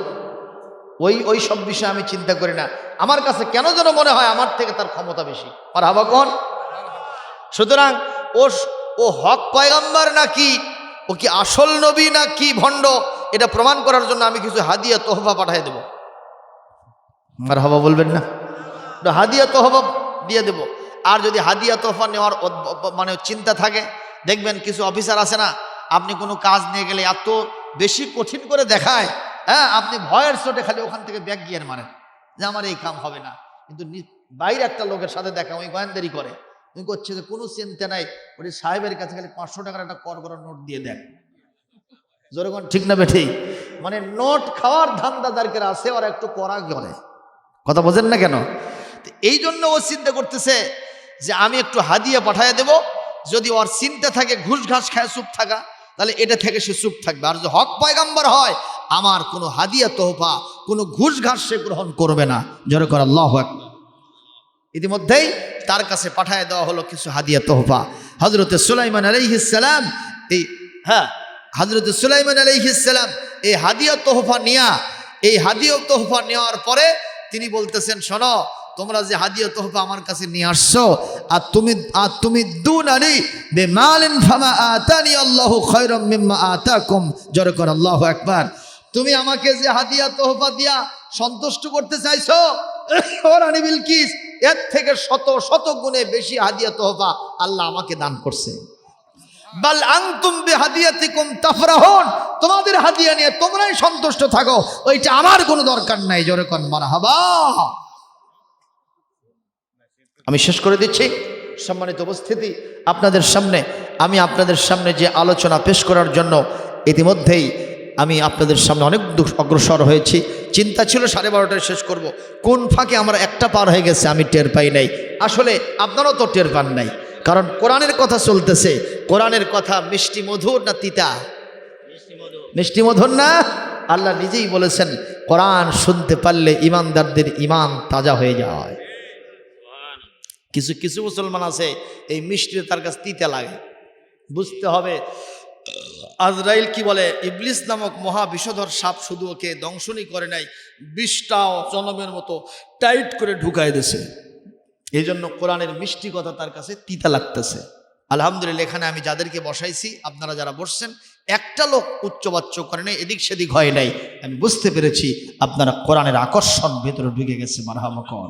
ওই সব বিষয়ে আমি চিন্তা করি না। আমার কাছে কেন যেন মনে হয় আমার থেকে তার ক্ষমতা বেশি। আর হাবা কোন? সুতরাং ও হক পয়গম্বর নাকি, ও কি আসল নবী না কি ভণ্ড, এটা প্রমাণ করার জন্য আমি কিছু হাদিয়া তোহফা পাঠিয়ে দেবো। আর হাবা বলবেন না, হাদিয়া তোহফা দিয়ে দেব। আর যদি হাদিয়া তোহফা নেওয়ার মানে চিন্তা থাকে, দেখবেন কিছু অফিসার আছে না, আপনি কোনো কাজ নিয়ে গেলে এত বেশি কঠিন করে দেখায়, হ্যাঁ, আপনি ভয়ের চোটে খালি ওখান থেকে ব্যাগ গিয়ার মারেন যে আমার এই কাম হবে না, কিন্তু বাইরে একটা লোকের সাথে দেখা ওই গোয়েন্দারি করে, তুমি করছে যে কোনো চিন্তা নাই, ওই সাহেবের কাছে খালি 500 টাকার একটা কর করার নোট দিয়ে দেন। যেরকম ঠিক না বেঠিক? মানে নোট খাওয়ার ধান্দা যাদের আছে ওরা একটু করা করে, কথা বোঝেন না কেন? এই জন্য ও চিন্তা করতেছে যে আমি একটু হাদিয়া পাঠিয়ে দেব, যদি ওর চিন্তা থাকে ঘুষ ঘাস খায় চুপ থাকা, তাহলে এটা থেকে সে চুপ থাকবে। আর যদি হক পয়গম্বর হয়, আমার কোনো হাদিয়া তোহফা কোনো ঘুষ ঘাস সে গ্রহণ করবে না। জোরে করে আল্লাহু আকবার। ইতিমধ্যেই তার কাছে পাঠিয়ে দেওয়া হলো কিছু হাদিয়া তোহফা। হযরতে সুলাইমান আলাইহিস সালাম হযরতে সুলাইমান আলাইহিস সালাম এই হাদিয়া তোহফা নেওয়ার পরে তিনি বলতেছেন, শোনো, তোমরা যে হাদিয়া তোহফা আমার কাছে নিয়ে আসছো, আর তুমি দুনানি বিমালিন ফামা আতানি আল্লাহু খায়রাম মিম্মা আতাকুম। জোরে করে আল্লাহু আকবার। তুমি আমাকে যে হাদিয়া তোহফা দিয়া সন্তুষ্ট করতে চাইছো, ও রানী বিলকিস, এর থেকে শত গুণে বেশি হাদিয়া তোহফা আল্লাহ আমাকে দান করছে। বাল আনতুম বিহাদিয়াতিকুম তাফরাহুন, তোমাদের হাদিয়া নিয়ে তোমরাই সন্তুষ্ট থাকো, ওইটা আমার কোনো দরকার নাই। জোরে কোন মারহাবা। আমি শেষ করে দিচ্ছি। সম্মানিত উপস্থিতি, আমি আপনাদের সামনে যে আলোচনা পেশ করার জন্য ইতিমধ্যেই আমি আপনাদের সামনে অনেক অগ্রসর হয়েছি। চিন্তা ছিল 12:30টায় শেষ করব, কোন ফাঁকে আমরা একটা পার হয়ে গেছে আমি টের পাই নাই। আসলে আপনারাও তো টের পান নাই, কারণ কোরআনের কথা চলতেছে। কোরআনের কথা মিষ্টি মধুর না তিতা? মিষ্টি মধুর না? আল্লাহ নিজেই বলেছেন, কোরআন শুনতে পারলে ইমানদারদের ইমান তাজা হয়ে যায়। কিছু কিছু মুসলমান আছে এই মিষ্টি তার কাছে তিতা লাগে। বুঝতে হবে আজরাইল কি বলে, ইবলিস নামক মহা বিষধর সাপ শুধু ওকে দংশনই করে নাই, 20টাও জনমের মতো টাইট করে ঢুকাই দিয়েছে। এই জন্য কোরআনের মিষ্টি কথা তার কাছে তিতা লাগতেছে। আলহামদুলিল্লাহ, এখানে আমি যাদেরকে বসাইছি, আপনারা যারা বসছেন, একটা লোক উচ্চবাচ্য করে নাই, এদিক সেদিক হয় নাই। আমি বুঝতে পেরেছি আপনারা কোরআনের আকর্ষণ ভেতরে ঢুকে গেছে। মারহাবা কর।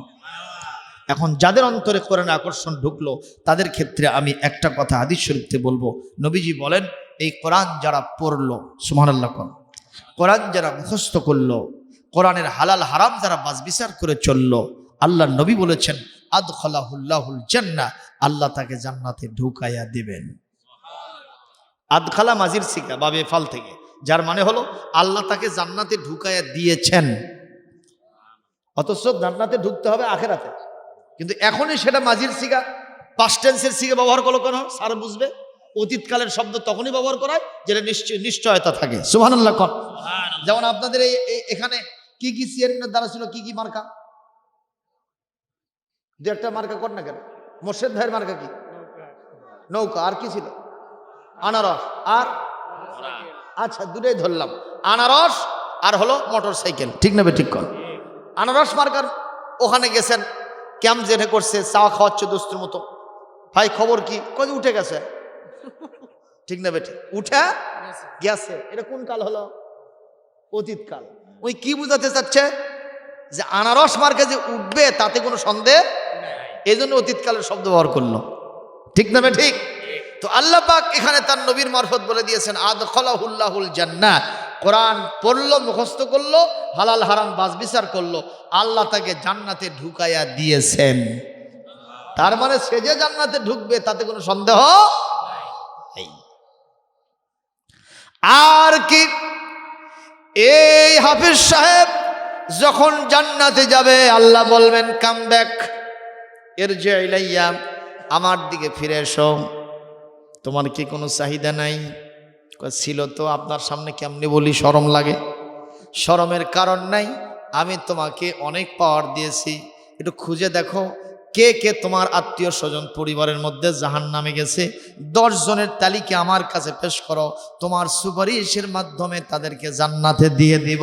এখন যাদের অন্তরে কোরআনের আকর্ষণ ঢুকলো, তাদের ক্ষেত্রে আমি একটা কথা হাদিস শরীফতে বলবো। নবীজি বলেন, এই কোরআন যারা পড়লো, সুবহানাল্লাহ, কোরআন যারা মুখস্থ করলো, কোরআনের হালাল হারাম যারা বাছবিচার করে চললো, আল্লাহ নবী বলেছেন, আদখালাহুল্লাহুল জান্নাহ, আল্লাহ তাকে জান্নাতে ঢুকাইয়া দিবেন। আদখালা মাজির সিকা বাবে ফাল থেকে, যার মানে হলো আল্লাহ তাকে জান্নাতে ঢুকাইয়া দিয়েছেন। অথচ জান্নাতে ঢুকতে হবে আখেরাতে, কিন্তু এখনই সেটা মাজির সিগা, পাস্ট টেন্সের সিগা ব্যবহার করলো কেন? স্যার বুঝবে, অতীতকালের শব্দ তখনই ব্যবহার করায় যেটা নিশ্চয়তা থাকে। সুবহানাল্লাহ। যেমন আপনাদের এখানে কি কি চেয়ারম্যানের দ্বারা ছিল, কি কি মার্কা? দু একটা মার্কা কর না কেন? মোর্শেদ ভাইয়ের মার্কা কি? নৌকা। আর কি ছিল? আনারস। আর আচ্ছা, দুটোই ধরলাম, আনারস আর হলো মোটর সাইকেল। ঠিক না? ঠিক কর। আনারস মার্কার ওখানে গেছেন, ক্যাম্প জেনে করছে, চাওয়া খাওয়াচ্ছে দোস্তের মতো। ভাই খবর কি? কই উঠে গেছে। ঠিক না বেঠি? উঠে গেছে। এটা কোন কাল হলো? অতীতকাল। ওই কি বুঝাতে চাচ্ছে? যে আনারস মার্কে যে উঠবে তাতে কোনো সন্দেহ এই জন্য অতীতকালের শব্দ ব্যবহার করলো। ঠিক না ঠিক? তো আল্লাহ পাক এখানে তার নবীর মারফত বলে দিয়েছেন, আদখালাহুল্লাহুল জান্নাহ। কোরআন পড়লো, মুখস্থ করলো, হালাল হারাম বাছবিচার করলো, আল্লাহ তাকে জান্নাতে ঢুকাইয়া দিয়েছেন। তার মানে সে যে জান্নাতে ঢুকবে তাতে কোনো সন্দেহ নেই। আর কি, এই হাফিজ সাহেব যখন জান্নাতে যাবে, আল্লাহ বলবেন, কাম ব্যাক, ইরজি ইলাইয়া, আমার দিকে ফিরে এসো। তোমার কি কোনো চাহিদা নাই? ছিল তো। আপনার সামনে কেমনি বলি, শরম লাগে? শরমের কারণ নাই। আমি তোমাকে অনেক পাওয়ার দিয়েছি, একটু খুঁজে দেখো কে কে তোমার আত্মীয় স্বজন পরিবারের মধ্যে জাহান্নামে গেছে। 10 জনের তালিকা আমার কাছে পেশ করো, তোমার সুপারিশের মাধ্যমে তাদেরকে জান্নাতে দিয়ে দিব।